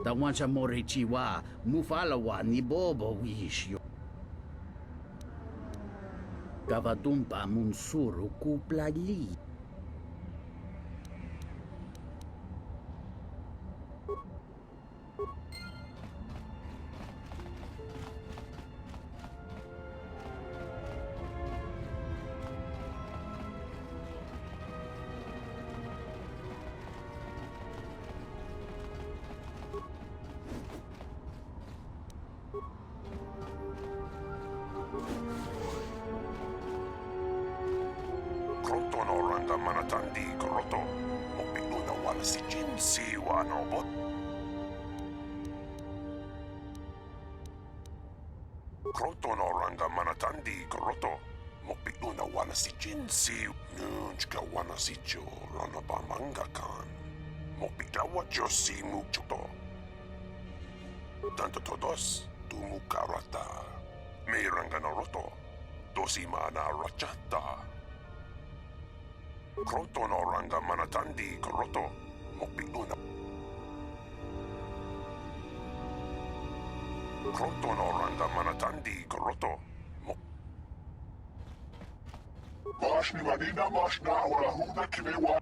Tawansa morichiwa, mufalawa ni bobo wisyo. Kavatumpa munsuru kuplali. Krotonoranga manatandi koroto. Mopiluna wala si jinsi wanobot. Krotonoranga manatandi koroto. Mopiluna wala si jinsi. Nunchka wana si jo lana ba mangakan. Mopidawa jo si muchoto. Tanto todos tumukarata. Miranga noroto. Dosi mana rachata. Krotonoranga manatandi koroto. Mopiluna. Krotonoranga manatandi koroto. Mashni manina mashna wala huda kimewa.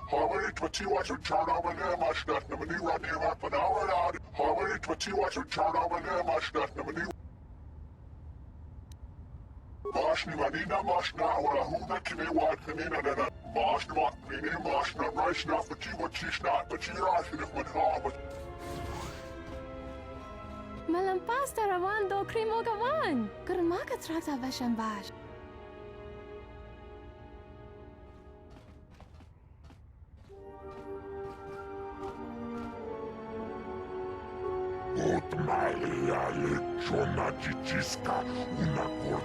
Hawari twatiwa to chana wale mashnat na mani rani rapanawara. Hawari twatiwa to chana wale mashnat na mani. Mashni manina mashna wala huda kimewa kanina nana. Mashna makmini mashna rashna fatiwa chishna pachirashi if manhabat. Malampas tarawan do krimo gawan. Kurmaka trata vashambash. Malia lechona chichiska una cor.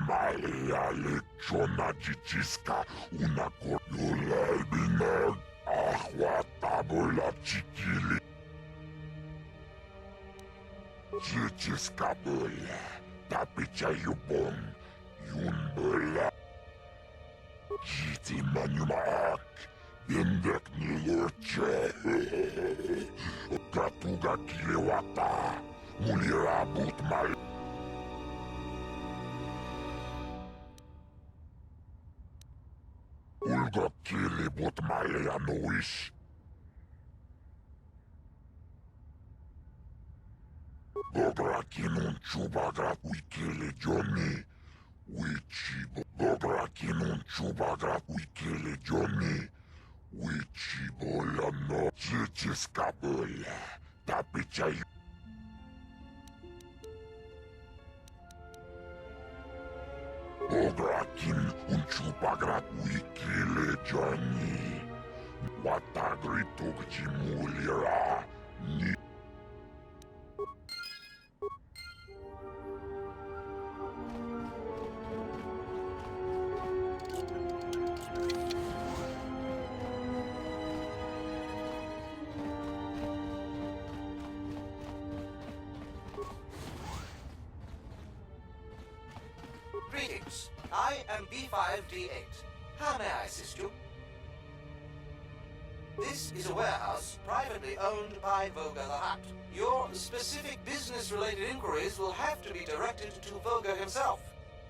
Malia lechona chichiska una cor. Yulelbineg ahwa tabula chiquili. Chichiska bula. Tapicha yubon. Yun bula. Jiti manumaak. Bendek nilurche. Katuga kilewata. Mulirabut mal. Ulga kilibut maleanoish. Bograkinun chubagrat wikele Johnny. Wichibo. Bograkinun chubagrat wikele Johnny. Wichibola no chichiskabola. Tapichay. Bograkin un chubagrat wikele Johnny. Watagritug chimulira. Ni. Greetings. I am B5D8. How may I assist you? This is a warehouse privately owned by Voga the Hutt. Your specific business-related inquiries will have to be directed to Voga himself.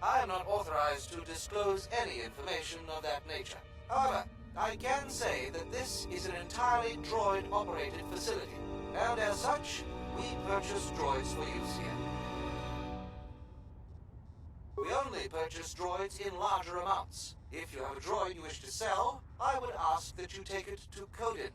I am not authorized to disclose any information of that nature. However, I can say that this is an entirely droid-operated facility, and as such, we purchase droids for use here. We only purchase droids in larger amounts. If you have a droid you wish to sell, I would ask that you take it to Codin.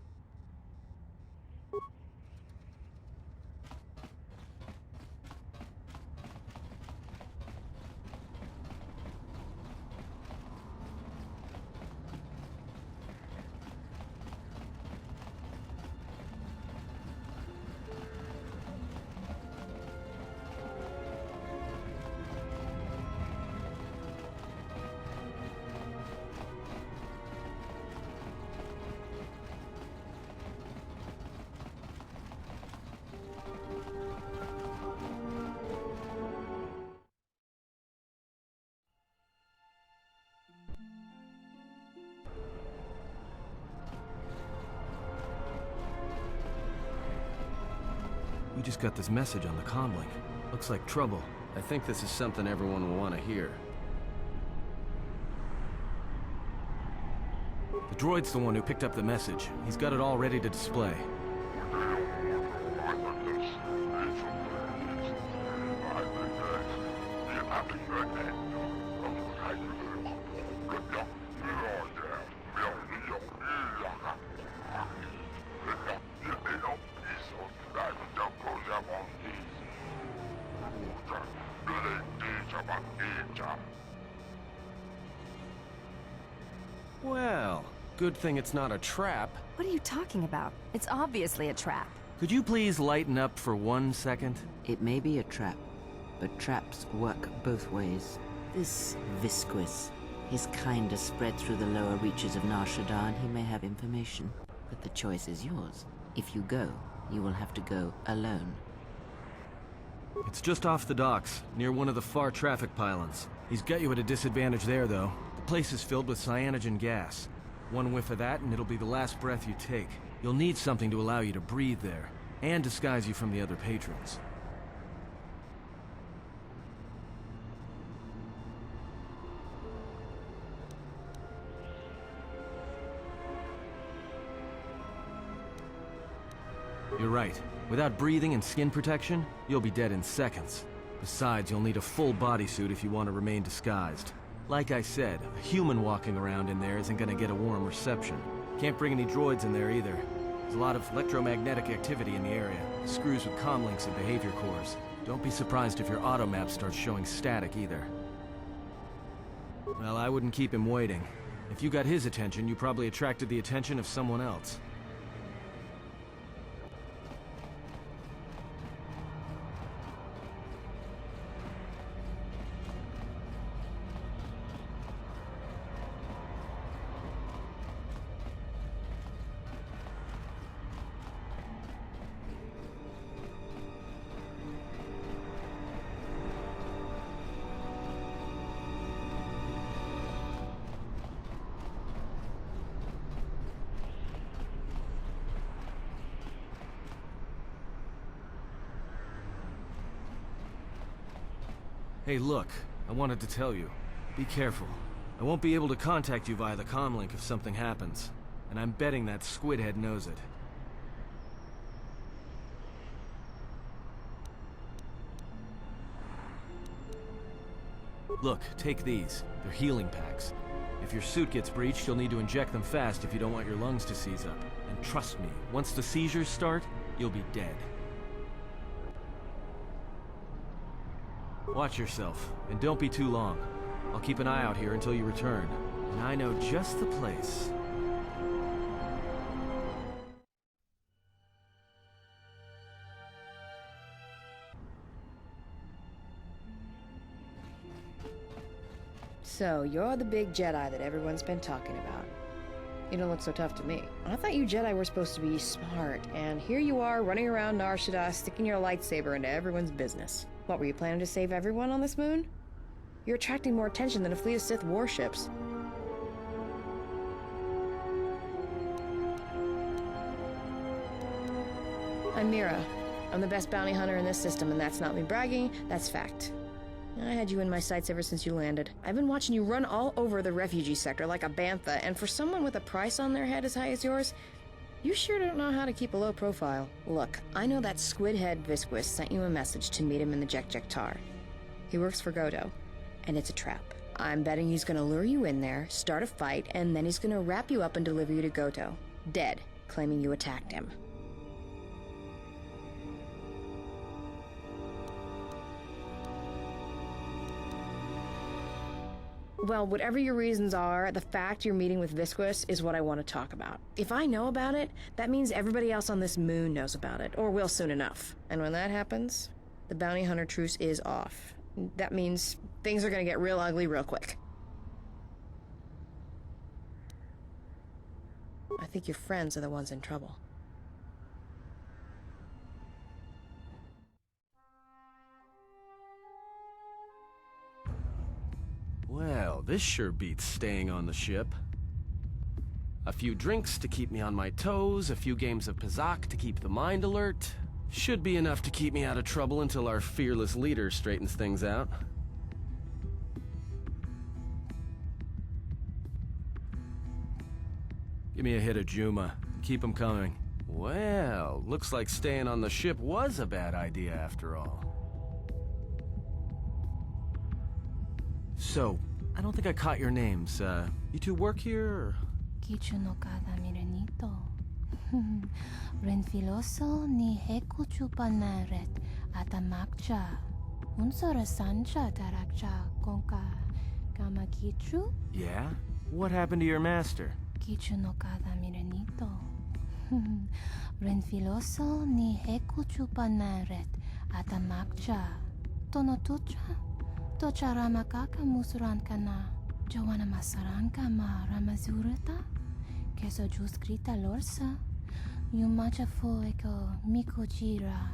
We just got this message on the comlink. Looks like trouble. I think this is something everyone will want to hear. The droid's the one who picked up the message. He's got it all ready to display. Well, good thing it's not a trap. What are you talking about? It's obviously a trap. Could you please lighten up for 1 second? It may be a trap, but traps work both ways. This Visquis, his kind is spread through the lower reaches of Nar Shaddaa, and he may have information. But the choice is yours. If you go, you will have to go alone. It's just off the docks, near one of the far traffic pylons. He's got you at a disadvantage there, though. The place is filled with cyanogen gas. One whiff of that, and it'll be the last breath you take. You'll need something to allow you to breathe there, and disguise you from the other patrons. You're right. Without breathing and skin protection, you'll be dead in seconds. Besides, you'll need a full bodysuit if you want to remain disguised. Like I said, a human walking around in there isn't gonna get a warm reception. Can't bring any droids in there either. There's a lot of electromagnetic activity in the area. Screws with comlinks and behavior cores. Don't be surprised if your auto map starts showing static either. Well, I wouldn't keep him waiting. If you got his attention, you probably attracted the attention of someone else. Hey, look, I wanted to tell you. Be careful. I won't be able to contact you via the comlink if something happens. And I'm betting that Squidhead knows it. Look, take these. They're healing packs. If your suit gets breached, you'll need to inject them fast if you don't want your lungs to seize up. And trust me, once the seizures start, you'll be dead. Watch yourself, and don't be too long. I'll keep an eye out here until you return. And I know just the place. So, you're the big Jedi that everyone's been talking about. You don't look so tough to me. I thought you Jedi were supposed to be smart, and here you are running around Nar Shaddaa sticking your lightsaber into everyone's business. What, were you planning to save everyone on this moon? You're attracting more attention than a fleet of Sith warships. I'm Mira. I'm the best bounty hunter in this system, and that's not me bragging, that's fact. I had you in my sights ever since you landed. I've been watching you run all over the refugee sector like a bantha, and for someone with a price on their head as high as yours, you sure don't know how to keep a low profile. Look, I know that squid-head Visquis sent you a message to meet him in the Jek-Jek-Tar. He works for Godo, and it's a trap. I'm betting he's gonna lure you in there, start a fight, and then he's gonna wrap you up and deliver you to Goto, dead, claiming you attacked him. Well, whatever your reasons are, the fact you're meeting with Visquis is what I want to talk about. If I know about it, that means everybody else on this moon knows about it, or will soon enough. And when that happens, the bounty hunter truce is off. That means things are gonna get real ugly real quick. I think your friends are the ones in trouble. Well, this sure beats staying on the ship. A few drinks to keep me on my toes, a few games of Pizak to keep the mind alert. Should be enough to keep me out of trouble until our fearless leader straightens things out. Give me a hit of Juma. Keep 'em coming. Well, looks like staying on the ship was a bad idea after all. So, I don't think I caught your names. You two work here, or? Kichu no kada mirenito. Renfiloso ni heku chupanaret atamakcha. Unsora sancha tarakcha konka kama kichu? Yeah? What happened to your master? Kichu no kada mirenito. Renfiloso ni heku chupanaret atamakcha. Tonotucha? Tochara makaka musuran kana. Joanna masaranka ma ramazurata. Keso juskrita lorsa. Yumacha fo eko mikojira.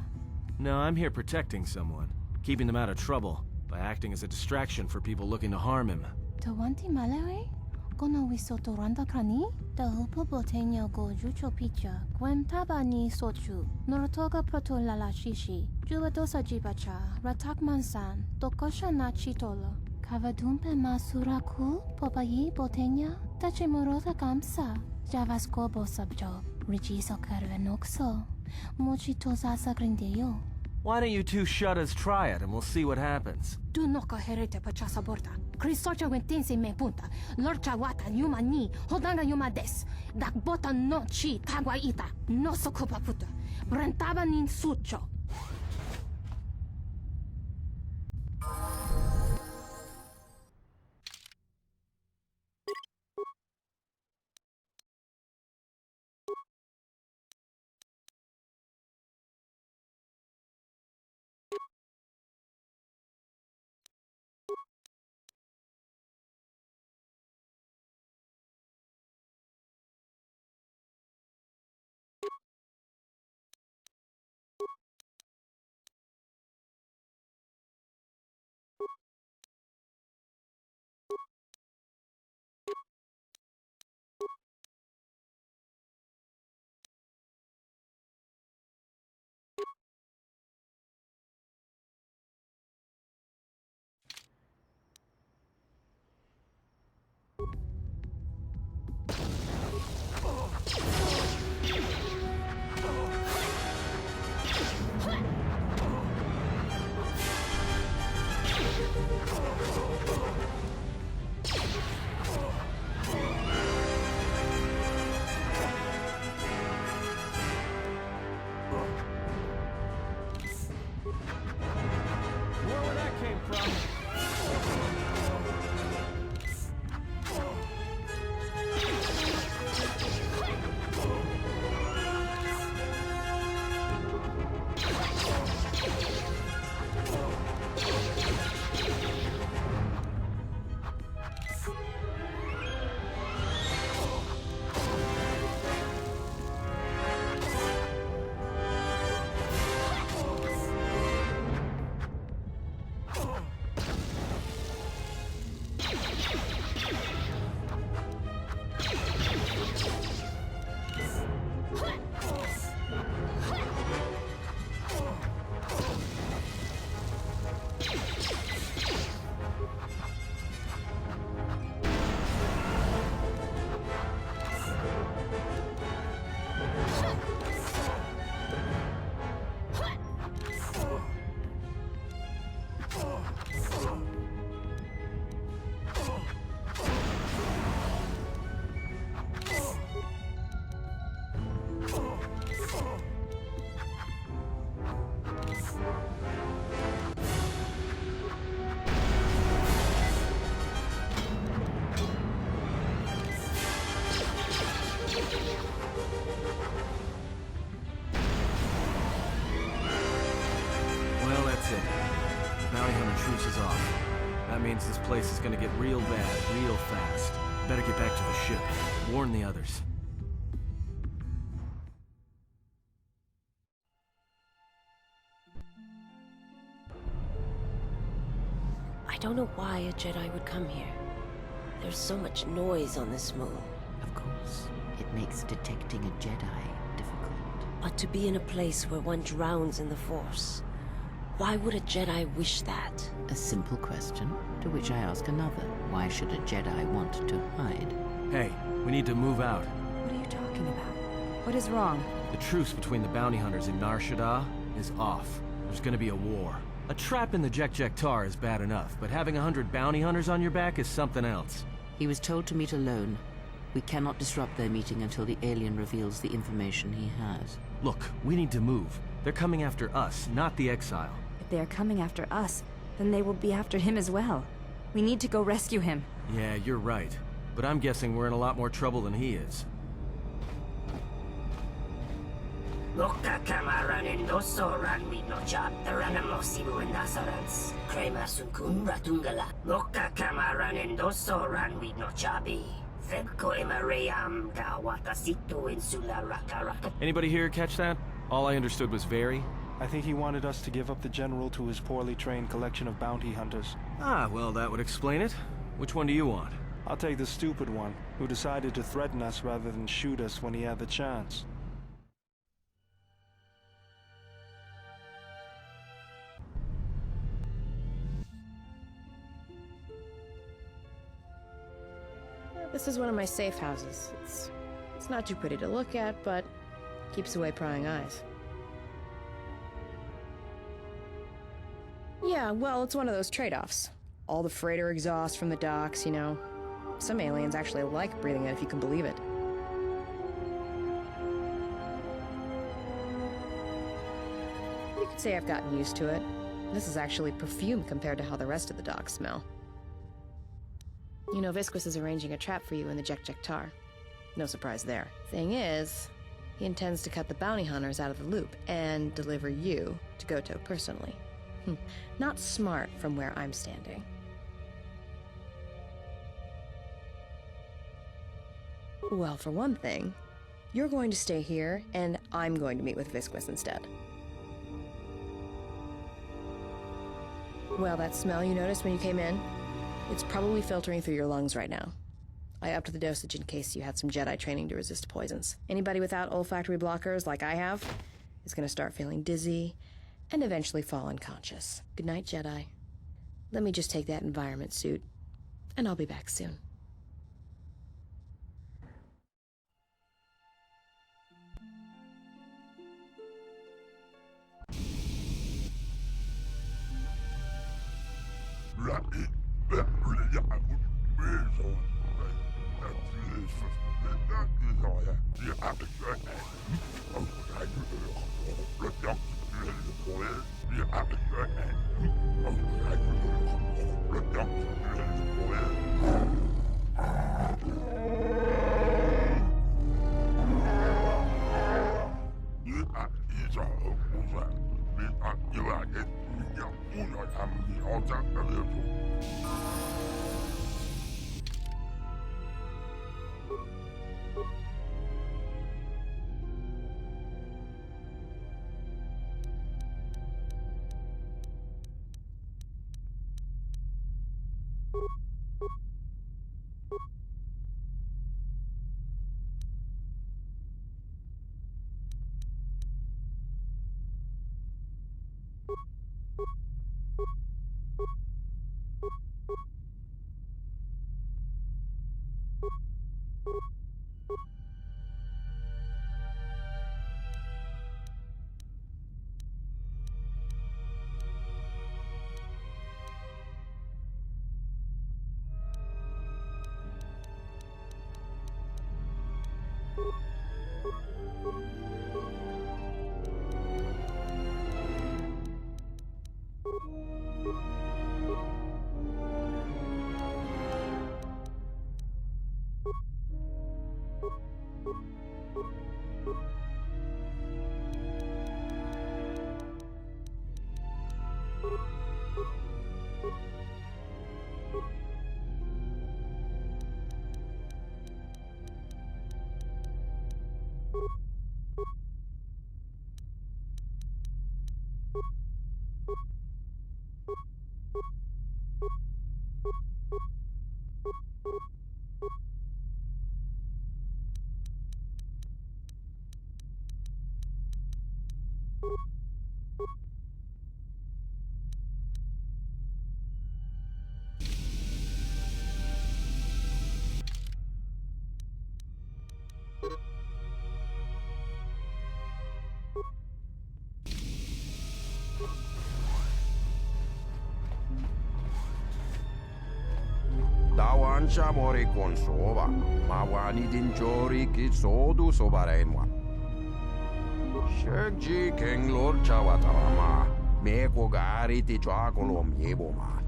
No, I'm here protecting someone. Keeping them out of trouble. By acting as a distraction for people looking to harm him. Tawanti malewe? Kono wisoto randa krani? Da hupo boteño go jucho picha. Gwem taba ni sochu. Norotoga proto lalashishi. Jubadosa jibacha. Ratak mansan. Tokosha na chitolo. Kavadumpe masuraku. Popayi boteña. Tache morota kamsa. Javasko bo subjob. Rijiso karvenokso. Mochito sasa grindeyo. Why don't you two shuttas try it and we'll see what happens? Du noka herete pachasa borta. Krisocha wentense me punta. Lorcha wata yuma ni. Hodanga yuma des. Dak bota no chi tagwa ita. No sokopa puta. Brentaba nin sucho. Well, that's it. The bounty hunter truce is off. That means this place is gonna get real bad, real fast. Better get back to the ship. Warn the others. I don't know why a Jedi would come here. There's so much noise on this moon. Of course, it makes detecting a Jedi difficult. But to be in a place where one drowns in the Force, why would a Jedi wish that? A simple question, to which I ask another. Why should a Jedi want to hide? Hey, we need to move out. What are you talking about? What is wrong? The truce between the bounty hunters in Nar Shaddaa is off. There's gonna be a war. A trap in the Jek Tar is bad enough, but having 100 bounty hunters on your back is something else. He was told to meet alone. We cannot disrupt their meeting until the alien reveals the information he has. Look, we need to move. They're coming after us, not the exile. If they are coming after us, then they will be after him as well. We need to go rescue him. Yeah, you're right. But I'm guessing we're in a lot more trouble than he is. Loka kamaranin doso ranwi no chat taranamo sibu nasarans. Krema sunkun ratungala. Loka kamaranin doso ranwi no chabi. Febko emareyam da watasito insula rakaraka. Anybody here catch that? All I understood was very. I think he wanted us to give up the General to his poorly trained collection of bounty hunters. Ah, well, that would explain it. Which one do you want? I'll take the stupid one, who decided to threaten us rather than shoot us when he had the chance. This is one of my safe houses. It's not too pretty to look at, but keeps away prying eyes. Yeah, well, it's one of those trade-offs. All the freighter exhaust from the docks, you know. Some aliens actually like breathing it, if you can believe it. You could say I've gotten used to it. This is actually perfume compared to how the rest of the docks smell. You know, Visquis is arranging a trap for you in the Jek Tar. No surprise there. Thing is, he intends to cut the bounty hunters out of the loop and deliver you to Goto personally. Not smart from where I'm standing. Well, for one thing, you're going to stay here, and I'm going to meet with Visquis instead. Well, that smell you noticed when you came in? It's probably filtering through your lungs right now. I upped the dosage in case you had some Jedi training to resist poisons. Anybody without olfactory blockers, like I have, is going to start feeling dizzy and eventually fall unconscious. Good night, Jedi. Let me just take that environment suit, and I'll be back soon. Dawancha mori kon soba. Mawani din chori ki sodu sobarenwa. Shekji keng lor chawatarama. Meko gari ti chakolom yeboma.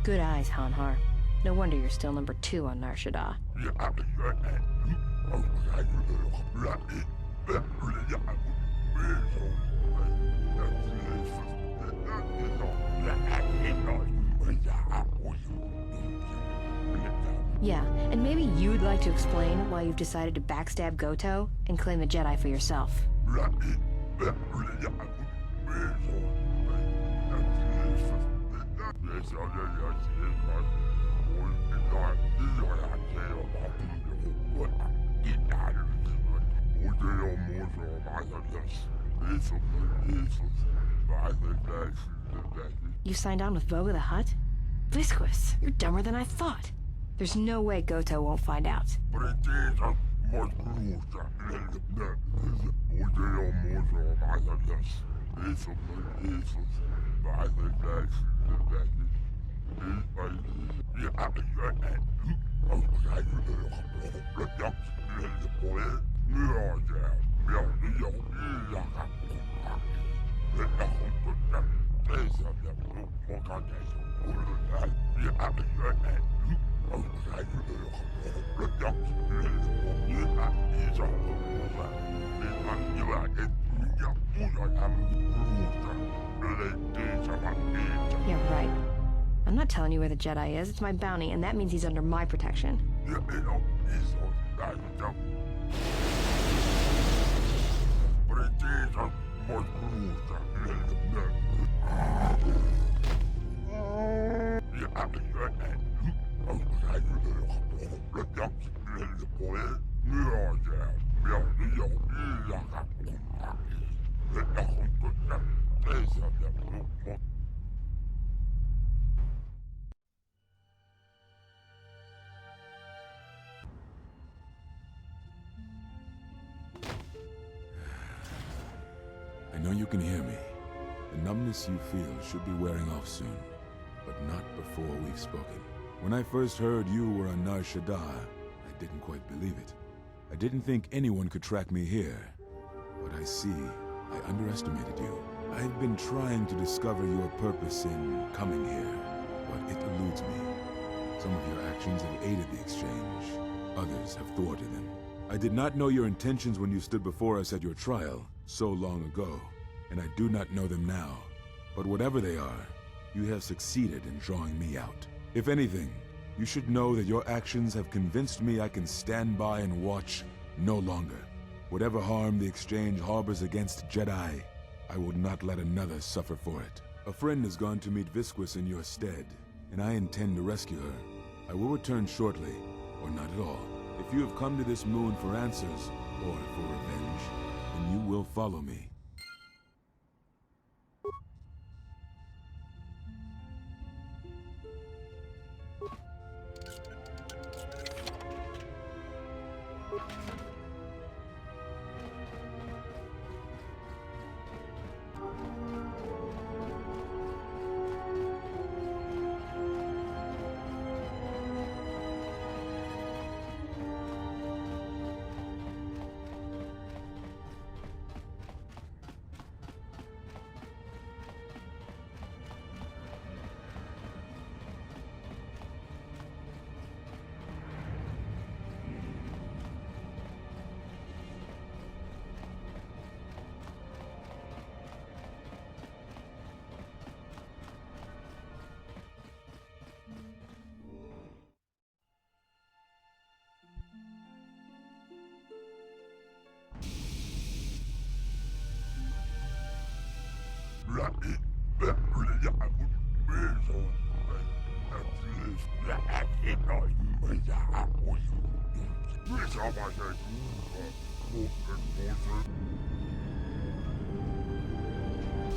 Good eyes, Hanhar. No wonder you're still number 2 on Nar Shaddaa. Yeah, and maybe you'd like to explain why you've decided to backstab Goto and claim the Jedi for yourself. You signed on with Voga the Hutt? Visquis, you're dumber than I thought. There's no way Goto won't find out. Yeah, right. I'm not telling you where the Jedi is. It's my bounty, and that means he's under my protection. I know you can hear me. The numbness you feel should be wearing off soon, but not before we've spoken. When I first heard you were on Nar Shaddaa, I didn't quite believe it. I didn't think anyone could track me here. But I see, I underestimated you. I've been trying to discover your purpose in coming here, but it eludes me. Some of your actions have aided the exchange. Others have thwarted them. I did not know your intentions when you stood before us at your trial so long ago, and I do not know them now. But whatever they are, you have succeeded in drawing me out. If anything, you should know that your actions have convinced me I can stand by and watch no longer. Whatever harm the exchange harbors against Jedi, I will not let another suffer for it. A friend has gone to meet Visquis in your stead, and I intend to rescue her. I will return shortly, or not at all. If you have come to this moon for answers, or for revenge, then you will follow me.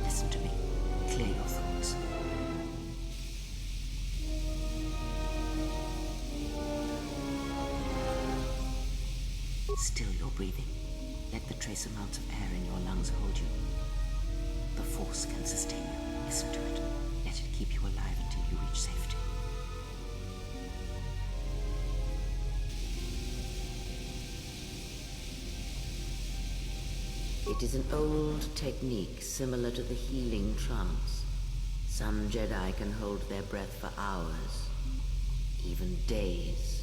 Listen to me. Clear your thoughts. Still your breathing. Let the trace amounts of air in your lungs hold you. The Force can sustain you. Listen to it. Let it keep you alive until you reach safety. It is an old technique similar to the healing trance. Some Jedi can hold their breath for hours, even days.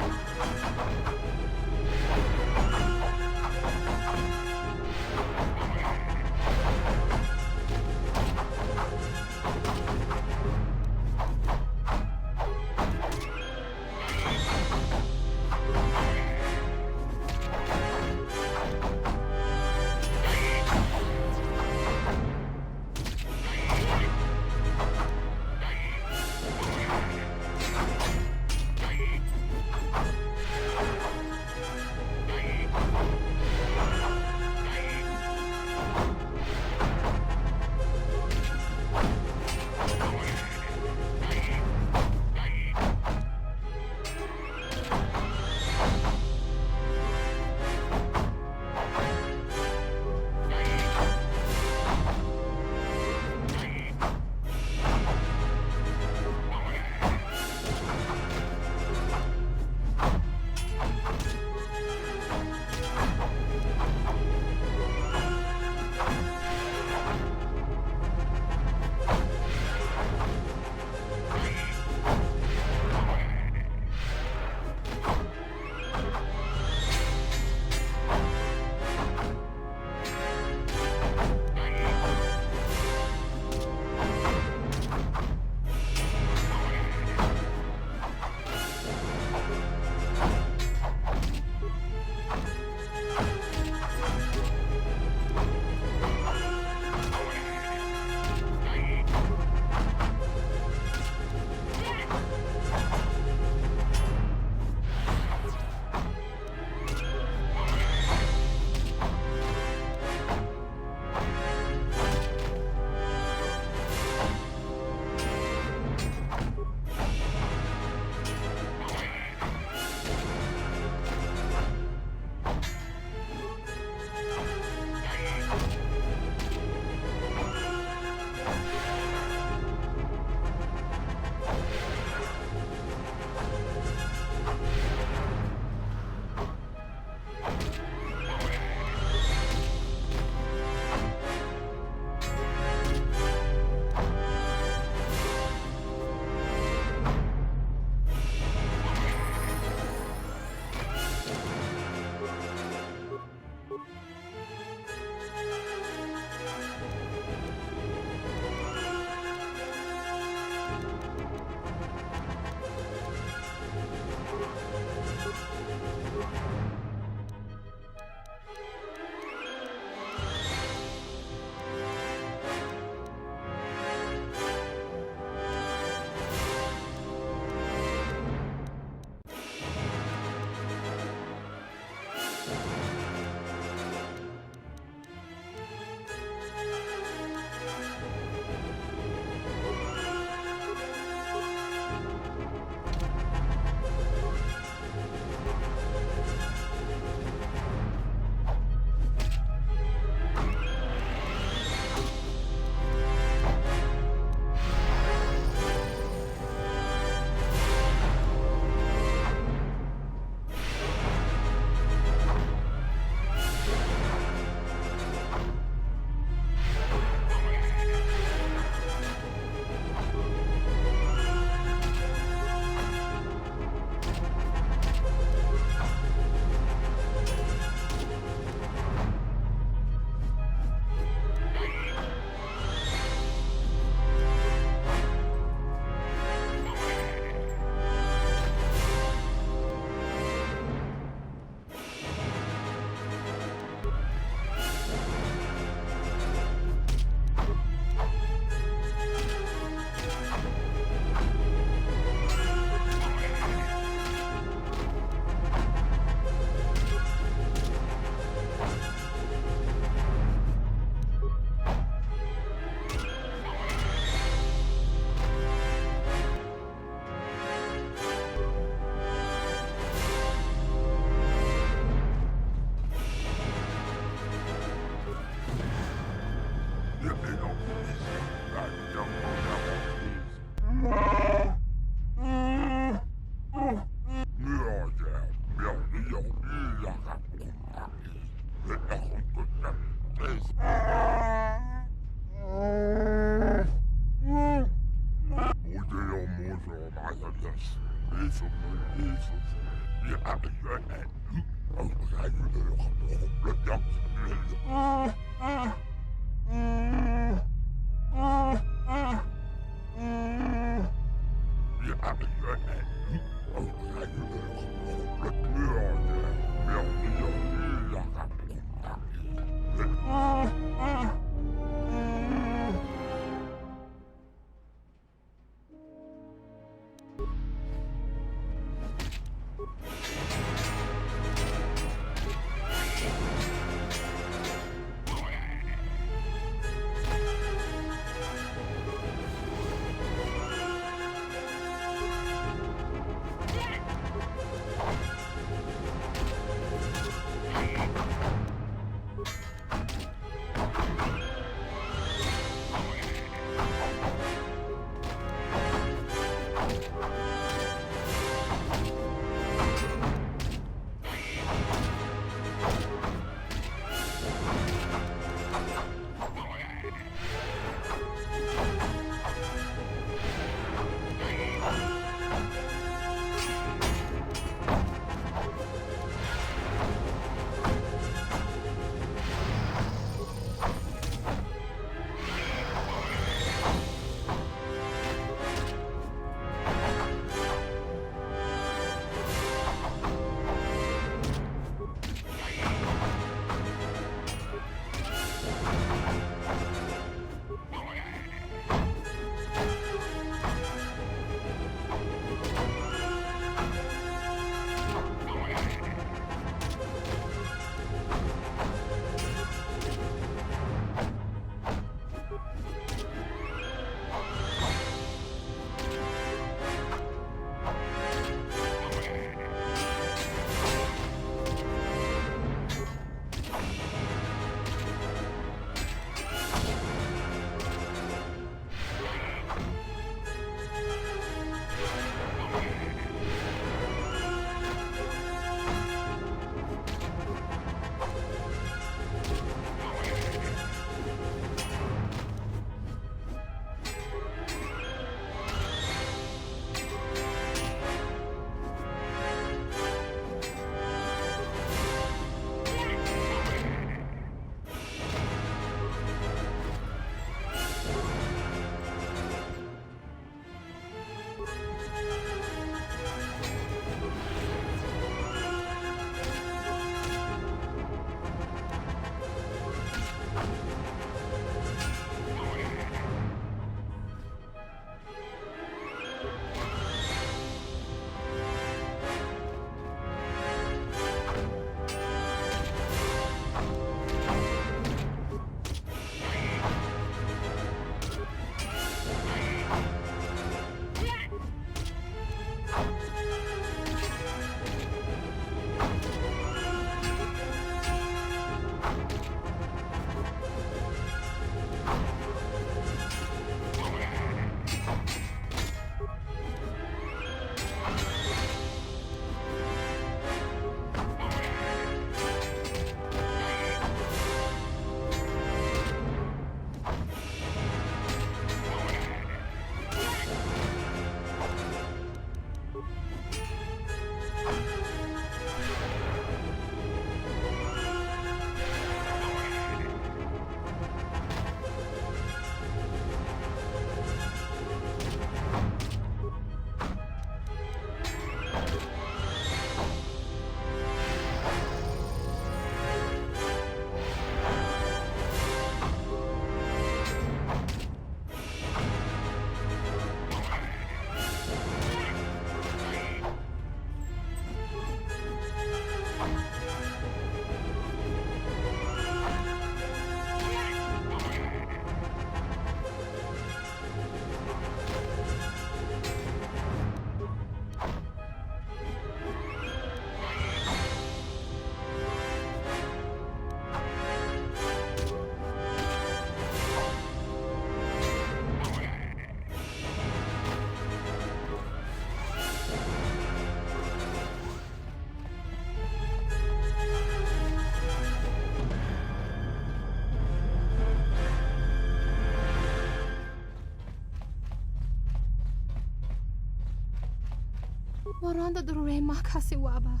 Waranda dure makasiwaba.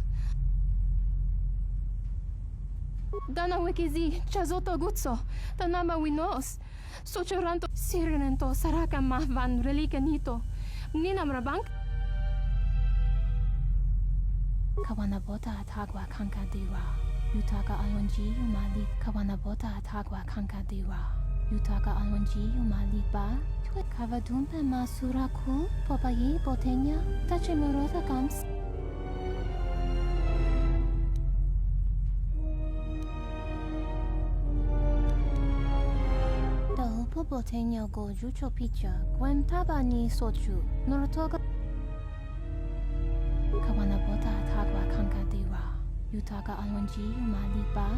Dana wikizi chazoto gutso. Tanama winos. Sochoranto sirenento saraka mahvan relikanito. Ninam rabank. Kawanabota atagwa kankadira. Yutaka alonji umali. Kawanabota atagwa kankadira. Yutaka alonji umali ba. Kavadumpe masuraku. Popayi botenya. Tachimurota kams. Botenya go jucho picha, gwen taba ni sochu, norotoga Kawanabota atagwa kankadira, Yutaka alonji umali ba.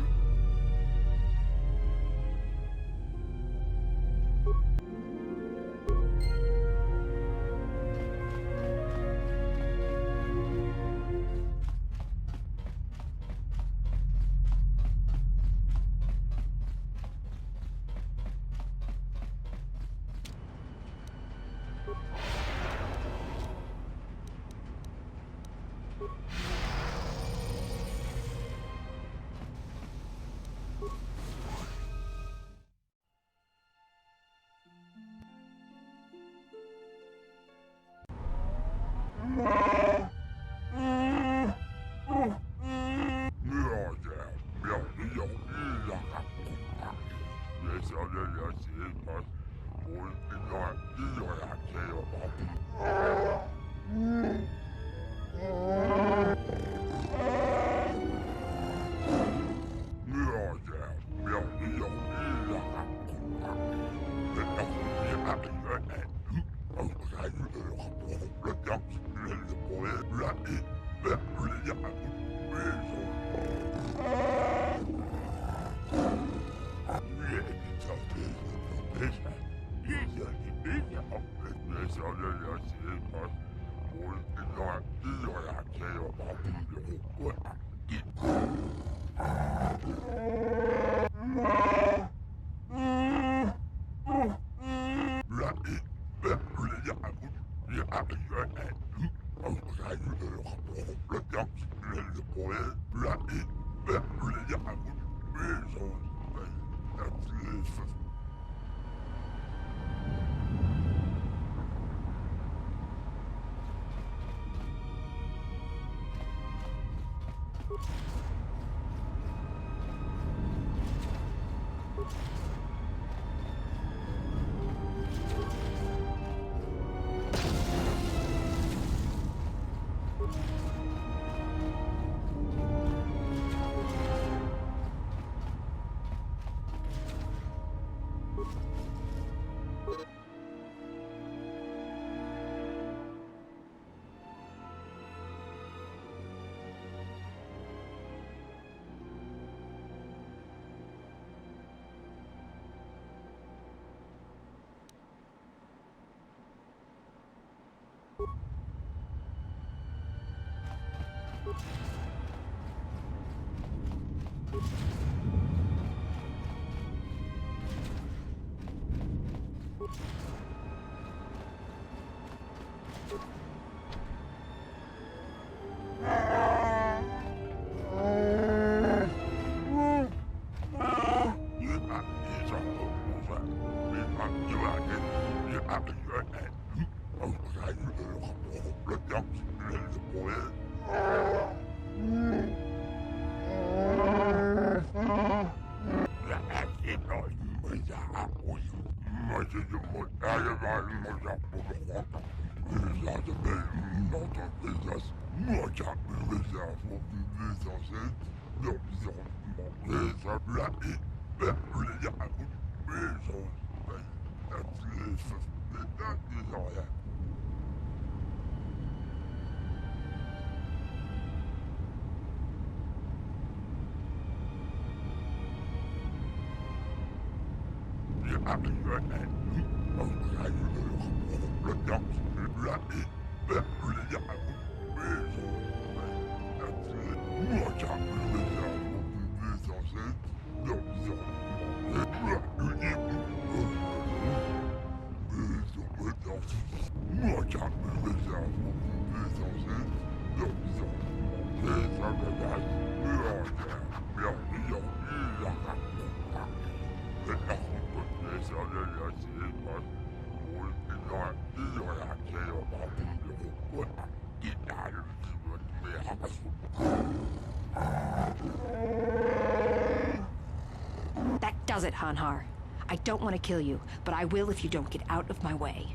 That does it, Hanhar. I don't want to kill you, but I will if you don't get out of my way.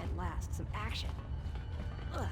At last, some action. Ugh.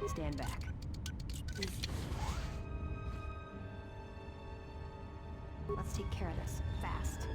Stand back. Let's take care of this, fast.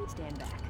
Stand back.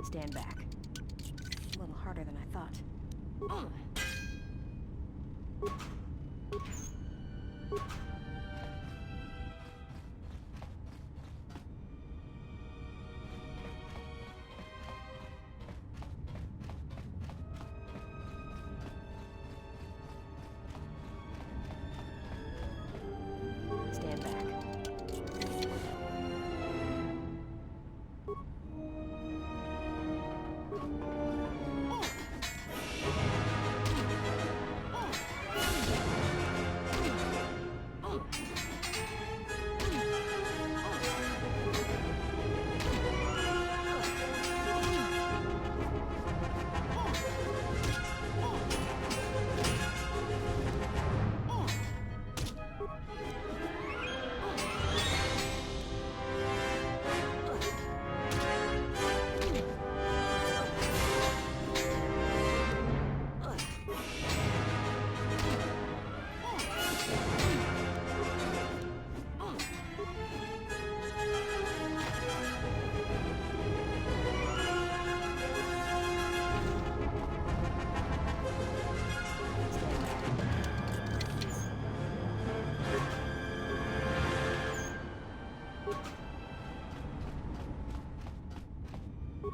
Stand back. A little harder than I thought. Stand back.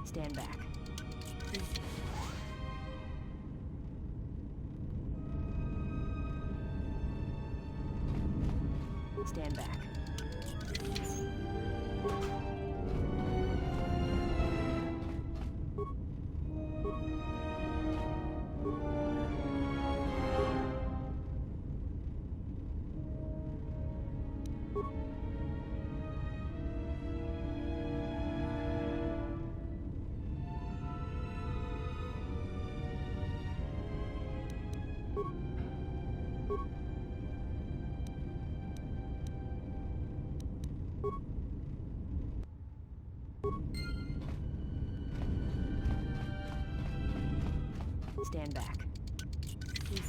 Stand back. Stand back. Stand back. Easy.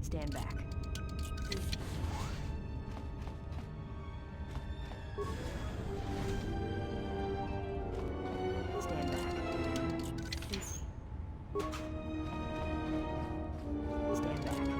Stand back. Easy. Stand back. Easy. Stand back.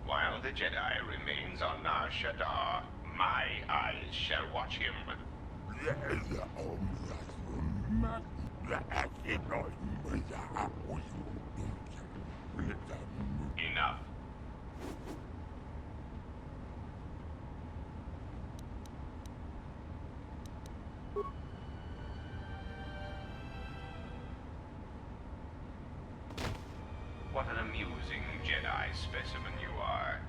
While the Jedi remains on Nar Shaddaa, my eyes shall watch him. Enough. What an amusing Jedi specimen you are.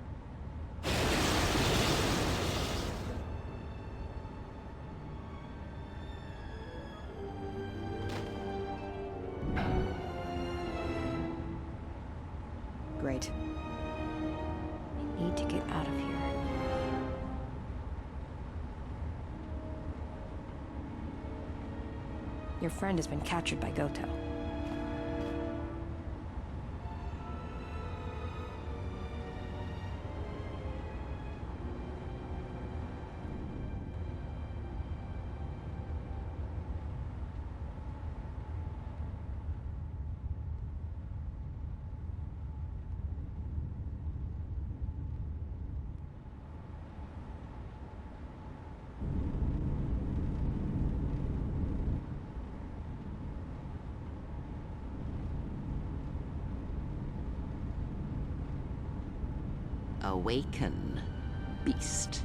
Great. I need to get out of here. Your friend has been captured by Goto. Awaken, beast.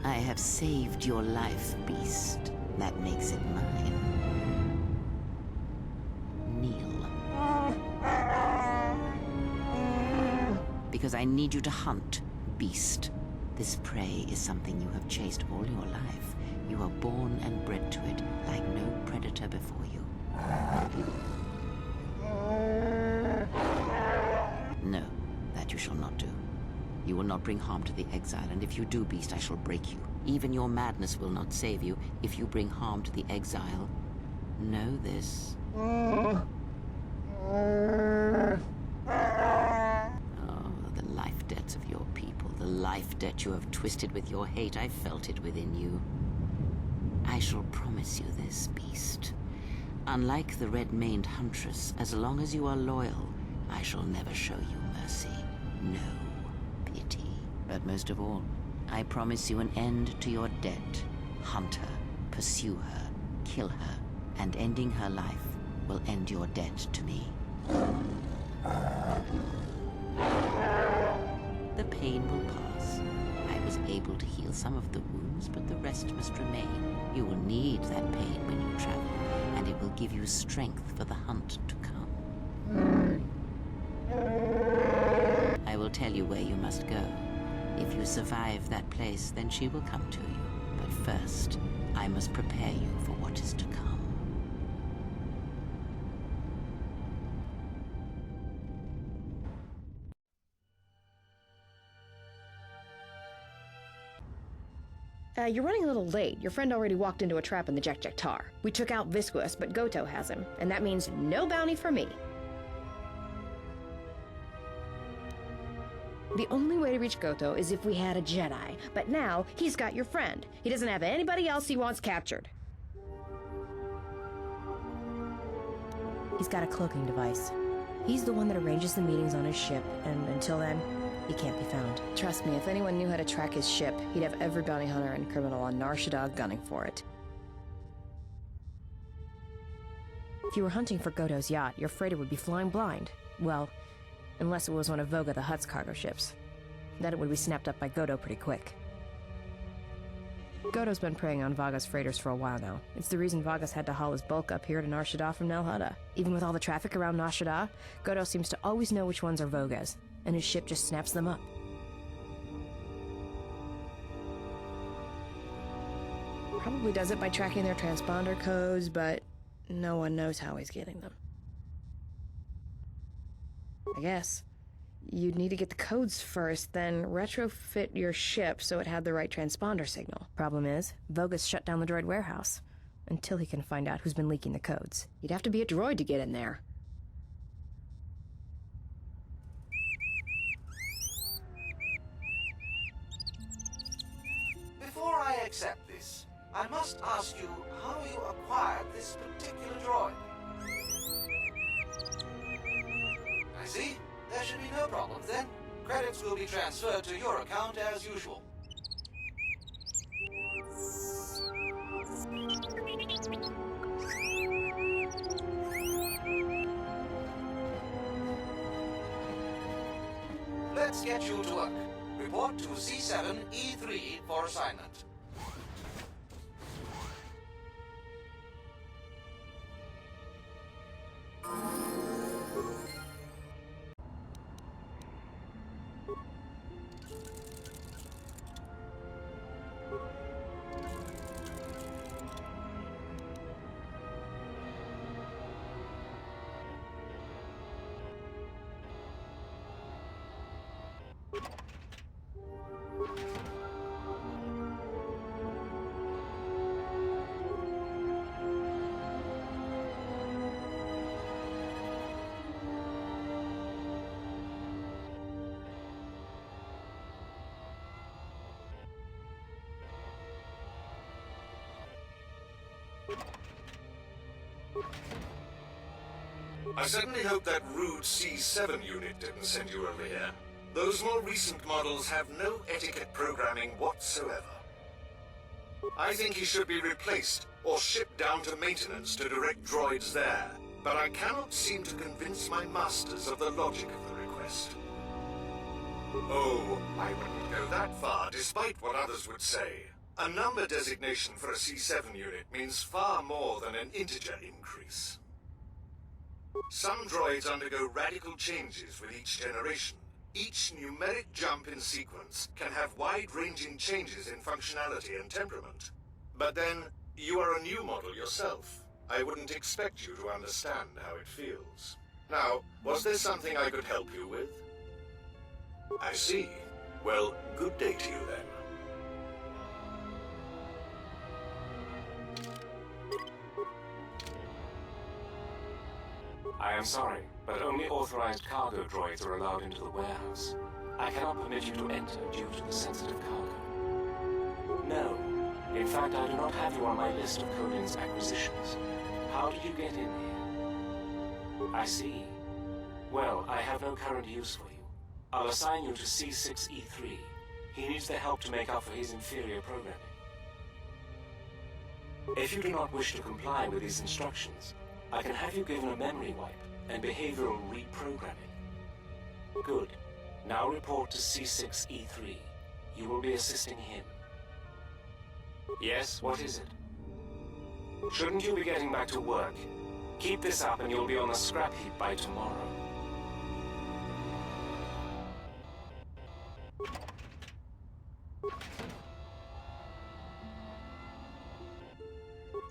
I have saved your life, beast. That makes it mine. Kneel. Because I need you to hunt, beast. This prey is something you have chased all your life. You are born and bred to it, like no predator before you. No, that you shall not do. You will not bring harm to the exile, and if you do, beast, I shall break you. Even your madness will not save you if you bring harm to the exile. Know this. The life debts of your people, the life debt you have twisted with your hate, I felt it within you. I shall promise you this, beast. Unlike the red-maned huntress, as long as you are loyal, I shall never show you mercy. No pity. But most of all, I promise you an end to your debt. Hunt her, pursue her, kill her, and ending her life will end your debt to me. The pain will pass. I was able to heal some of the wounds, but the rest must remain. You will need that pain when you travel, and it will give you strength for the hunt to come. I will tell you where you must go. If you survive that place, then she will come to you. But first, I must prepare you for what is to come. You're running a little late. Your friend already walked into a trap in the Jek Tar. We took out Visquous, but Goto has him, and that means no bounty for me. The only way to reach Goto is if we had a Jedi, but now he's got your friend. He doesn't have anybody else he wants captured. He's got a cloaking device. He's the one that arranges the meetings on his ship, and until then, he can't be found. Trust me, if anyone knew how to track his ship, he'd have every bounty hunter and criminal on Nar Shaddaa gunning for it. If you were hunting for Goto's yacht, your freighter would be flying blind. Well, unless it was one of Voga the Hutt's cargo ships. Then it would be snapped up by Goto pretty quick. Goto's been preying on Vaga's freighters for a while now. It's the reason Vaga's had to haul his bulk up here to Nar Shaddaa from Nar Shaddaa. Even with all the traffic around Nar Shaddaa, Goto seems to always know which ones are Voga's, and his ship just snaps them up. Probably does it by tracking their transponder codes, but no one knows how he's getting them. I guess. You'd need to get the codes first, then retrofit your ship so it had the right transponder signal. Problem is, Voga's shut down the droid warehouse. Until he can find out who's been leaking the codes. You'd have to be a droid to get in there. Before I accept this, I must ask you how you acquired this particular droid. I see. There should be no problems then. Credits will be transferred to your account as usual. Let's get you to work. Report to C7E3 for assignment. I certainly hope that rude C7 unit didn't send you over here. Those more recent models have no etiquette programming whatsoever. I think he should be replaced or shipped down to maintenance to direct droids there, but I cannot seem to convince my masters of the logic of the request. Oh, I wouldn't go that far, despite what others would say. A number designation for a C7 unit means far more than an integer increase. Some droids undergo radical changes with each generation. Each numeric jump in sequence can have wide-ranging changes in functionality and temperament. But then, you are a new model yourself. I wouldn't expect you to understand how it feels. Now, was there something I could help you with? I see. Well, good day to you then. I am sorry, but only authorized cargo droids are allowed into the warehouse. I cannot permit you to enter due to the sensitive cargo. No. In fact, I do not have you on my list of Coden's acquisitions. How did you get in here? I see. Well, I have no current use for you. I'll assign you to C6E3. He needs the help to make up for his inferior programming. If you do not wish to comply with these instructions, I can have you given a memory wipe and behavioral reprogramming. Good. Now report to C6E3. You will be assisting him. Yes, what is it? Shouldn't you be getting back to work? Keep this up and you'll be on the scrap heap by tomorrow.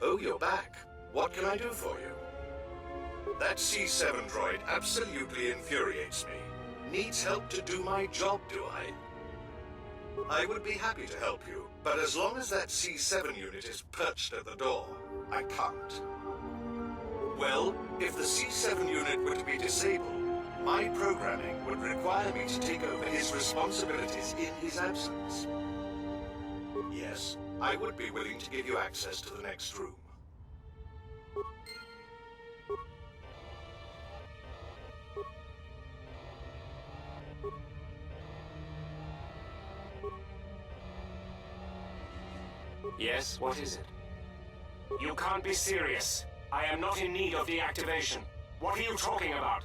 Oh, you're back. What can I do for you? That C7 droid absolutely infuriates me. Needs help to do my job, do I? I would be happy to help you, but as long as that C7 unit is perched at the door, I can't. Well, if the C7 unit were to be disabled, my programming would require me to take over his responsibilities in his absence. Yes, I would be willing to give you access to the next room. Yes, what is it? You can't be serious. I am not in need of deactivation. What are you talking about?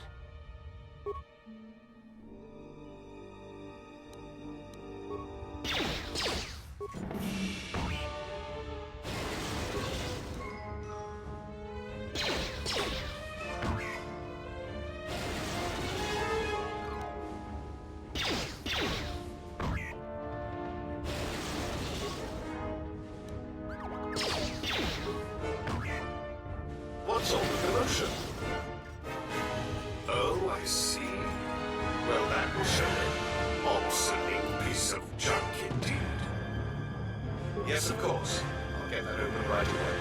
What's all the commotion? Oh, I see. Well, that was an obsolete piece of junk indeed. Yes, of course. I'll get that open right away.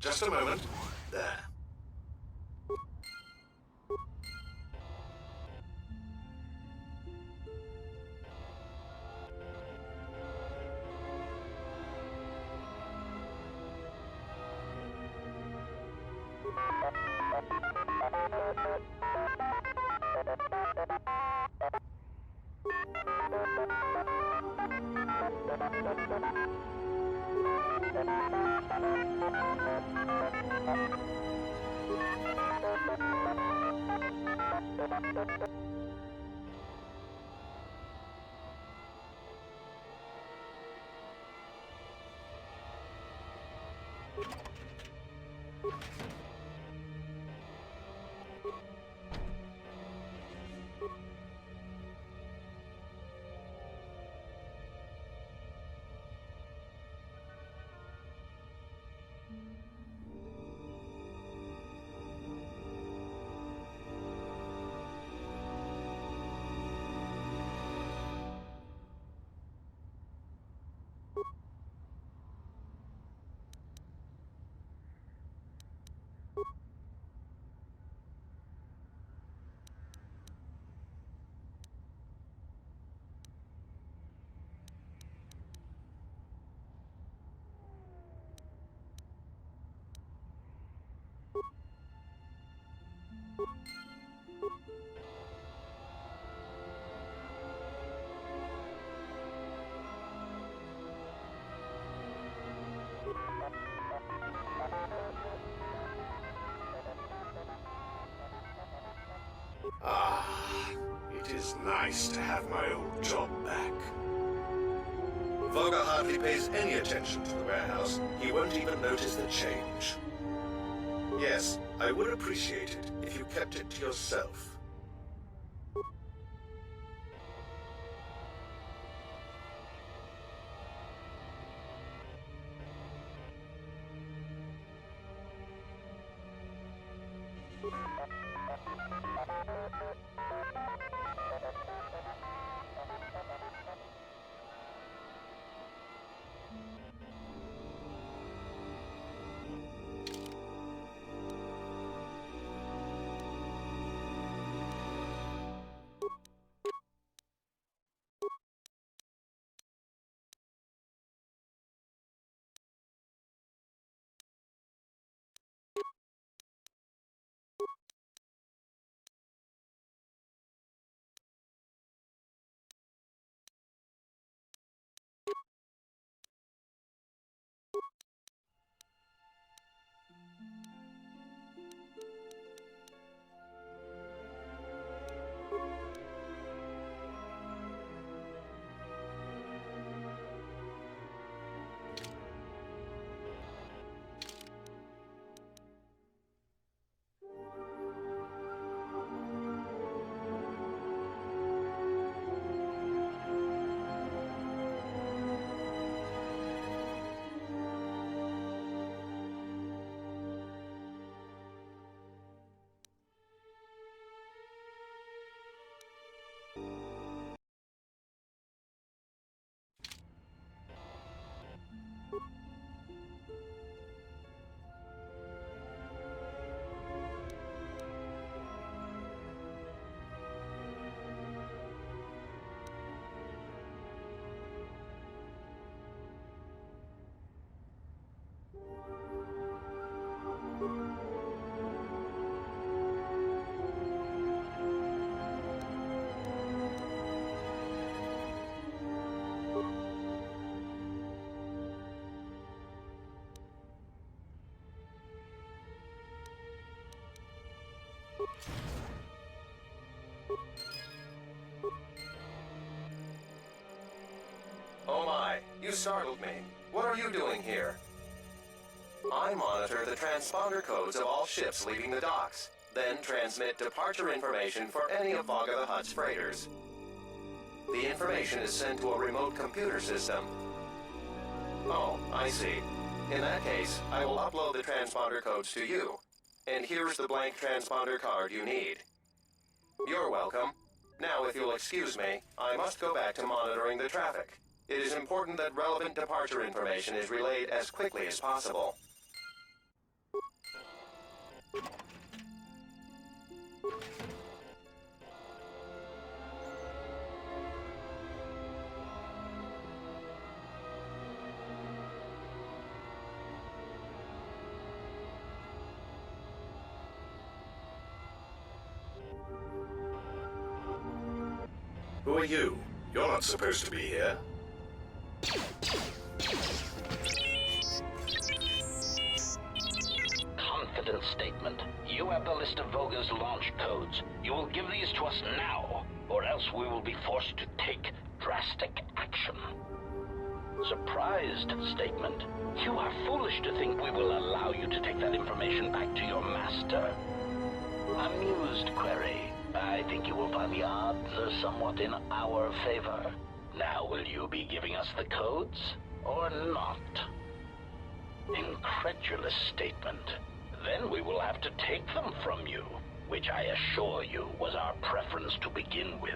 Just a moment. There. Ah, it is nice to have my old job back. Voga hardly pays any attention to the warehouse. He won't even notice the change. Yes, I would appreciate it if you kept it to yourself. You startled me. What are you doing here? I monitor the transponder codes of all ships leaving the docks, then transmit departure information for any of Vaga the Hutt's freighters. The information is sent to a remote computer system. Oh, I see. In that case, I will upload the transponder codes to you. And here's the blank transponder card you need. You're welcome. Now, if you'll excuse me, I must go back to monitoring the traffic. It is important that relevant departure information is relayed as quickly as possible. Who are you? You're not supposed to be here. Confidence statement. You have the list of Voga's launch codes. You will give these to us now, or else we will be forced to take drastic action. Surprised statement. You are foolish to think we will allow you to take that information back to your master. Amused query. I think you will find the odds are somewhat in our favor. Now, will you be giving us the codes, or not? Incredulous statement. Then we will have to take them from you, which I assure you was our preference to begin with.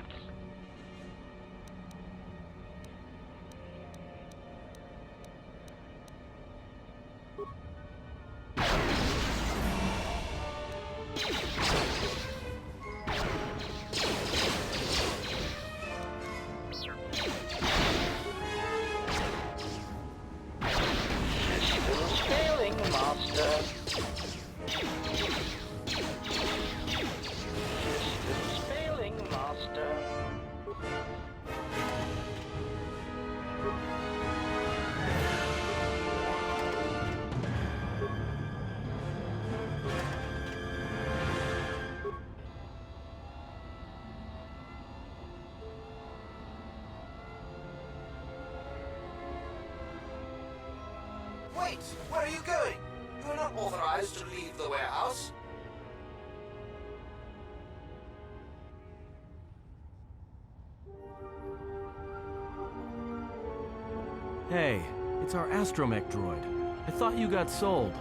Systems failing, Master. Systems failing, Master. Wait! Where are you going? You are not authorized to leave the warehouse. Hey, it's our astromech droid. I thought you got sold.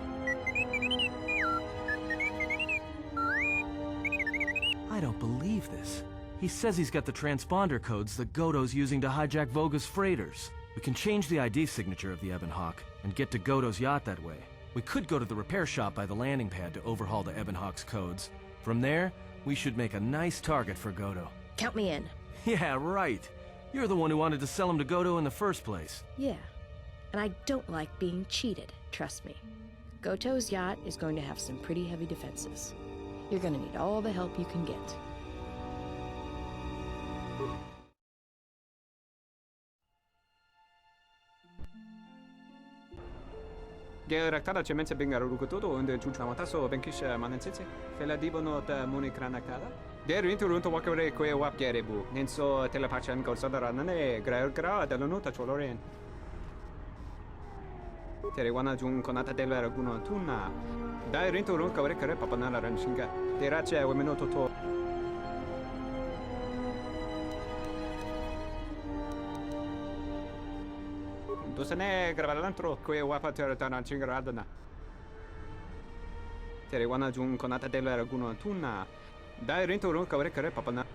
I don't believe this. He says he's got the transponder codes that Godo's using to hijack Voga's freighters. We can change the ID signature of the Ebon Hawk and get to Godo's yacht that way. We could go to the repair shop by the landing pad to overhaul the Ebon Hawk's codes. From there, we should make a nice target for Godo. Count me in. Yeah, right. You're the one who wanted to sell him to Godo in the first place. Yeah. And I don't like being cheated, trust me. Goto's yacht is going to have some pretty heavy defenses. You're going to need all the help you can get. Geraktada cemense bengaru rukutodo unde chuchamataso benkisha manensetse. Fela dibono ta munikranakada. Der interunto wakare kwe wapgerebu. Nenso telepachan kosadara nane gra delonota choloren. Terewana jun konata delera guno tuna. Dai rinturun kawre kare papanala ranshinga. Terache wemenoto to. Dosane gravalantro kwe wapater tananchingaradana. Terewana jun konata delera guno tuna. Dai rinturun kawre kare papana.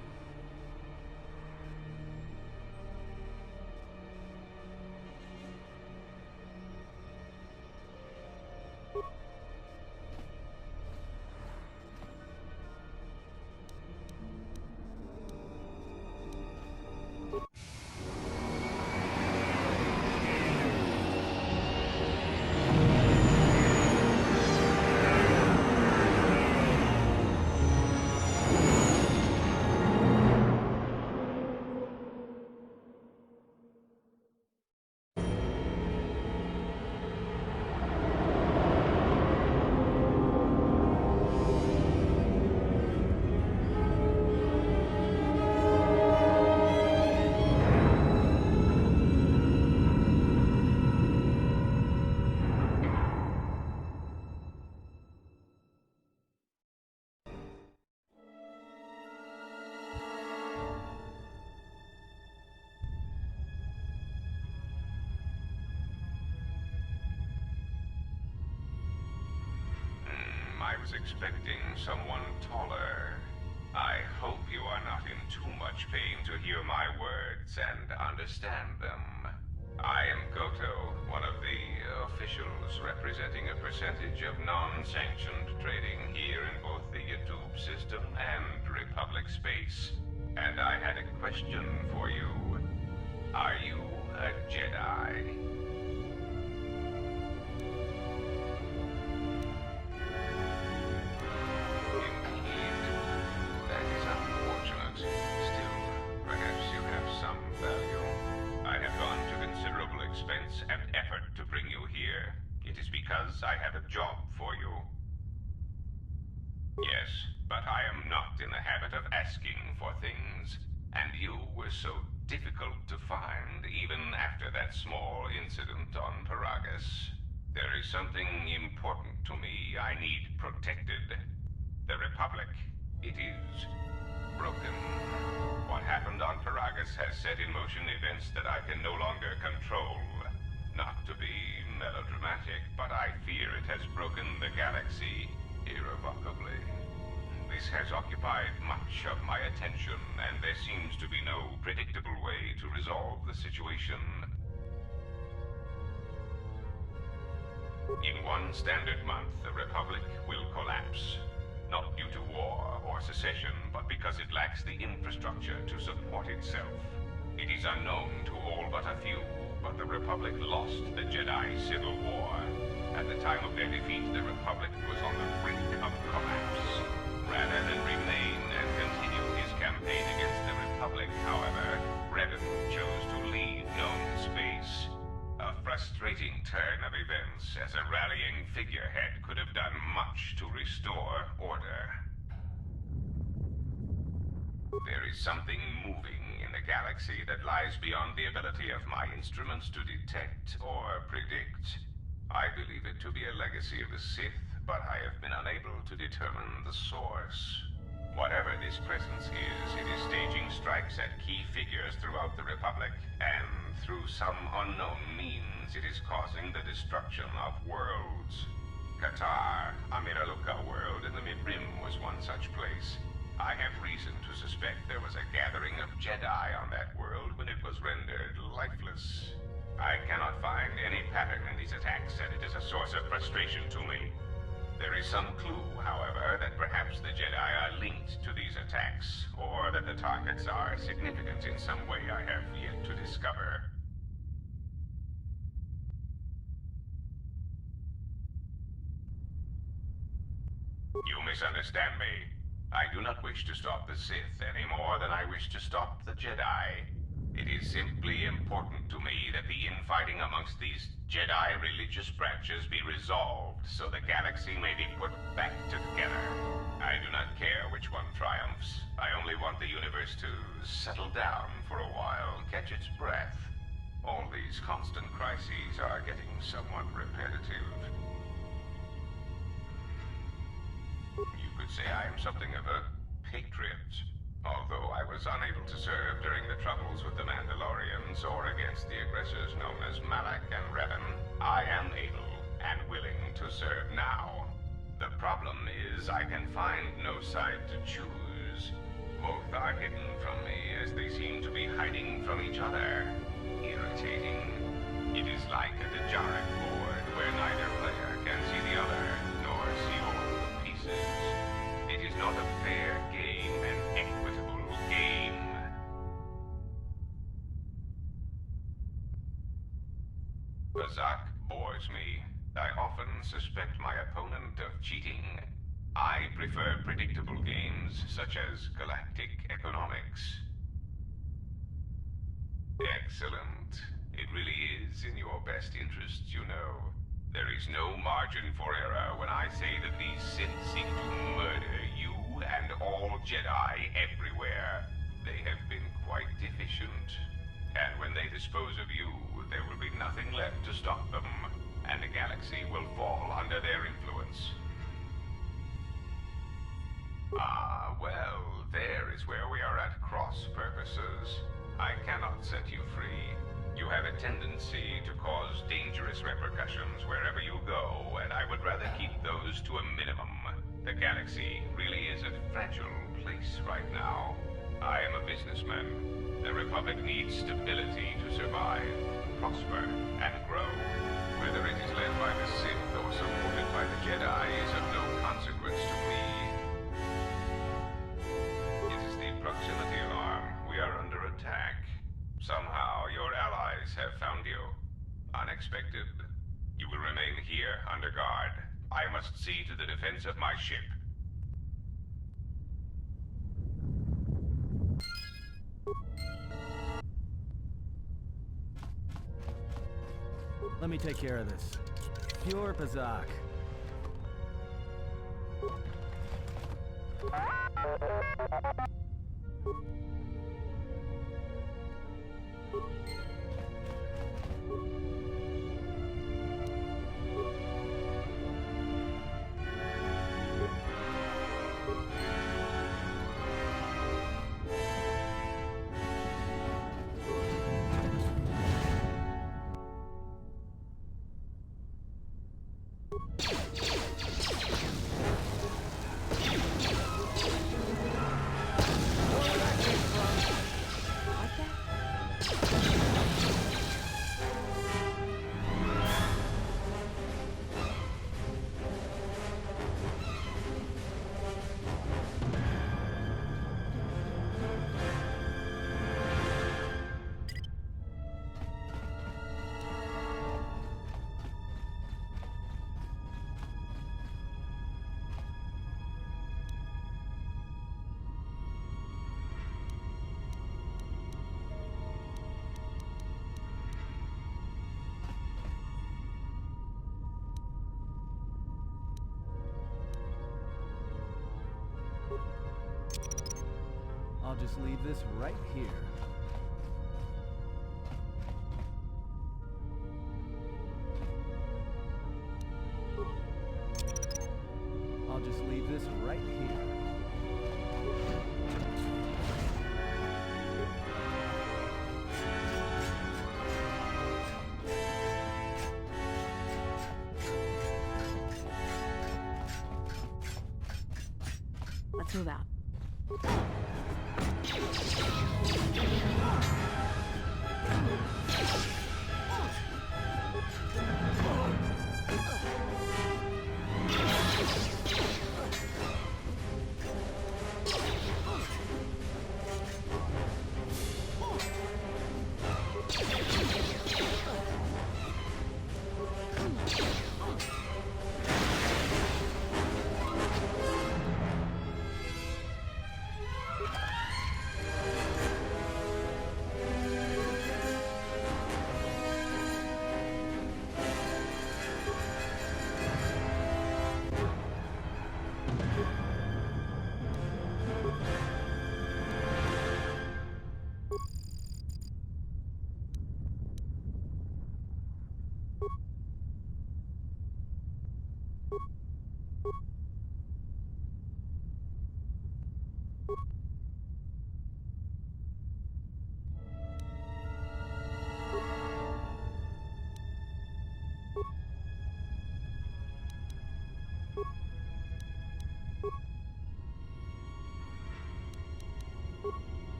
was expecting someone taller. I hope you are not in too much pain to hear my words and understand them. I am Goto, one of the officials representing a percentage of non-sanctioned trading here in both the YouTube system and Republic space. And I had a question for you. Are you a Jedi? And effort to bring you here. It is because I have a job for you. Yes, but I am not in the habit of asking for things, and you were so difficult to find even after that small incident on Paragus. There is something important to me I need protected. The Republic, it is broken. What happened on Paragus has set in motion events that I can no longer control. Not to be melodramatic, but I fear it has broken the galaxy irrevocably. This has occupied much of my attention, and there seems to be no predictable way to resolve the situation. In one standard month, the Republic will collapse. Not due to war or secession, but because it lacks the infrastructure to support itself. It is unknown to all but a few, but the Republic lost the Jedi Civil War. At the time of their defeat, the Republic was on the brink of collapse. Rather than remain and continue his campaign against the Republic, however, Revan chose to leave known space. A frustrating turn of events, as a rallying figurehead could have done much to restore order. There is something moving in the galaxy that lies beyond the ability of my instruments to detect or predict. I believe it to be a legacy of the Sith, but I have been unable to determine the source. Whatever this presence is, it is staging strikes at key figures throughout the Republic, and through some unknown means, it is causing the destruction of worlds. Qatar, a Miraluka world in the Mid-Rim, was one such place. I have reason to suspect there was a gathering of Jedi on that world when it was rendered lifeless. I cannot find any pattern in these attacks, and it is a source of frustration to me. There is some clue, however, that perhaps the Jedi are linked to these attacks, or that the targets are significant in some way I have yet to discover. You misunderstand me. I do not wish to stop the Sith any more than I wish to stop the Jedi. It is simply important to me that the infighting amongst these Jedi religious branches be resolved so the galaxy may be put back together. I do not care which one triumphs. I only want the universe to settle down for a while, catch its breath. All these constant crises are getting somewhat repetitive. You could say I am something of a patriot. Although I was unable to serve during the troubles with the Mandalorians or against the aggressors known as Malak and Revan, I am able and willing to serve now. The problem is I can find no side to choose. Both are hidden from me as they seem to be hiding from each other. Irritating. It is like a dejarik board where neither player can see the other, nor see all the pieces. It is not a fair game, an equitable game. Bazak bores me. I often suspect my opponent of cheating. I prefer predictable games, such as galactic economics. Excellent. It really is in your best interests, you know. There is no margin for error when I say that these Sith seek to murder you and all Jedi everywhere. They have been quite deficient. And when they dispose of you, there will be nothing left to stop them, and the galaxy will fall under their influence. Ah, well, there is where we are at cross purposes. I cannot set you free. You have a tendency to cause dangerous repercussions wherever you go, and I would rather keep those to a minimum. The galaxy really is a fragile place right now. I am a businessman. The Republic needs stability to survive, prosper, and grow. Whether it is led by the Sith or supported by the Jedi is of no consequence to me. It is the proximity alarm. We are under attack. Somehow, your allies have found you. Unexpected. You will remain here under guard. I must see to the defense of my ship. Let me take care of this. Pure Pazak. I'll just leave this right here. I'll just leave this right here. Let's move out.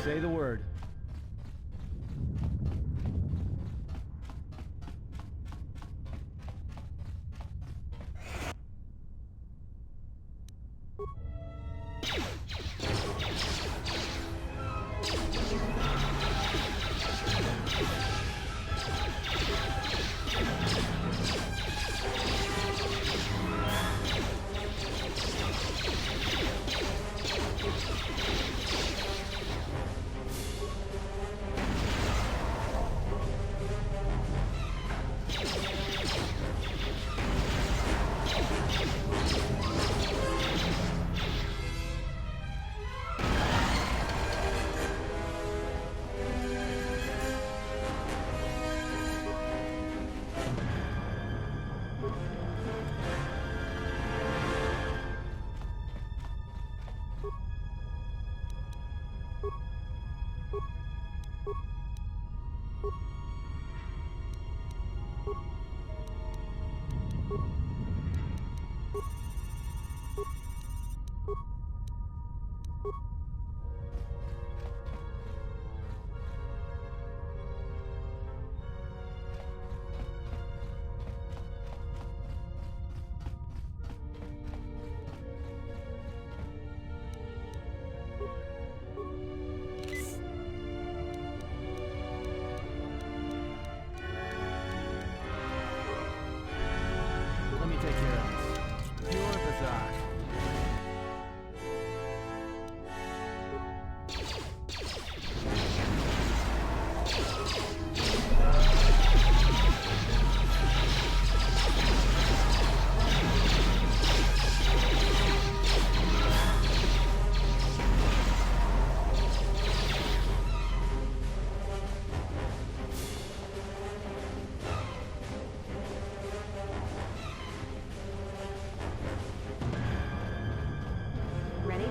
Say the word. Let me take care of this. Pure bizarre. Ready?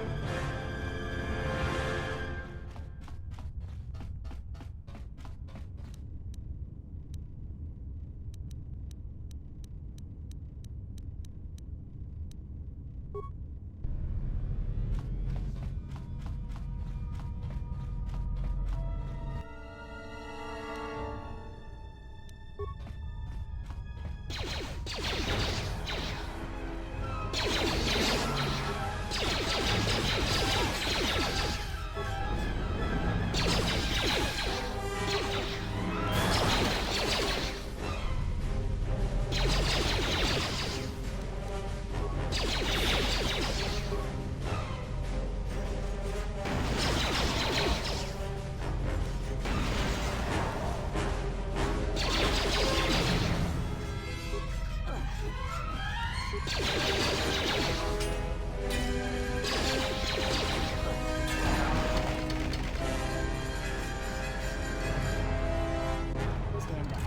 Stand back.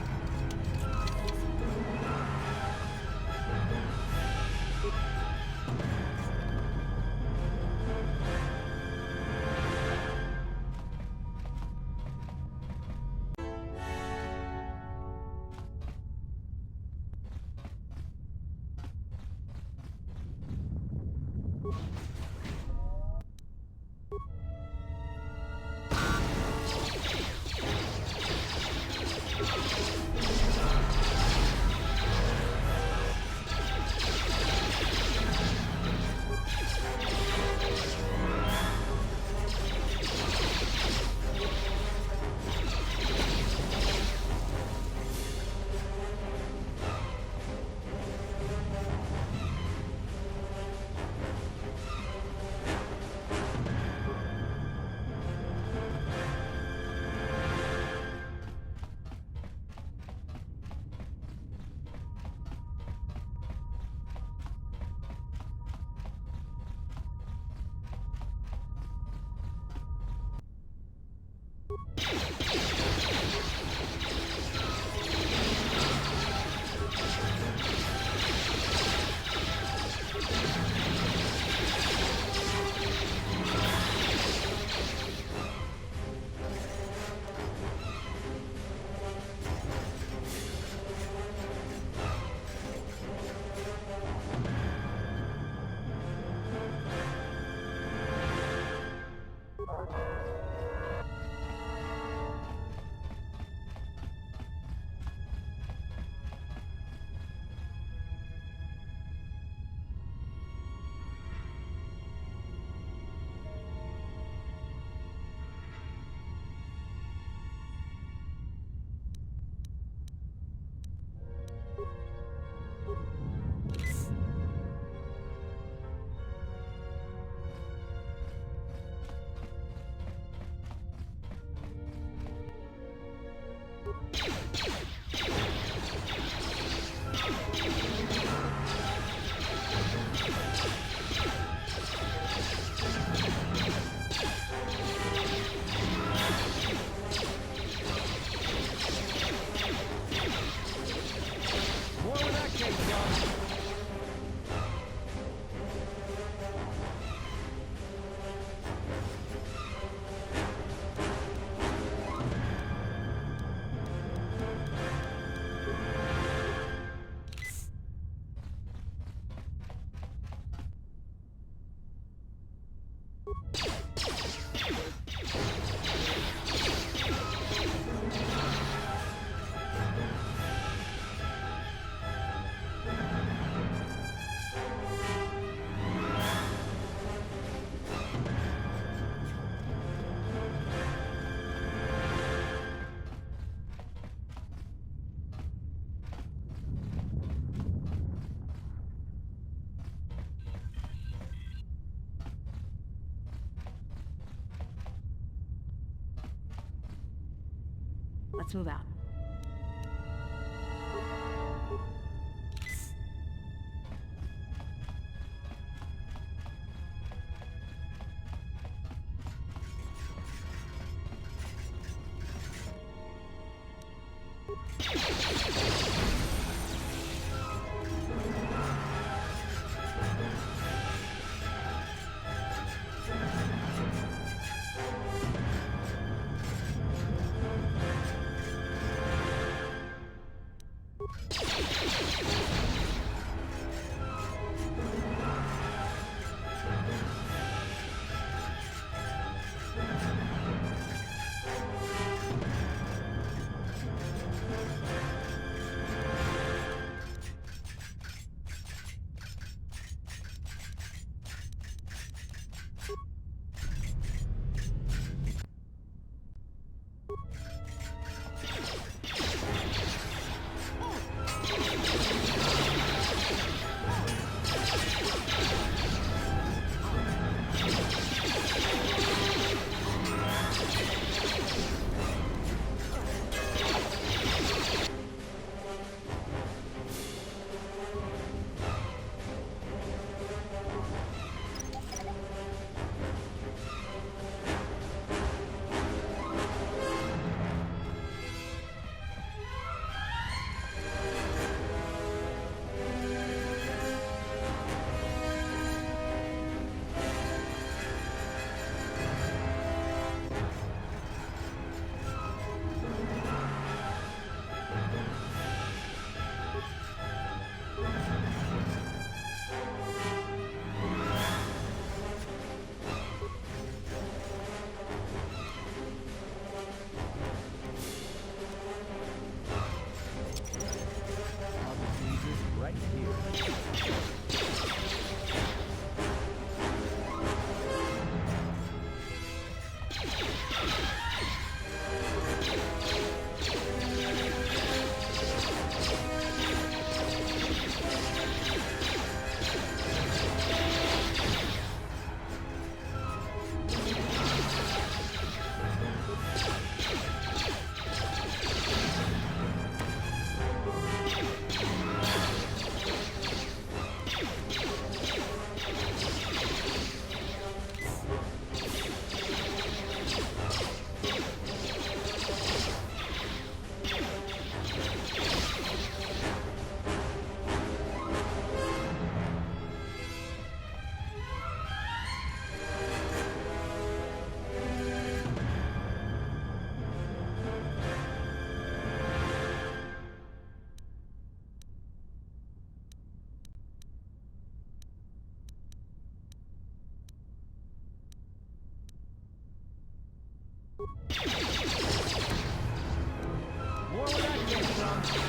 Let's move out. More where that came from.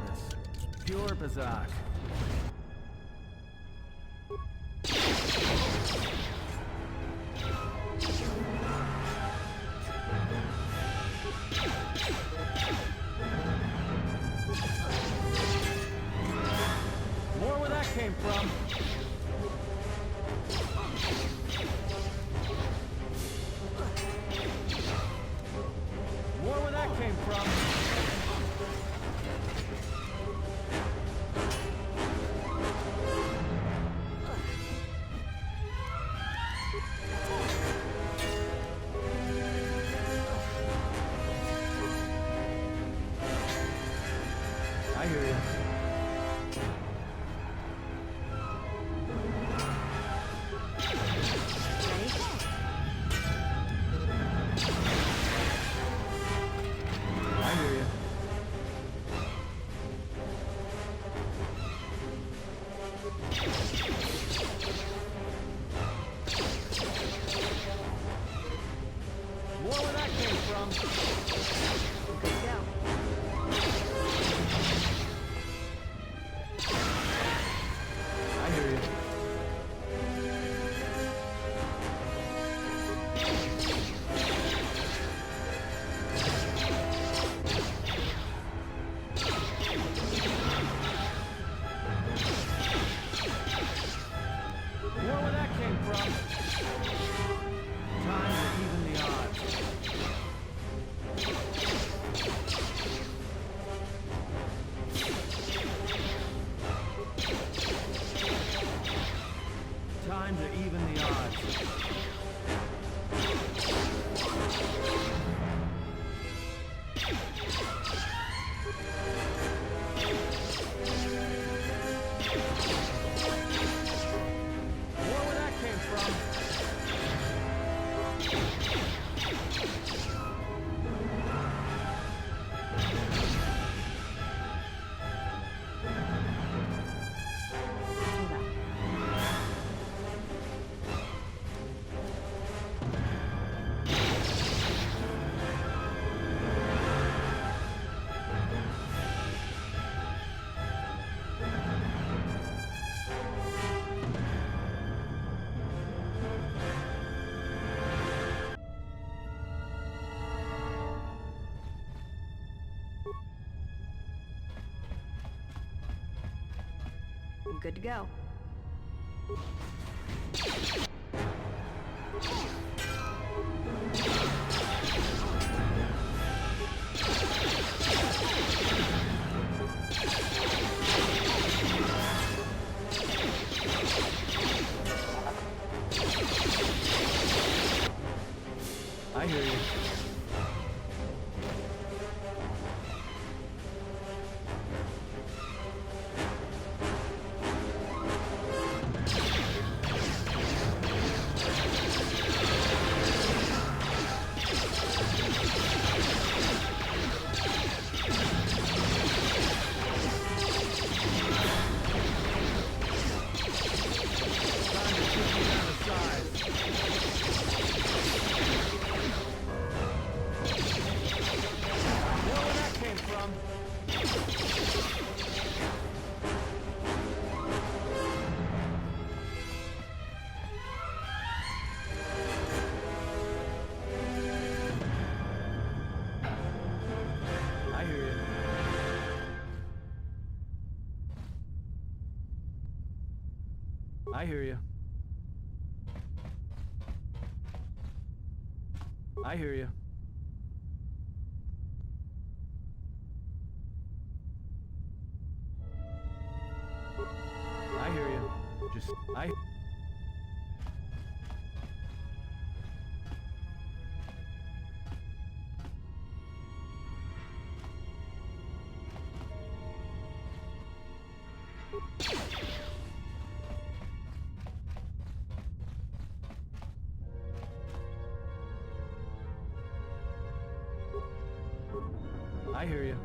service. Pure Bazak. More where that came from. More where that came from. I hear you. I hear you. More where that came from. Good to go. I hear you. More where that came from. Time to even the odds. Time to even the odds. More where that came from. I'm good to go. I hear you. I hear you. I hear you. I hear you. I hear you. Just, I... I hear you.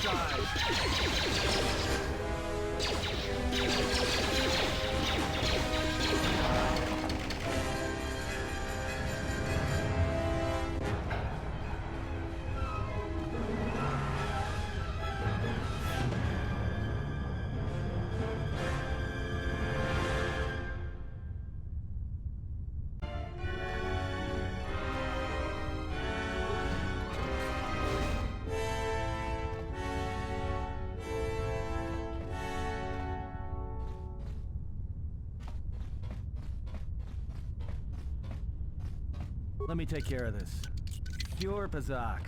side! Let me take care of this. Pure Pazak.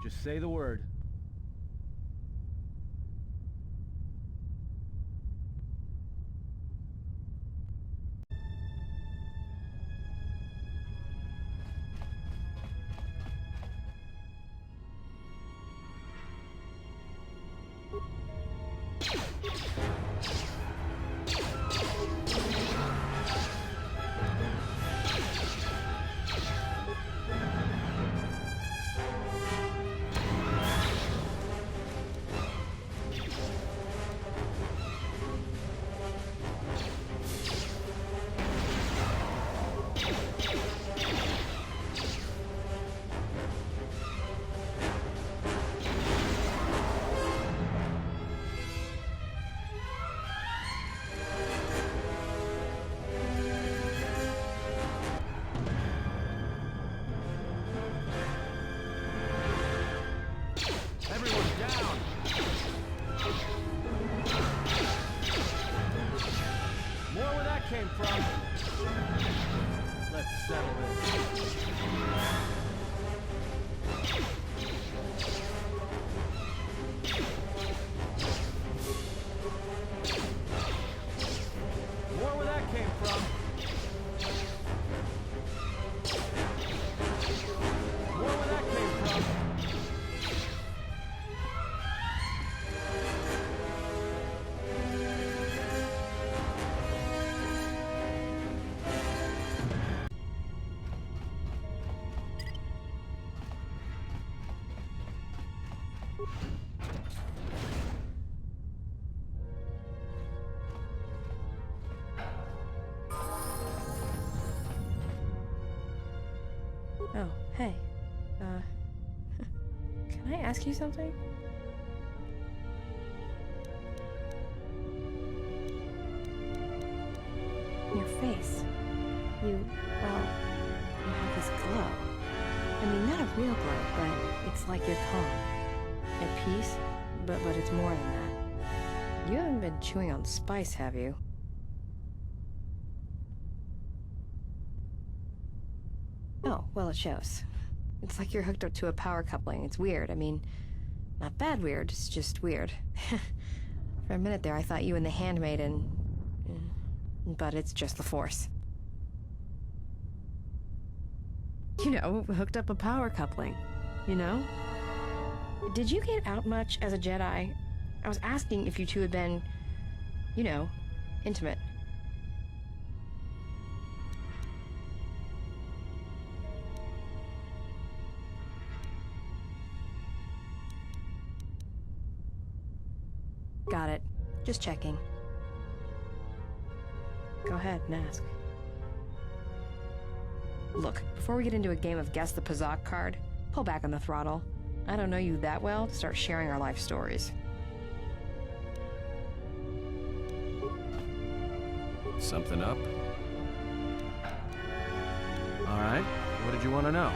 Just say the word. Came from. Let's settle this. More where that came from. More where that came from. Oh, hey. Can I ask you something? Your face. You have this glow. I mean, not a real glow, but it's like you're calm. At peace, but it's more than that. You haven't been chewing on spice, have you? Oh, well, it shows. It's like you're hooked up to a power coupling. It's weird. I mean, not bad weird, it's just weird. For a minute there, I thought you and the handmaiden... But it's just the Force. You know, hooked up a power coupling. You know? Did you get out much as a Jedi? I was asking if you two had been, you know, intimate. Got it. Just checking. Go ahead and ask. Look, before we get into a game of Guess the Pazak card, pull back on the throttle. I don't know you that well to start sharing our life stories. Something up? Alright, what did you want to know?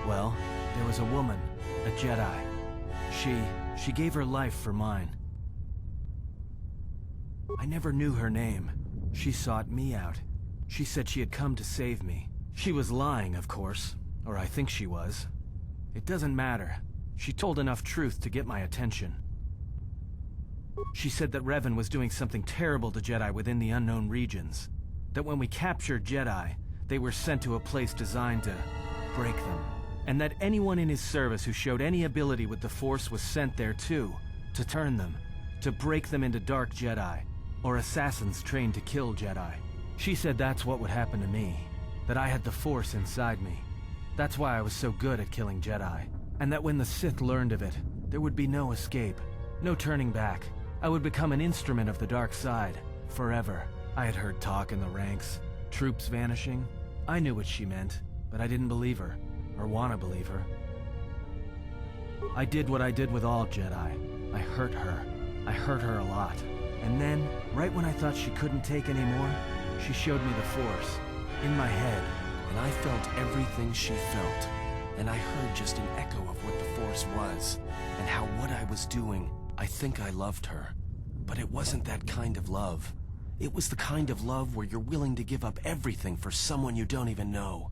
Well, there was a woman, a Jedi. She gave her life for mine. I never knew her name. She sought me out. She said she had come to save me. She was lying, of course. Or I think she was. It doesn't matter. She told enough truth to get my attention. She said that Revan was doing something terrible to Jedi within the unknown regions. That when we captured Jedi, they were sent to a place designed to break them. And that anyone in his service who showed any ability with the Force was sent there too, to turn them, to break them into dark Jedi, or assassins trained to kill Jedi. She said that's what would happen to me, that I had the Force inside me. That's why I was so good at killing Jedi, and that when the Sith learned of it, there would be no escape, no turning back. I would become an instrument of the dark side, forever. I had heard talk in the ranks, troops vanishing. I knew what she meant, but I didn't believe her. Or want to believe her. I did what I did with all Jedi. I hurt her. I hurt her a lot. And then, right when I thought she couldn't take anymore, she showed me the Force, in my head. And I felt everything she felt. And I heard just an echo of what the Force was. And how what I was doing, I think I loved her. But it wasn't that kind of love. It was the kind of love where you're willing to give up everything for someone you don't even know.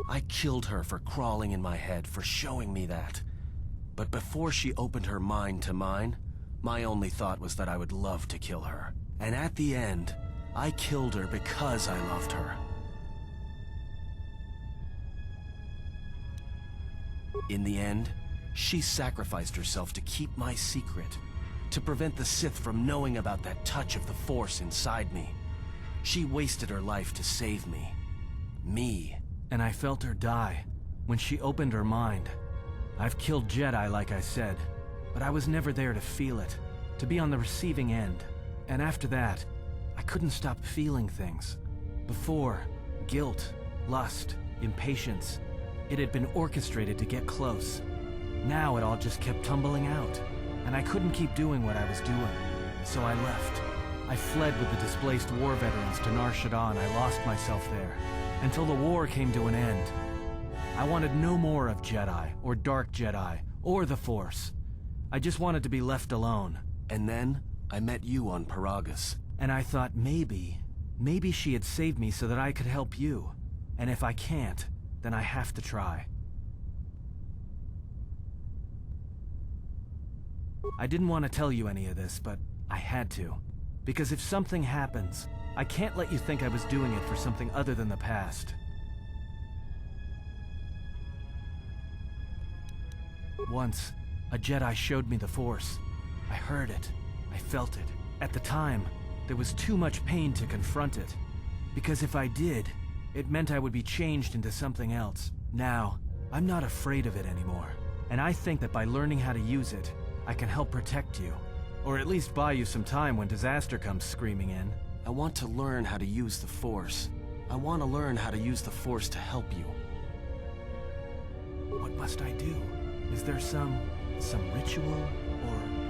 I killed her for crawling in my head, for showing me that. But before she opened her mind to mine, my only thought was that I would love to kill her. And at the end, I killed her because I loved her. In the end, she sacrificed herself to keep my secret, to prevent the Sith from knowing about that touch of the Force inside me. She wasted her life to save me. Me. And I felt her die when she opened her mind. I've killed Jedi, like I said, but I was never there to feel it, to be on the receiving end. And after that, I couldn't stop feeling things. Before, guilt, lust, impatience. It had been orchestrated to get close. Now it all just kept tumbling out, and I couldn't keep doing what I was doing. So I left. I fled with the displaced war veterans to Nar Shaddaa, and I lost myself there. Until the war came to an end. I wanted no more of Jedi, or Dark Jedi, or the Force. I just wanted to be left alone. And then, I met you on Paragus. And I thought maybe she had saved me so that I could help you. And if I can't, then I have to try. I didn't want to tell you any of this, but I had to. Because if something happens, I can't let you think I was doing it for something other than the past. Once, a Jedi showed me the Force. I heard it. I felt it. At the time, there was too much pain to confront it. Because if I did, it meant I would be changed into something else. Now, I'm not afraid of it anymore. And I think that by learning how to use it, I can help protect you. Or at least buy you some time when disaster comes screaming in. I want to learn how to use the Force. I want to learn how to use the Force to help you. What must I do? Is there some ritual, or...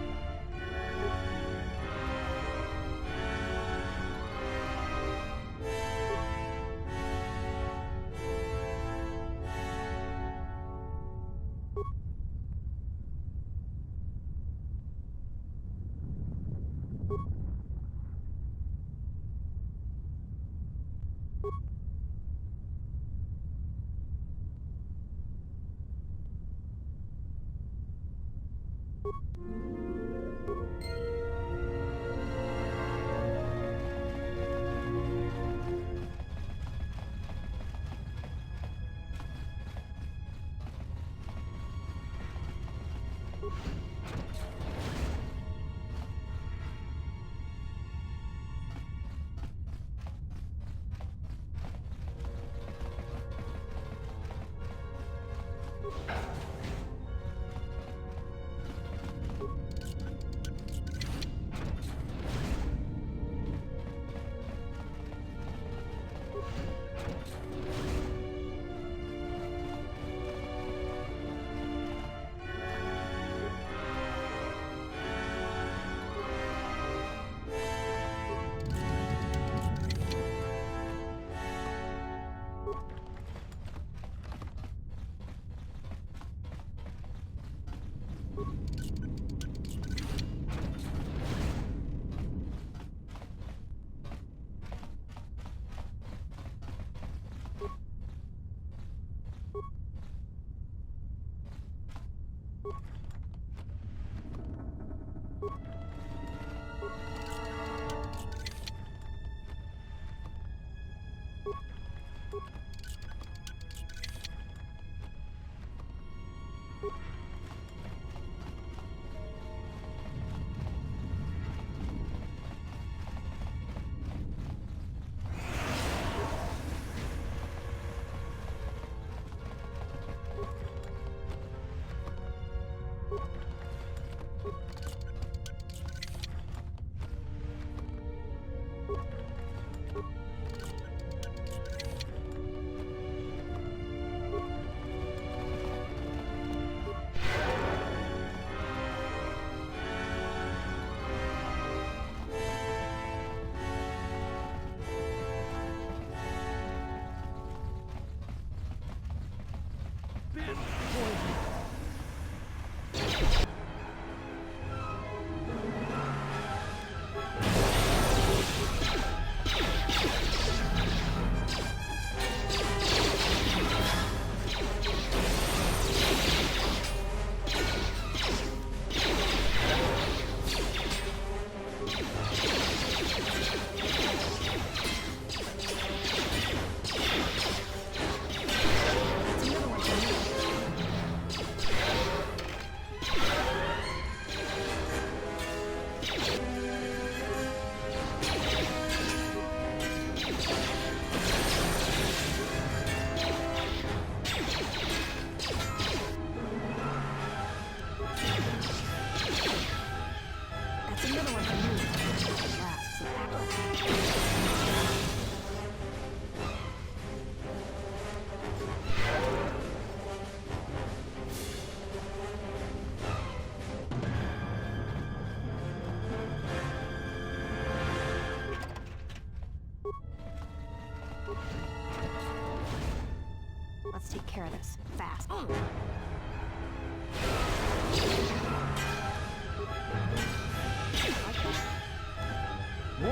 care of this. Fast. More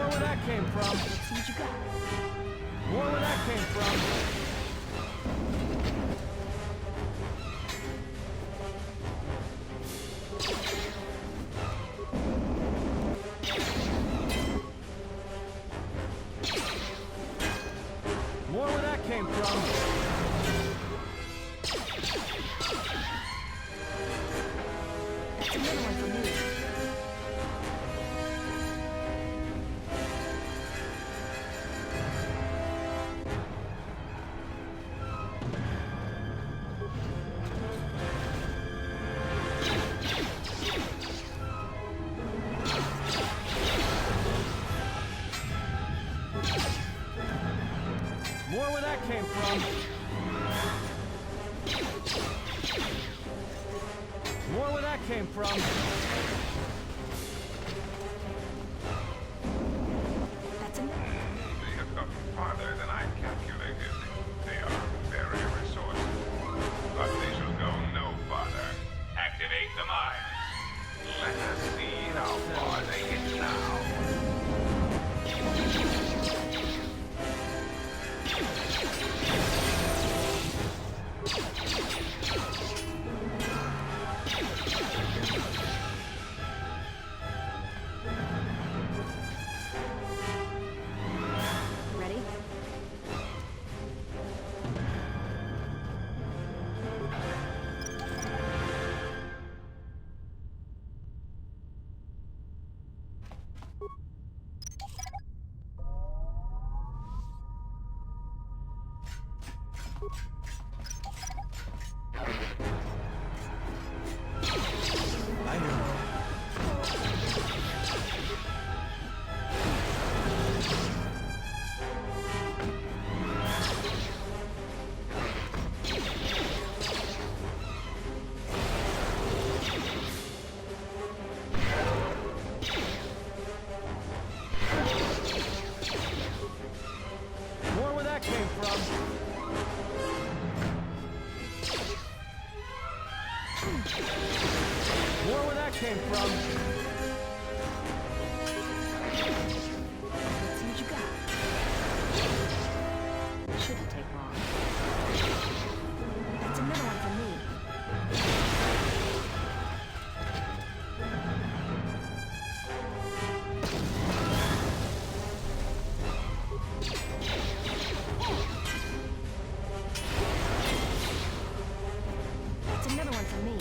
where that came from. Let's see what you got. More where that came from. More where that came from. That's another one for me. More where that came from. More where that came from. That's enough. They have gotten farther than I calculated. They are very resourceful. But they shall go no farther. Activate the mines. Let us see how far they get now. Ready? I know. More where that came from. More where that came from. Let's see what you got. Shouldn't take long. That's another one for me. That's another one for me.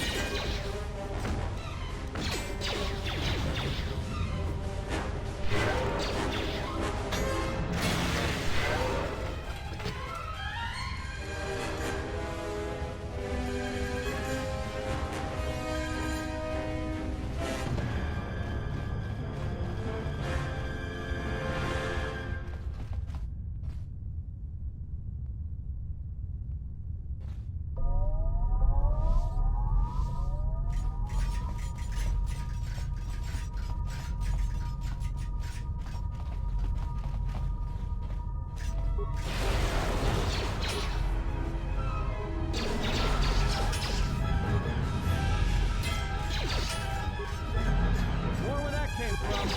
More where that came from.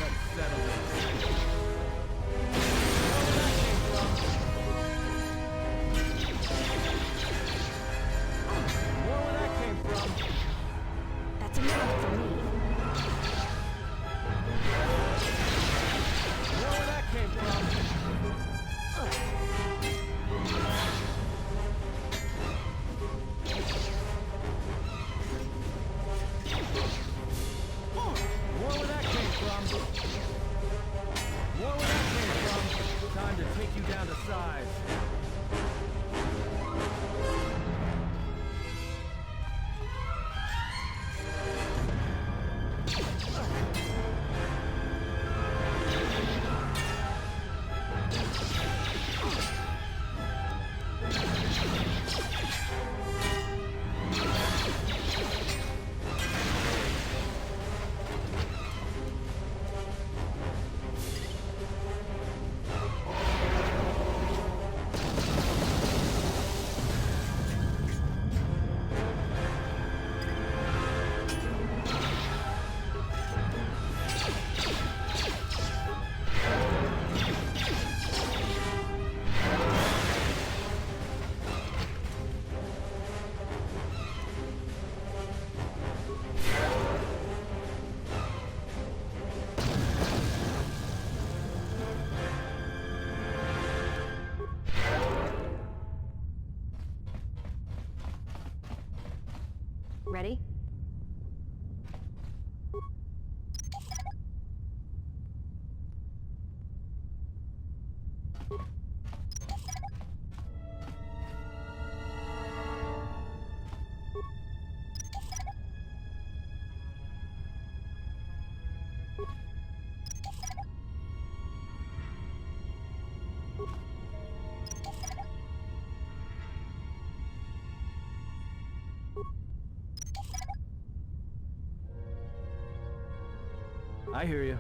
Let's settle this. More where that came from. That's another one for me. More where that came from. More where that came from. More where that came from. Time to take you down to size. Ready? I hear you.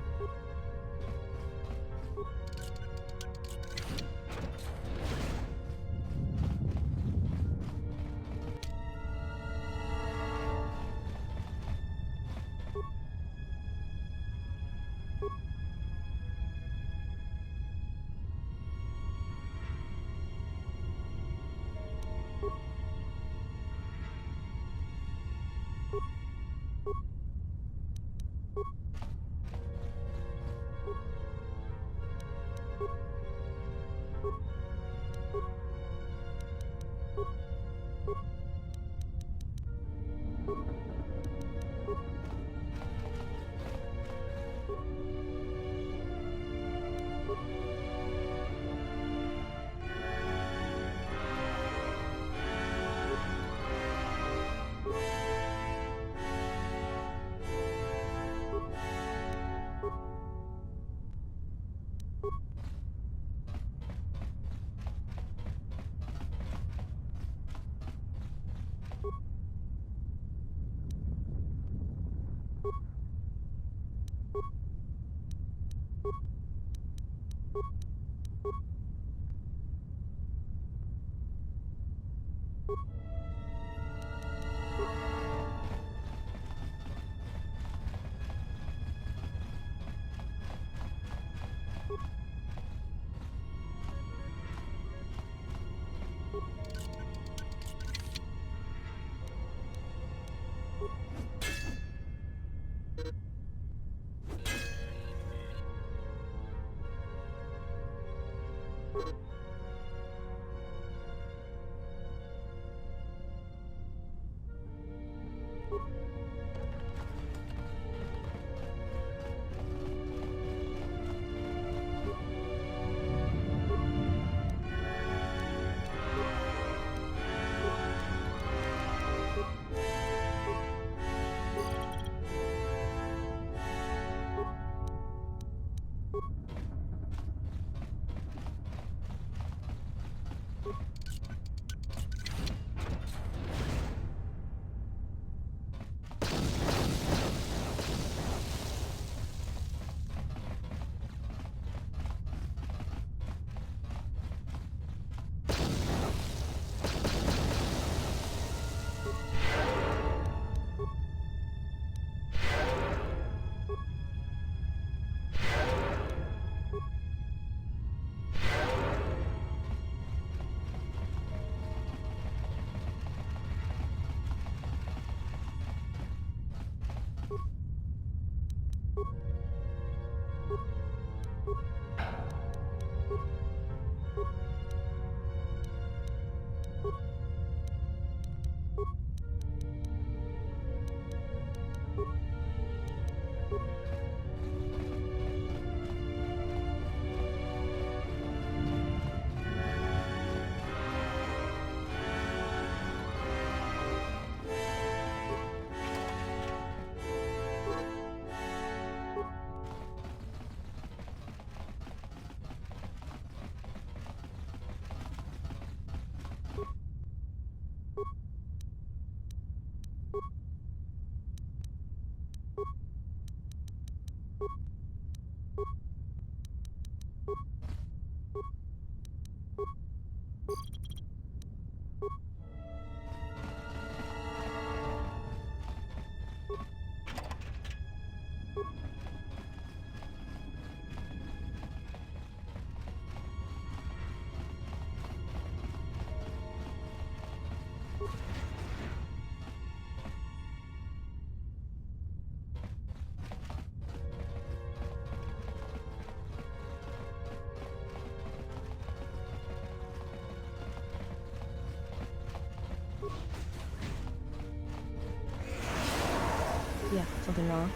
Yeah, something wrong?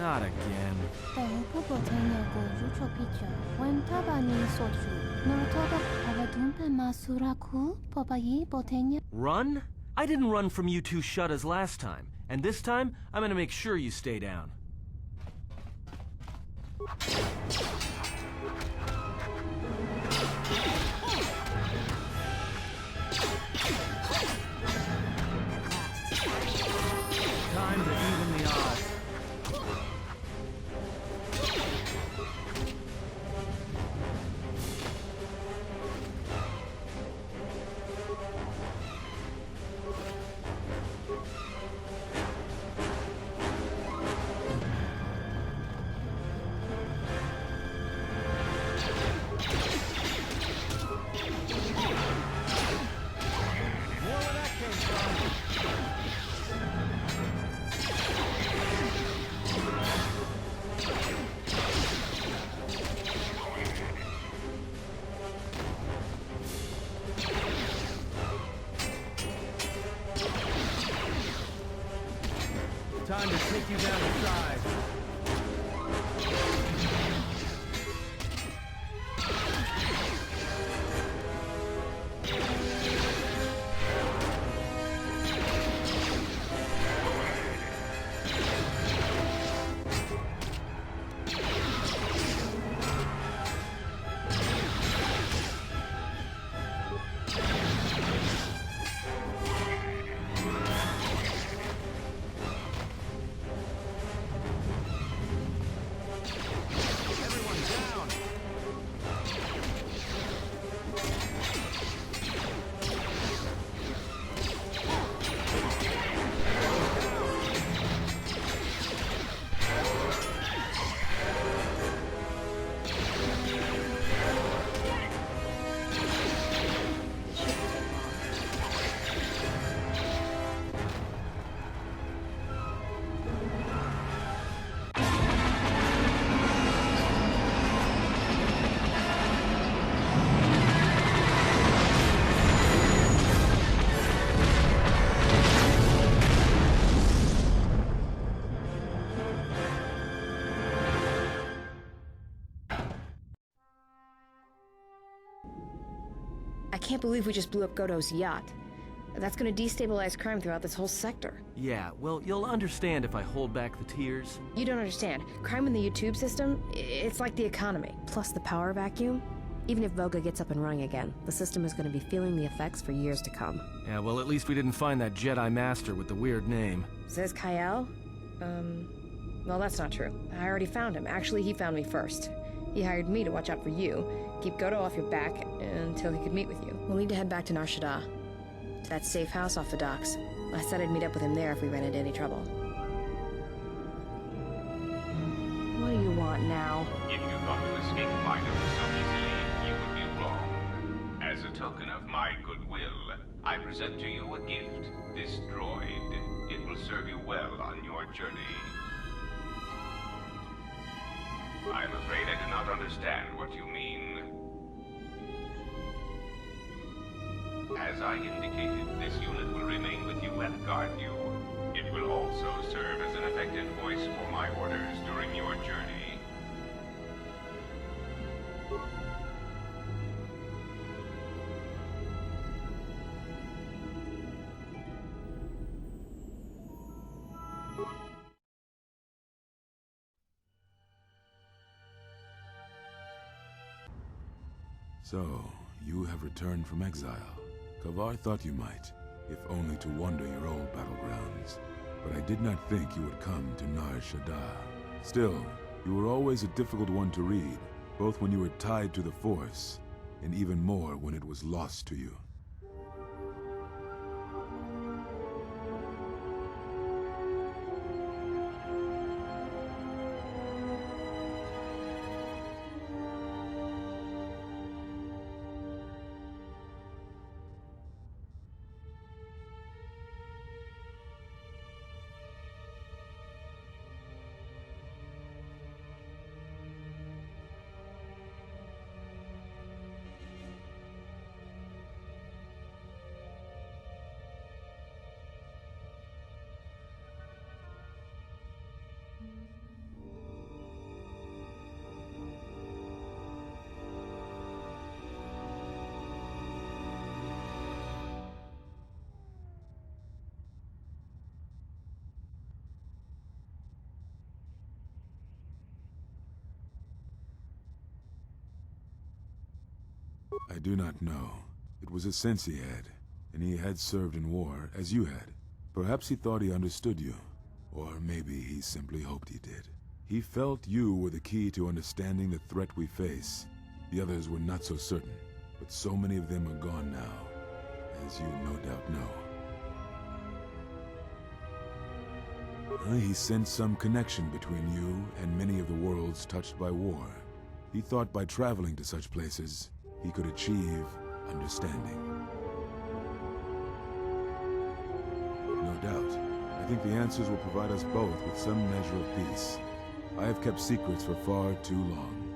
Not again. Run? I didn't run from you two Shaddaas last time, and this time I'm gonna make sure you stay down. Time to even the odds. Time to take you down the side. I can't believe we just blew up Godot's yacht. That's gonna destabilize crime throughout this whole sector. Yeah, well, you'll understand if I hold back the tears. You don't understand. Crime in the YouTube system, it's like the economy. Plus the power vacuum. Even if Voga gets up and running again, the system is gonna be feeling the effects for years to come. Yeah, well, at least we didn't find that Jedi Master with the weird name. Says Kyle? Well, that's not true. I already found him. Actually, he found me first. He hired me to watch out for you, keep Godo off your back until he could meet with you. We'll need to head back to Nar Shaddaa, to that safe house off the docks. I said I'd meet up with him there if we ran into any trouble. What do you want now? If you thought to escape my notice so easily, you would be wrong. As a token of my goodwill, I present to you a gift, this droid. It will serve you well on your journey. I'm afraid I do not understand what you mean. As I indicated, this unit will remain with you and guard you. It will also serve as an effective voice for my orders during your journey. So, you have returned from exile. Kavar thought you might, if only to wander your old battlegrounds. But I did not think you would come to Nar Shaddaa. Still, you were always a difficult one to read, both when you were tied to the Force, and even more when it was lost to you. I do not know. It was a sense he had, and he had served in war, as you had. Perhaps he thought he understood you, or maybe he simply hoped he did. He felt you were the key to understanding the threat we face. The others were not so certain, but so many of them are gone now, as you no doubt know. He sensed some connection between you and many of the worlds touched by war. He thought by traveling to such places, he could achieve understanding. No doubt. I think the answers will provide us both with some measure of peace. I have kept secrets for far too long.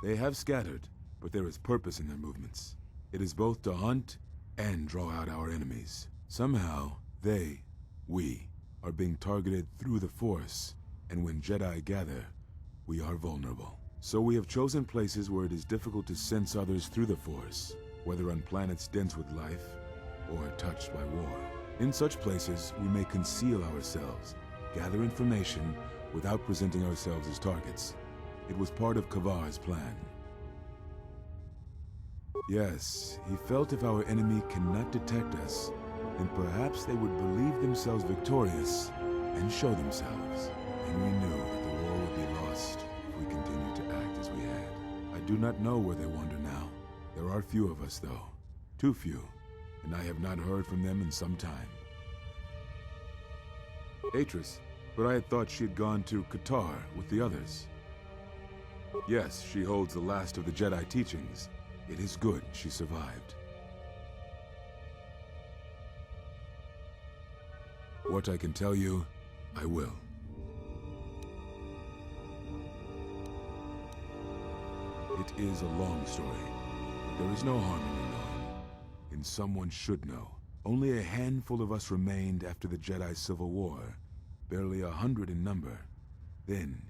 They have scattered, but there is purpose in their movements. It is both to hunt and draw out our enemies. Somehow, we, are being targeted through the Force, and when Jedi gather, we are vulnerable. So we have chosen places where it is difficult to sense others through the Force, whether on planets dense with life or touched by war. In such places, we may conceal ourselves, gather information without presenting ourselves as targets. It was part of Kavar's plan. Yes, he felt if our enemy cannot detect us, then perhaps they would believe themselves victorious and show themselves. And we knew that the war would be lost if we continued to act as we had. I do not know where they wander now. There are few of us, though. Too few, and I have not heard from them in some time. Atris, but I had thought she had gone to Qatar with the others. Yes, she holds the last of the Jedi teachings. It is good she survived. What I can tell you, I will. It is a long story, but there is no harm in you knowing. And someone should know. Only a handful of us remained after the Jedi Civil War, barely 100 in number. Then,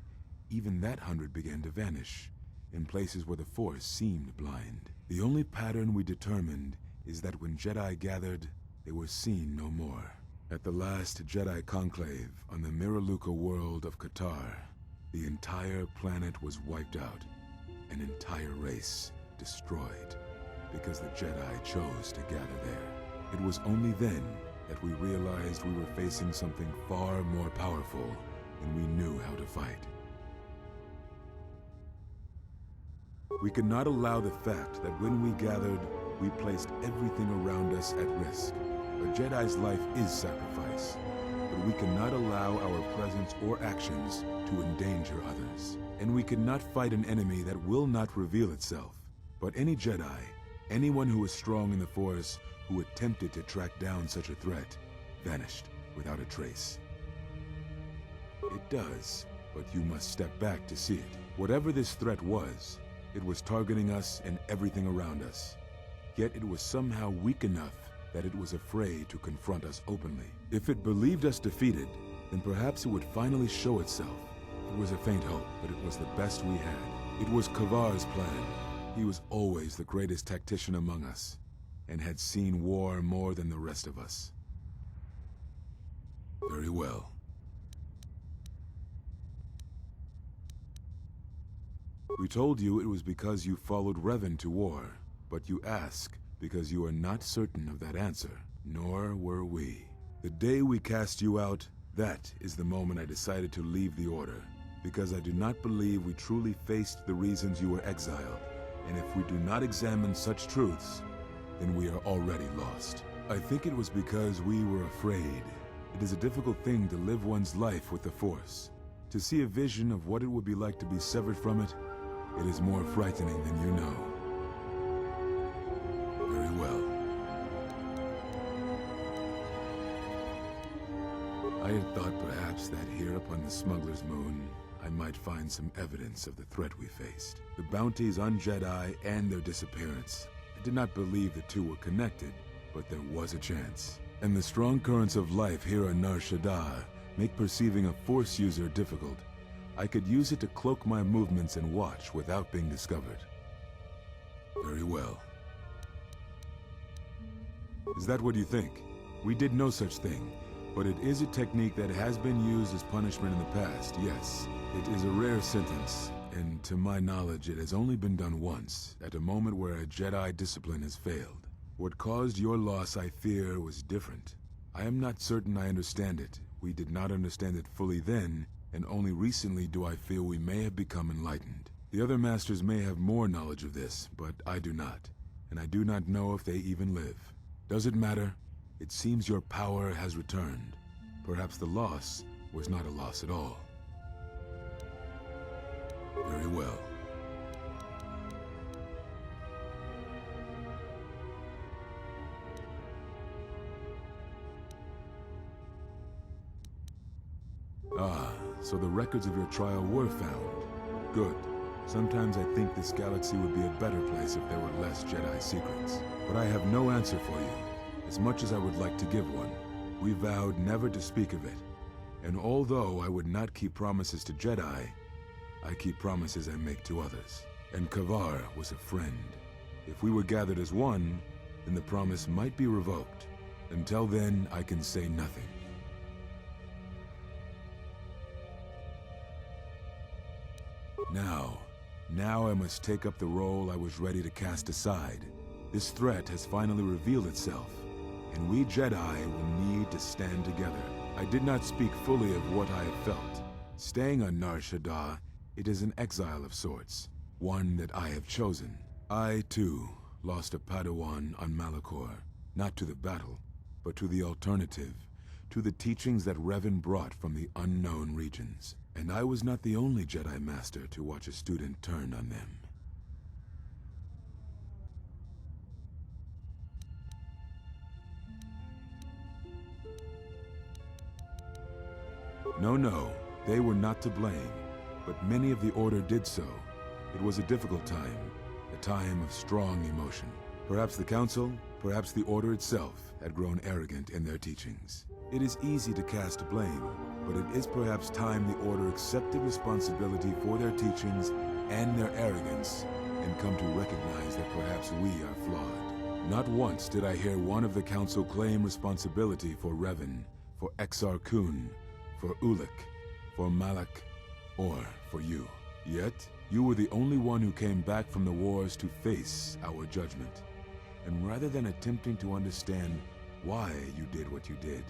even that 100 began to vanish, in places where the Force seemed blind. The only pattern we determined is that when Jedi gathered, they were seen no more. At the last Jedi conclave on the Miraluka world of Qatar, the entire planet was wiped out, an entire race destroyed, because the Jedi chose to gather there. It was only then that we realized we were facing something far more powerful than we knew how to fight. We could not allow the fact that when we gathered, we placed everything around us at risk. A Jedi's life is sacrifice, but we cannot allow our presence or actions to endanger others. And we cannot fight an enemy that will not reveal itself. But any Jedi, anyone who is strong in the Force, who attempted to track down such a threat, vanished without a trace. It does, but you must step back to see it. Whatever this threat was, it was targeting us and everything around us. Yet it was somehow weak enough that it was afraid to confront us openly. If it believed us defeated, then perhaps it would finally show itself. It was a faint hope, but it was the best we had. It was Kavar's plan. He was always the greatest tactician among us, and had seen war more than the rest of us. Very well. We told you it was because you followed Revan to war, but you ask because you are not certain of that answer, nor were we. The day we cast you out, that is the moment I decided to leave the Order, because I do not believe we truly faced the reasons you were exiled, and if we do not examine such truths, then we are already lost. I think it was because we were afraid. It is a difficult thing to live one's life with the Force. To see a vision of what it would be like to be severed from it, it is more frightening than you know. Very well. I had thought perhaps that here upon the Smuggler's Moon, I might find some evidence of the threat we faced. The bounties on Jedi and their disappearance. I did not believe the two were connected, but there was a chance. And the strong currents of life here on Nar Shaddaa make perceiving a Force user difficult. I could use it to cloak my movements and watch without being discovered. Very well. Is that what you think? We did no such thing, but it is a technique that has been used as punishment in the past, yes. It is a rare sentence, and to my knowledge it has only been done once, at a moment where a Jedi discipline has failed. What caused your loss, I fear, was different. I am not certain I understand it. We did not understand it fully then, and only recently do I feel we may have become enlightened. The other masters may have more knowledge of this, but I do not, and I do not know if they even live. Does it matter? It seems your power has returned. Perhaps the loss was not a loss at all. Very well. Ah, so the records of your trial were found. Good. Sometimes I think this galaxy would be a better place if there were less Jedi secrets. But I have no answer for you, as much as I would like to give one. We vowed never to speak of it. And although I would not keep promises to Jedi, I keep promises I make to others. And Kavar was a friend. If we were gathered as one, then the promise might be revoked. Until then, I can say nothing. Now I must take up the role I was ready to cast aside. This threat has finally revealed itself, and we Jedi will need to stand together. I did not speak fully of what I have felt. Staying on Nar Shaddaa, it is an exile of sorts, one that I have chosen. I, too, lost a Padawan on Malachor, not to the battle, but to the alternative, to the teachings that Revan brought from the unknown regions. And I was not the only Jedi Master to watch a student turn on them. No, they were not to blame, but many of the Order did so. It was a difficult time, a time of strong emotion. Perhaps the Council, perhaps the Order itself, had grown arrogant in their teachings. It is easy to cast blame, but it is perhaps time the Order accepted responsibility for their teachings and their arrogance, and come to recognize that perhaps we are flawed. Not once did I hear one of the Council claim responsibility for Revan, for Exar Kun, for Ulic, for Malak, or for you. Yet, you were the only one who came back from the wars to face our judgment. And rather than attempting to understand why you did what you did,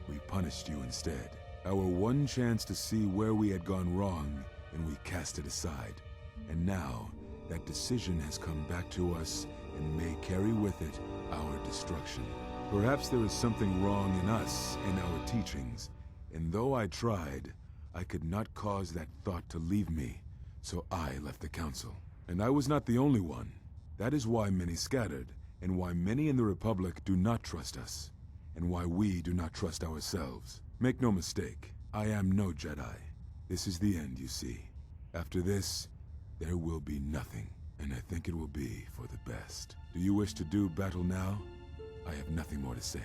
we punished you instead. Our one chance to see where we had gone wrong, and we cast it aside. And now, that decision has come back to us and may carry with it our destruction. Perhaps there is something wrong in us and our teachings, and though I tried, I could not cause that thought to leave me, so I left the Council. And I was not the only one. That is why many scattered, and why many in the Republic do not trust us, and why we do not trust ourselves. Make no mistake, I am no Jedi. This is the end, you see. After this, there will be nothing, and I think it will be for the best. Do you wish to do battle now? I have nothing more to say.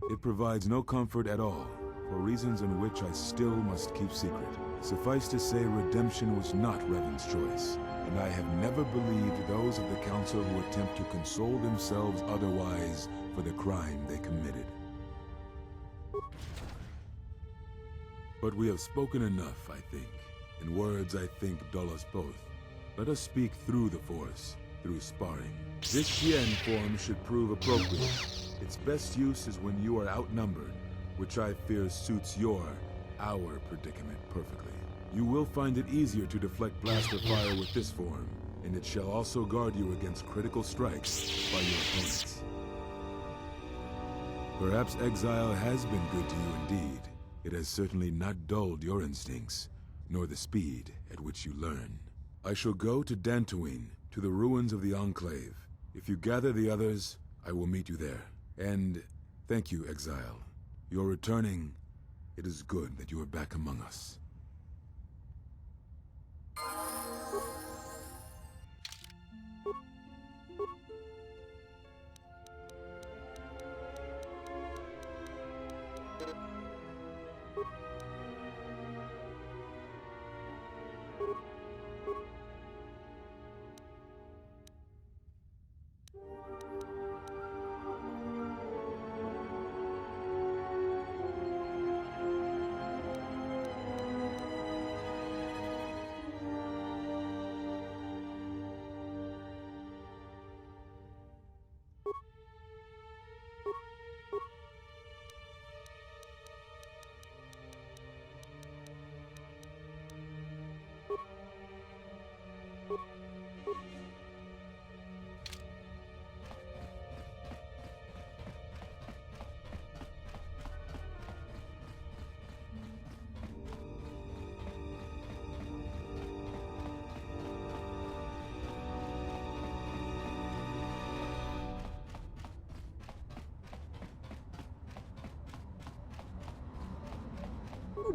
It provides no comfort at all, for reasons in which I still must keep secret. Suffice to say, redemption was not Revan's choice, and I have never believed those of the Council who attempt to console themselves otherwise for the crime they committed. But we have spoken enough, I think, and words, I think, dull us both. Let us speak through the Force, through sparring. This Tien form should prove appropriate. Its best use is when you are outnumbered, which I fear suits our predicament perfectly. You will find it easier to deflect blaster fire with this form, and it shall also guard you against critical strikes by your opponents. Perhaps exile has been good to you indeed. It has certainly not dulled your instincts, nor the speed at which you learn. I shall go to Dantooine, to the ruins of the Enclave. If you gather the others, I will meet you there. And thank you, Exile. You're returning. It is good that you are back among us.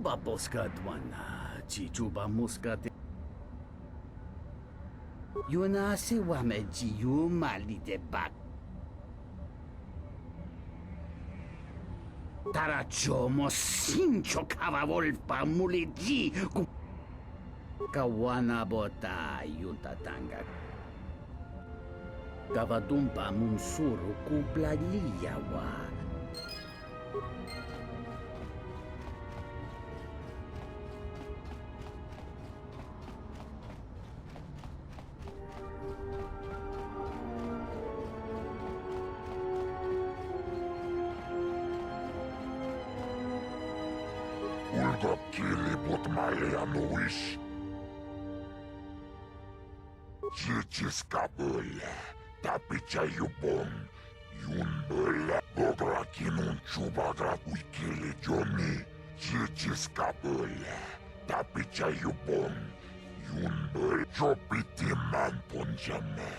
Chuba boska dwana, chichuba muska de. Yuna se wameji yu mali de bak. Tarachomo sincho kavavolpa muliji. Kawana bota yuntatanga. Gavadumpa munsuru kuplaliya wa. Ulda kiliput malia nuis. Chichis kabula, tapi chayubon, yunbula, bogra kinun chubagra wikili jomi. Chichis kabula, tapi chayubon, yunbula, chopiti man punjame.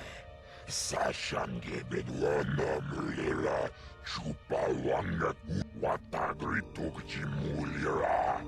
Sashange bedwana mulira, chupawanga watagrituk chimulira.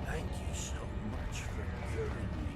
Thank you so much for hearing me.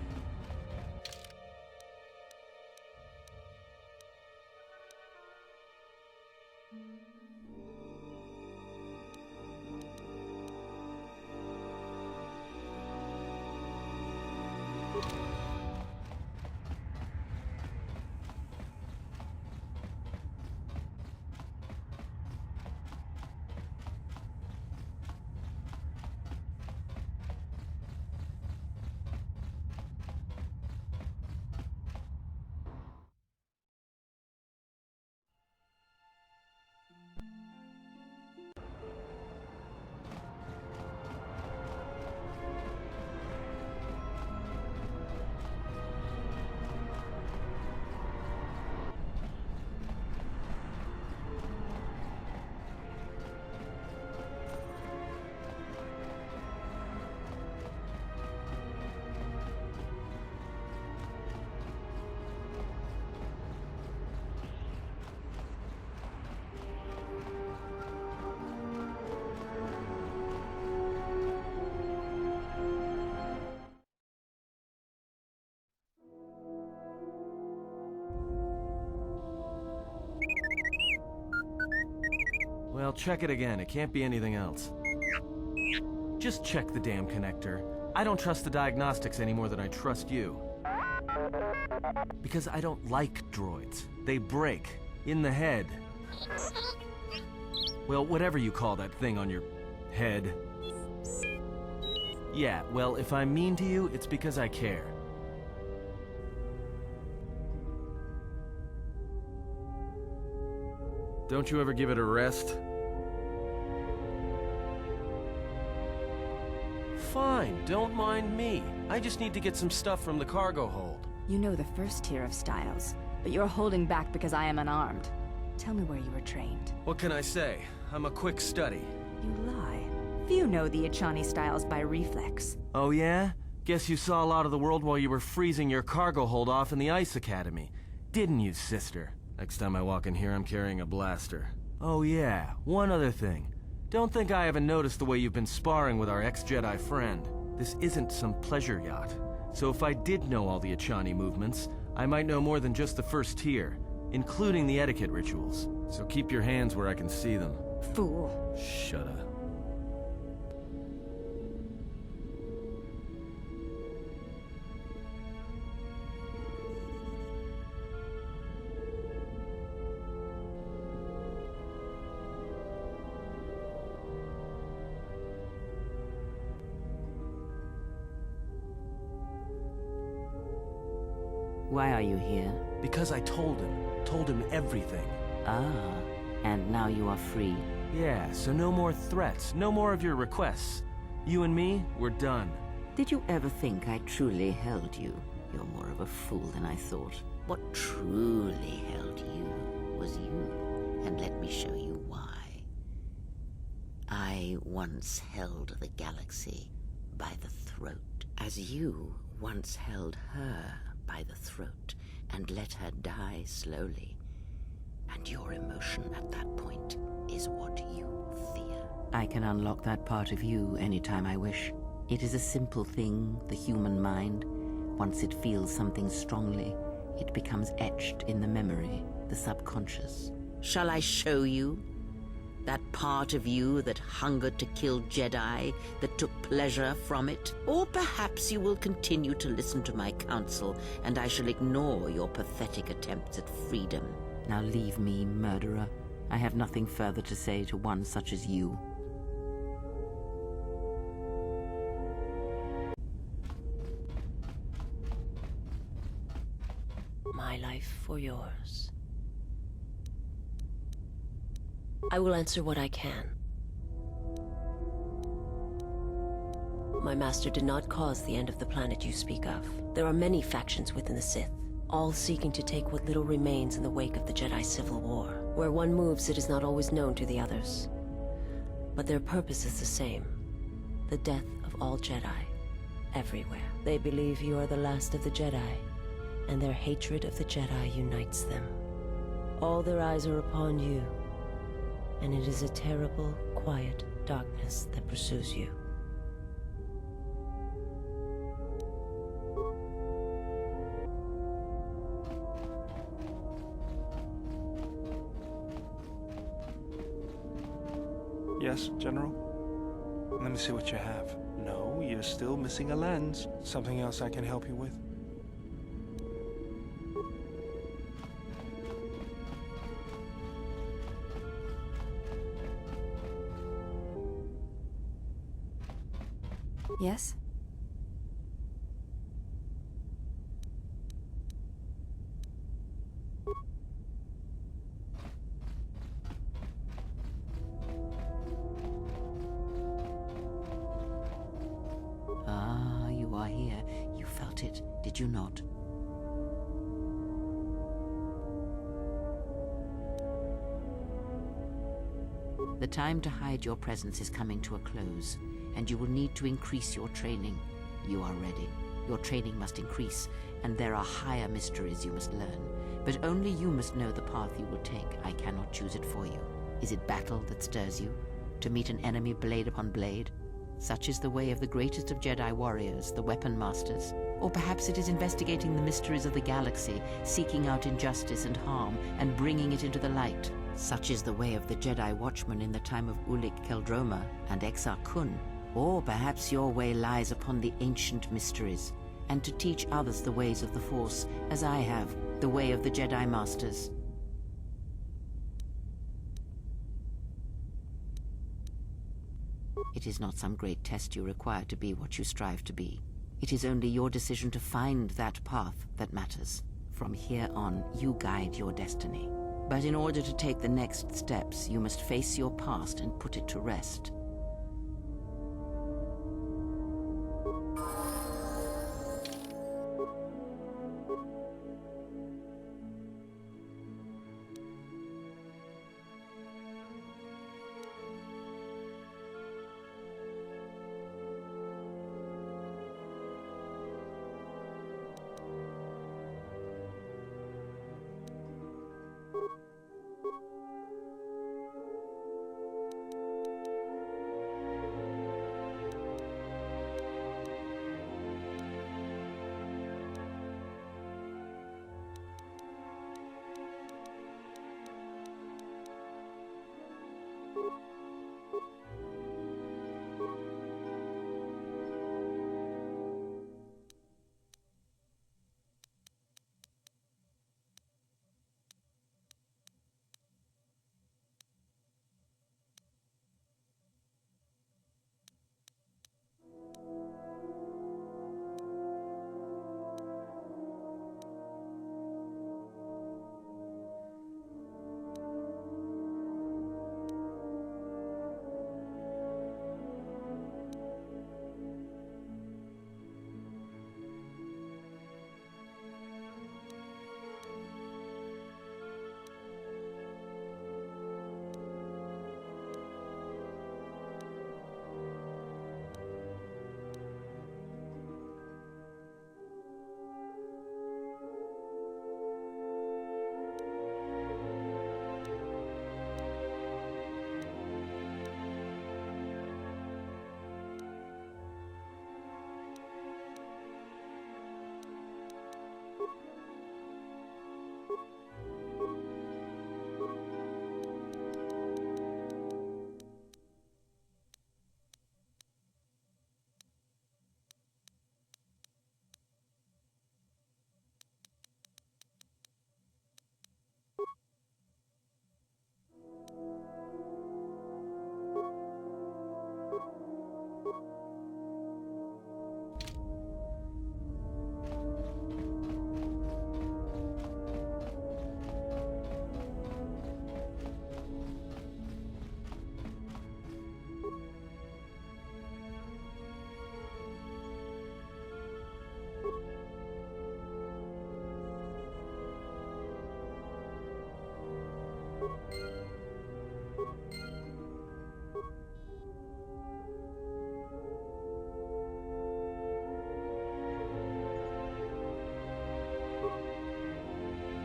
Well, check it again. It can't be anything else. Just check the damn connector. I don't trust the diagnostics any more than I trust you. Because I don't like droids. They break. In the head. Well, whatever you call that thing on your head. Yeah, well, if I'm mean to you, it's because I care. Don't you ever give it a rest? Fine, don't mind me. I just need to get some stuff from the cargo hold. You know the first tier of styles, but you're holding back because I am unarmed. Tell me where you were trained. What can I say? I'm a quick study. You lie. Few know the Echani styles by reflex. Oh yeah? Guess you saw a lot of the world while you were freezing your cargo hold off in the Ice Academy. Didn't you, sister? Next time I walk in here, I'm carrying a blaster. Oh yeah, one other thing. Don't think I haven't noticed the way you've been sparring with our ex-Jedi friend. This isn't some pleasure yacht. So if I did know all the Echani movements, I might know more than just the first tier, including the etiquette rituals. So keep your hands where I can see them. Fool. Shut up. Why are you here? Because I told him everything. Ah, and now you are free. Yeah, so no more threats, no more of your requests. You and me, we're done. Did you ever think I truly held you? You're more of a fool than I thought. What truly held you was you, and let me show you why. I once held the galaxy by the throat, as you once held her by the throat and let her die slowly. And your emotion at that point is what you fear. I can unlock that part of you anytime I wish. It is a simple thing, the human mind. Once it feels something strongly, it becomes etched in the memory, the subconscious. Shall I show you? That part of you that hungered to kill Jedi, that took pleasure from it? Or perhaps you will continue to listen to my counsel, and I shall ignore your pathetic attempts at freedom. Now leave me, murderer. I have nothing further to say to one such as you. My life for yours. I will answer what I can. My master did not cause the end of the planet you speak of. There are many factions within the Sith, all seeking to take what little remains in the wake of the Jedi Civil War. Where one moves, it is not always known to the others. But their purpose is the same. The death of all Jedi, everywhere. They believe you are the last of the Jedi, and their hatred of the Jedi unites them. All their eyes are upon you, and it is a terrible, quiet darkness that pursues you. Yes, General? Let me see what you have. No, you're still missing a lens. Something else I can help you with? Yes? Ah, you are here. You felt it, did you not? The time to hide your presence is coming to a close, and you will need to increase your training. You are ready. Your training must increase, and there are higher mysteries you must learn. But only you must know the path you will take. I cannot choose it for you. Is it battle that stirs you? To meet an enemy blade upon blade? Such is the way of the greatest of Jedi warriors, the weapon masters. Or perhaps it is investigating the mysteries of the galaxy, seeking out injustice and harm, and bringing it into the light. Such is the way of the Jedi Watchman in the time of Ulic Qel-Droma and Exar Kun. Or perhaps your way lies upon the ancient mysteries, and to teach others the ways of the Force, as I have, the way of the Jedi Masters. It is not some great test you require to be what you strive to be. It is only your decision to find that path that matters. From here on, you guide your destiny. But in order to take the next steps, you must face your past and put it to rest.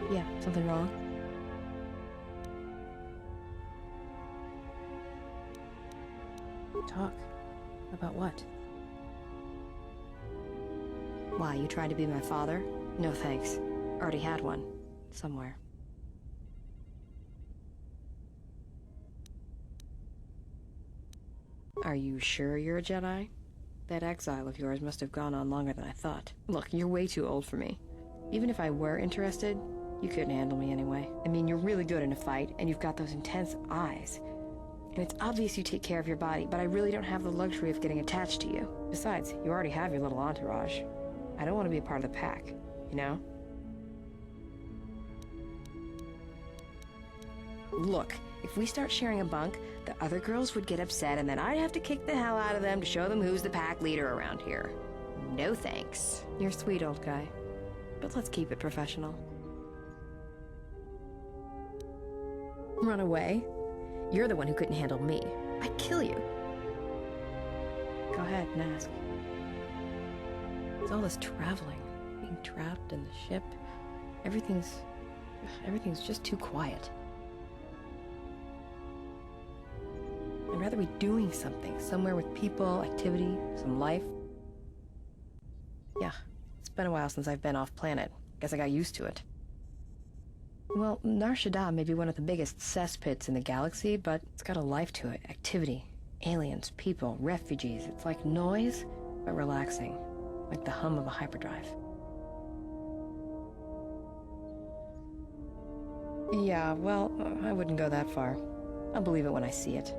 Yeah, something wrong? Talk. About what? Why, you tried to be my father? No thanks. Already had one. Somewhere. Are you sure you're a Jedi? That exile of yours must have gone on longer than I thought. Look, you're way too old for me. Even if I were interested, you couldn't handle me anyway. I mean, you're really good in a fight, and you've got those intense eyes. And it's obvious you take care of your body, but I really don't have the luxury of getting attached to you. Besides, you already have your little entourage. I don't want to be a part of the pack, you know? Look, if we start sharing a bunk, the other girls would get upset, and then I'd have to kick the hell out of them to show them who's the pack leader around here. No thanks. You're sweet, old guy. But let's keep it professional. Run away? You're the one who couldn't handle me. I'd kill you. Go ahead and ask. It's all this traveling, being trapped in the ship. Everything's just too quiet. I'd rather be doing something, somewhere with people, activity, some life. Yeah, it's been a while since I've been off planet. Guess I got used to it. Well, Nar Shaddaa may be one of the biggest cesspits in the galaxy, but it's got a life to it. Activity, aliens, people, refugees. It's like noise, but relaxing. Like the hum of a hyperdrive. Yeah, well, I wouldn't go that far. I'll believe it when I see it.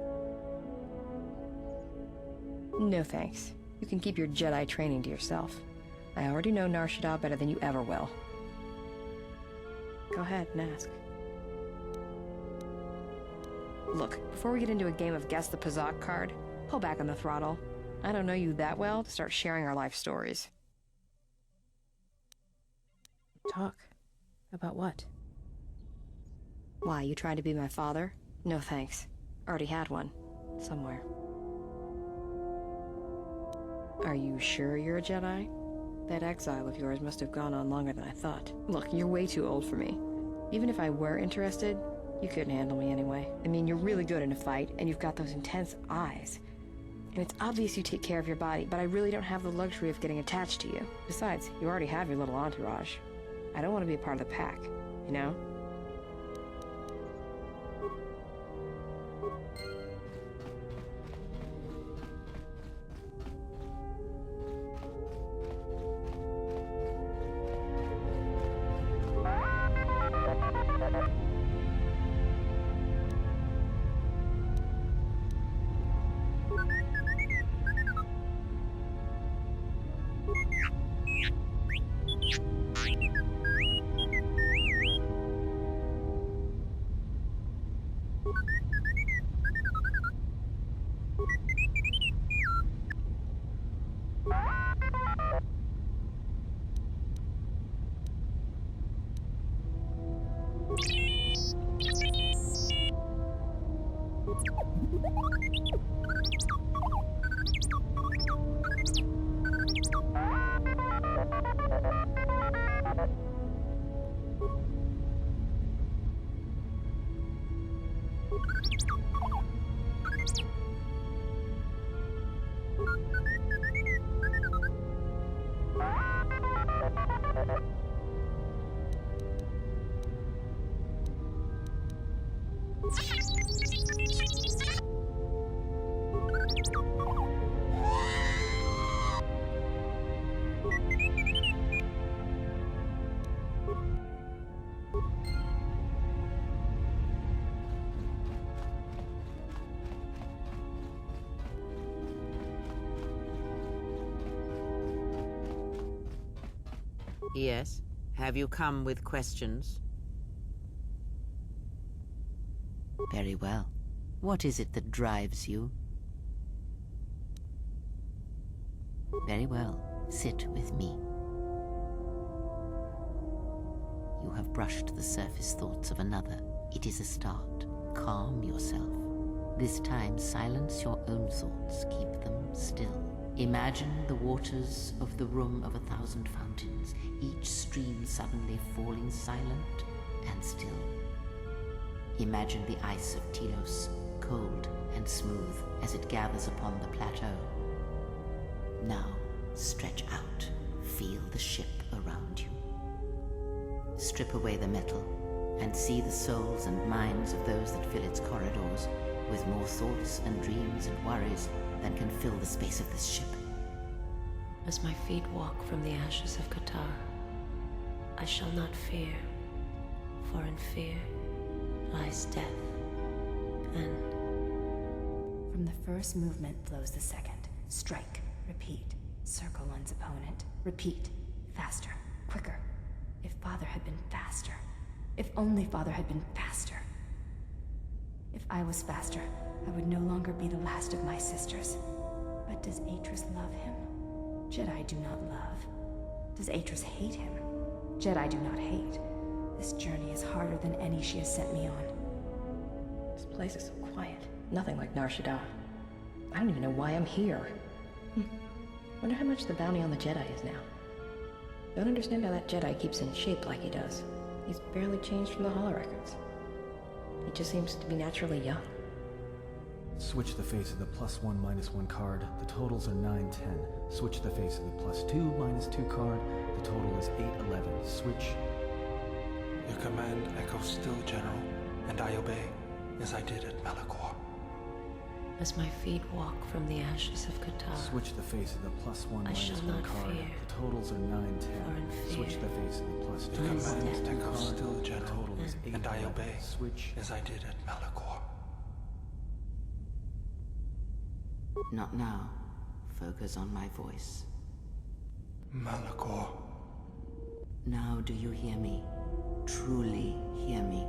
No thanks. You can keep your Jedi training to yourself. I already know Nar Shaddaa better than you ever will. Go ahead and ask. Look, before we get into a game of guess the Pazak card, pull back on the throttle. I don't know you that well to start sharing our life stories. Talk. About what? Why, you trying to be my father? No thanks. Already had one. Somewhere. Are you sure you're a Jedi? That exile of yours must have gone on longer than I thought. Look, you're way too old for me. Even if I were interested, you couldn't handle me anyway. I mean, you're really good in a fight, and you've got those intense eyes. And it's obvious you take care of your body, but I really don't have the luxury of getting attached to you. Besides, you already have your little entourage. I don't want to be a part of the pack, you know? Yes? Have you come with questions? Very well. What is it that drives you? Very well. Sit with me. You have brushed the surface thoughts of another. It is a start. Calm yourself. This time, silence your own thoughts. Keep them still. Imagine the waters of the room of 1,000 fountains, each stream suddenly falling silent and still. Imagine the ice of Telos, cold and smooth as it gathers upon the plateau. Now, stretch out. Feel the ship around you. Strip away the metal and see the souls and minds of those that fill its corridors with more thoughts and dreams and worries than can fill the space of this ship. As my feet walk from the ashes of Qatar, I shall not fear, for in fear lies death, and... From the first movement flows the second. Strike, repeat, circle one's opponent, repeat, faster, quicker. If Father had been faster. If only Father had been faster. If I was faster, I would no longer be the last of my sisters. But does Atris love him? Jedi do not love. Does Atris hate him? Jedi do not hate. This journey is harder than any she has sent me on. This place is so quiet. Nothing like Nar Shaddaa. I don't even know why I'm here. Wonder how much the bounty on the Jedi is now. Don't understand how that Jedi keeps in shape like he does. He's barely changed from the holorecords. He just seems to be naturally young. Switch the face of the +1 -1 card. The totals are 9, 10. Switch the face of the +2 -2 card. The total is 8, 11. Switch. Your command echoes still, General, and I obey, as I did at Malachor. As my feet walk from the ashes of Qatar, Switch the face of the +1 I shall -1 not card. fear, The totals are 9, 10. for in fear Switch the face of the +2 Your lies command death. echoes card. still, The General, total is 8, and I 11. obey, Switch. as I did at Malachor. Not now. Focus on my voice. Malachor. Now do you hear me? Truly hear me?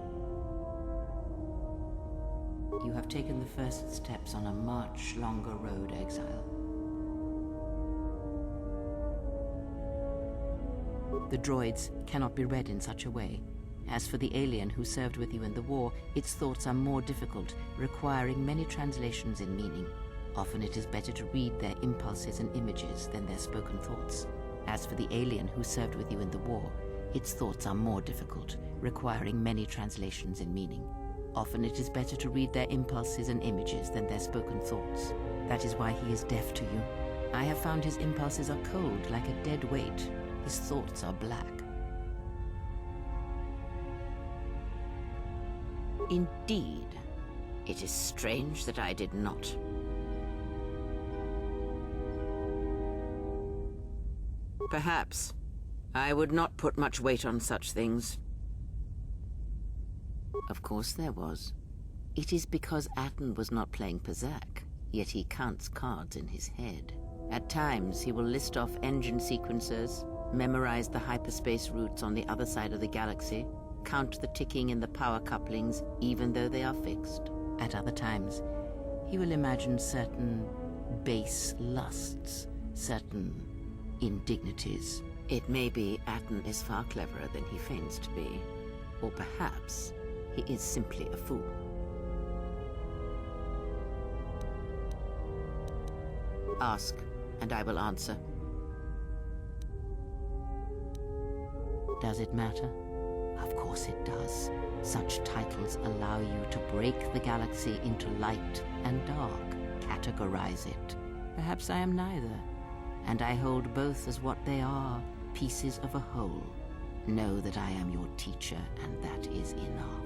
You have taken the first steps on a much longer road, exile. The droids cannot be read in such a way. As for the alien who served with you in the war, its thoughts are more difficult, requiring many translations in meaning. Often it is better to read their impulses and images than their spoken thoughts. As for the alien who served with you in the war, its thoughts are more difficult, requiring many translations in meaning. Often it is better to read their impulses and images than their spoken thoughts. That is why he is deaf to you. I have found his impulses are cold, like a dead weight. His thoughts are black. Indeed. It is strange that I did not. Perhaps. I would not put much weight on such things. Of course there was. It is because Atten was not playing Pazak, yet he counts cards in his head. At times, he will list off engine sequencers, memorize the hyperspace routes on the other side of the galaxy, count the ticking in the power couplings, even though they are fixed. At other times, he will imagine certain base lusts, certain indignities. It may be Atten is far cleverer than he feigns to be, or perhaps he is simply a fool. Ask, and I will answer. Does it matter? Of course it does. Such titles allow you to break the galaxy into light and dark, categorize it. Perhaps I am neither, and I hold both as what they are, pieces of a whole. Know that I am your teacher, and that is enough.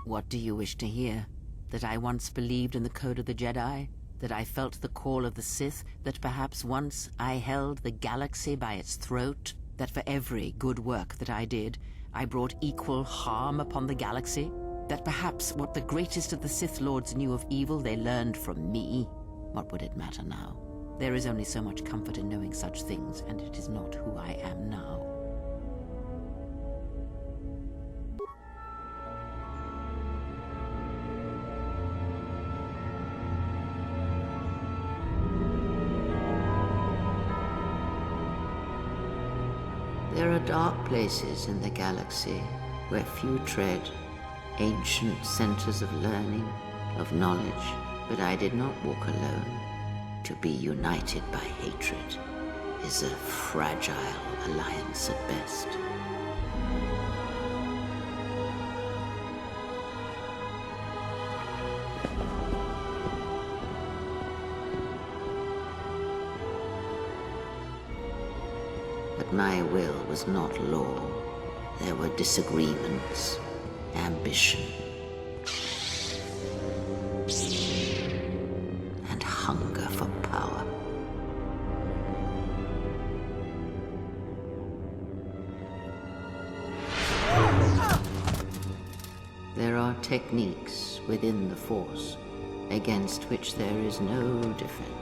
What do you wish to hear? That I once believed in the code of the Jedi? That I felt the call of the Sith? That perhaps once I held the galaxy by its throat? That for every good work that I did, I brought equal harm upon the galaxy? That perhaps what the greatest of the Sith Lords knew of evil they learned from me? What would it matter now? There is only so much comfort in knowing such things, and it is not who I am now. There are dark places in the galaxy where few tread, ancient centers of learning, of knowledge, but I did not walk alone. To be united by hatred is a fragile alliance at best. But my will was not law. There were disagreements, ambition, and hunger for power. There are techniques within the Force against which there is no defense.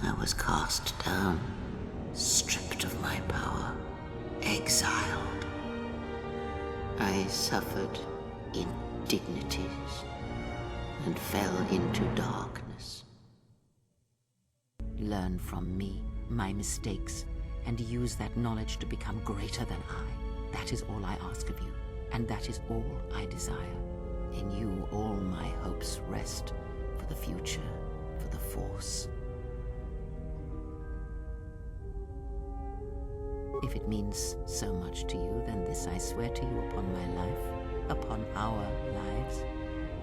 I was cast down, stripped of my power, exiled. I suffered indignities and fell into darkness. Learn from me, my mistakes, and use that knowledge to become greater than I. That is all I ask of you, and that is all I desire. In you all my hopes rest for the future, for the Force. If it means so much to you, then this I swear to you upon my life, upon our lives,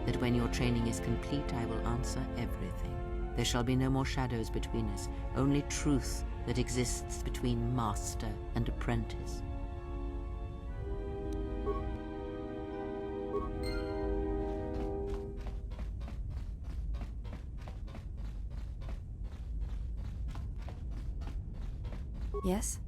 that when your training is complete, I will answer everything. There shall be no more shadows between us, only truth that exists between master and apprentice. Yes?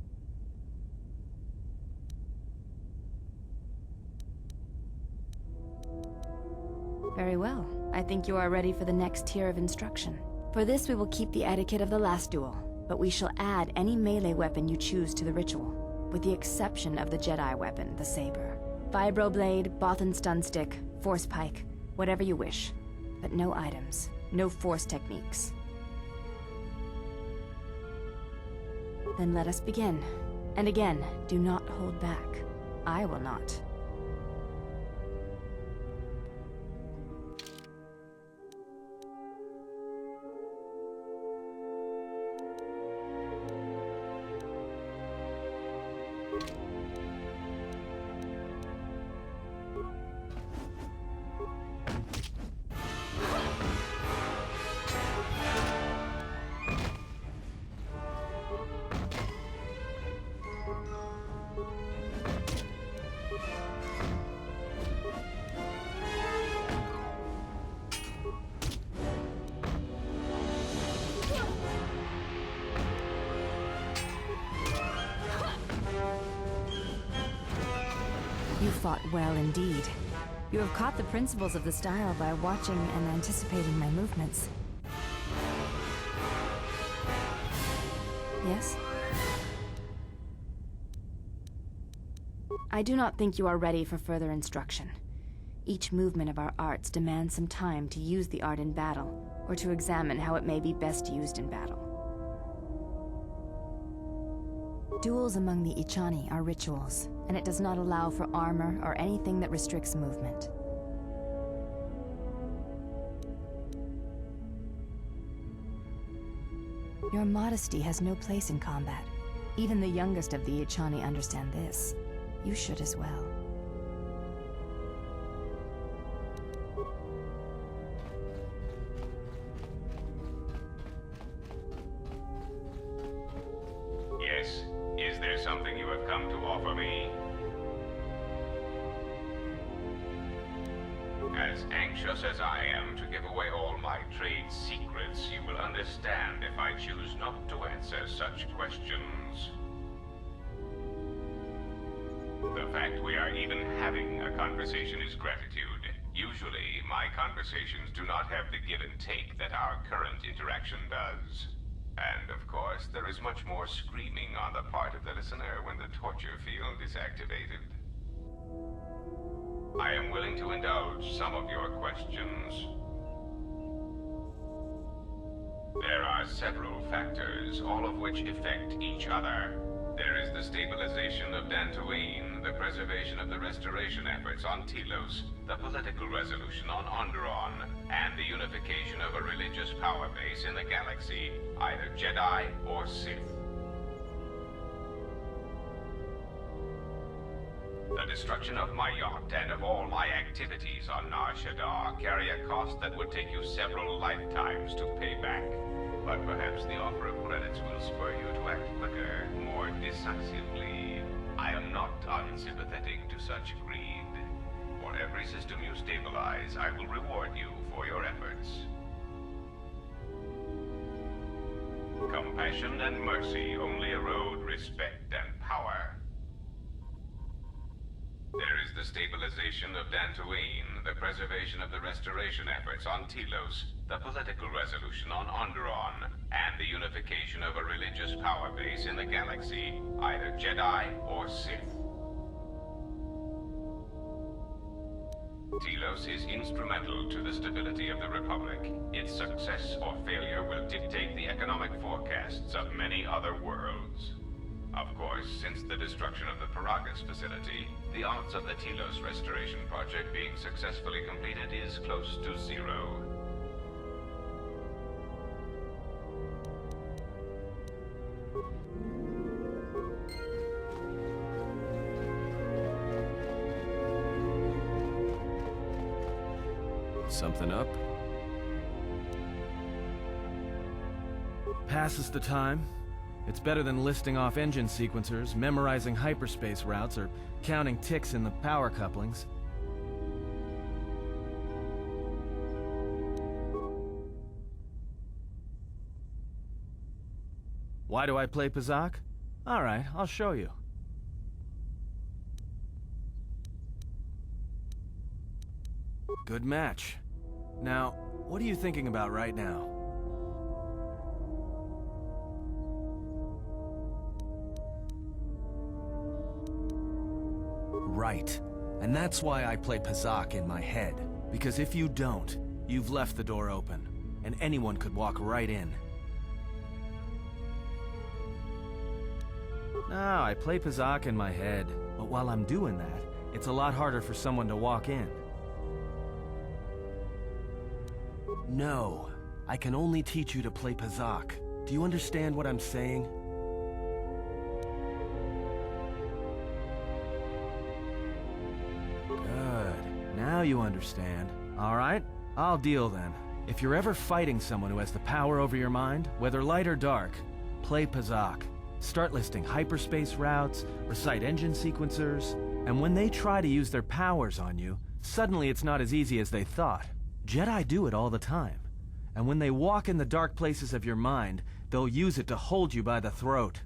Very well. I think you are ready for the next tier of instruction. For this, we will keep the etiquette of the last duel, but we shall add any melee weapon you choose to the ritual, with the exception of the Jedi weapon, the saber. Vibroblade, Bothan stun stick, force pike, whatever you wish. But no items, no force techniques. Then let us begin. And again, do not hold back. I will not. You fought well indeed. You have caught the principles of the style by watching and anticipating my movements. Yes? I do not think you are ready for further instruction. Each movement of our arts demands some time to use the art in battle, or to examine how it may be best used in battle. Duels among the Ichani are rituals, and it does not allow for armor or anything that restricts movement. Your modesty has no place in combat. Even the youngest of the Ichani understand this. You should as well. Yes? Is there something you have come to offer me? As anxious as I am to give away all my trade secrets, you will understand if I choose not to answer such questions. The fact we are even having a conversation is gratitude. Usually, my conversations do not have the give and take that our current interaction does. And of course, there is much more screaming on the part of the listener when the torture field is activated. I am willing to indulge some of your questions. There are several factors, all of which affect each other. There is the stabilization of Dantooine, the preservation of the restoration efforts on Telos, the political resolution on Onderon, and the unification of a religious power base in the galaxy, either Jedi or Sith. The destruction of my yacht and of all my activities on Nar Shaddaa carry a cost that would take you several lifetimes to pay back. But perhaps the offer of credits will spur you to act quicker, more decisively. I am not unsympathetic to such greed. For every system you stabilize, I will reward you for your efforts. Compassion and mercy only erode respect and power. There is the stabilization of Dantooine, the preservation of the restoration efforts on Telos, the political resolution on Onderon, and the unification of a religious power base in the galaxy, either Jedi or Sith. Telos is instrumental to the stability of the Republic. Its success or failure will dictate the economic forecasts of many other worlds. Of course, since the destruction of the Paragus facility, the odds of the Telos restoration project being successfully completed is close to zero. Something up? Passes the time. It's better than listing off engine sequencers, memorizing hyperspace routes, or counting ticks in the power couplings. Why do I play Pazak? Alright, I'll show you. Good match. Now, what are you thinking about right now? Right. And that's why I play Pazak in my head. Because if you don't, you've left the door open, and anyone could walk right in. No, I play Pazak in my head, but while I'm doing that, it's a lot harder for someone to walk in. No, I can only teach you to play Pazak. Do you understand what I'm saying? Good. Now you understand. All right, I'll deal then. If you're ever fighting someone who has the power over your mind, whether light or dark, play Pazak. Start listing hyperspace routes, recite engine sequencers, and when they try to use their powers on you, suddenly it's not as easy as they thought. Jedi do it all the time. And when they walk in the dark places of your mind, they'll use it to hold you by the throat.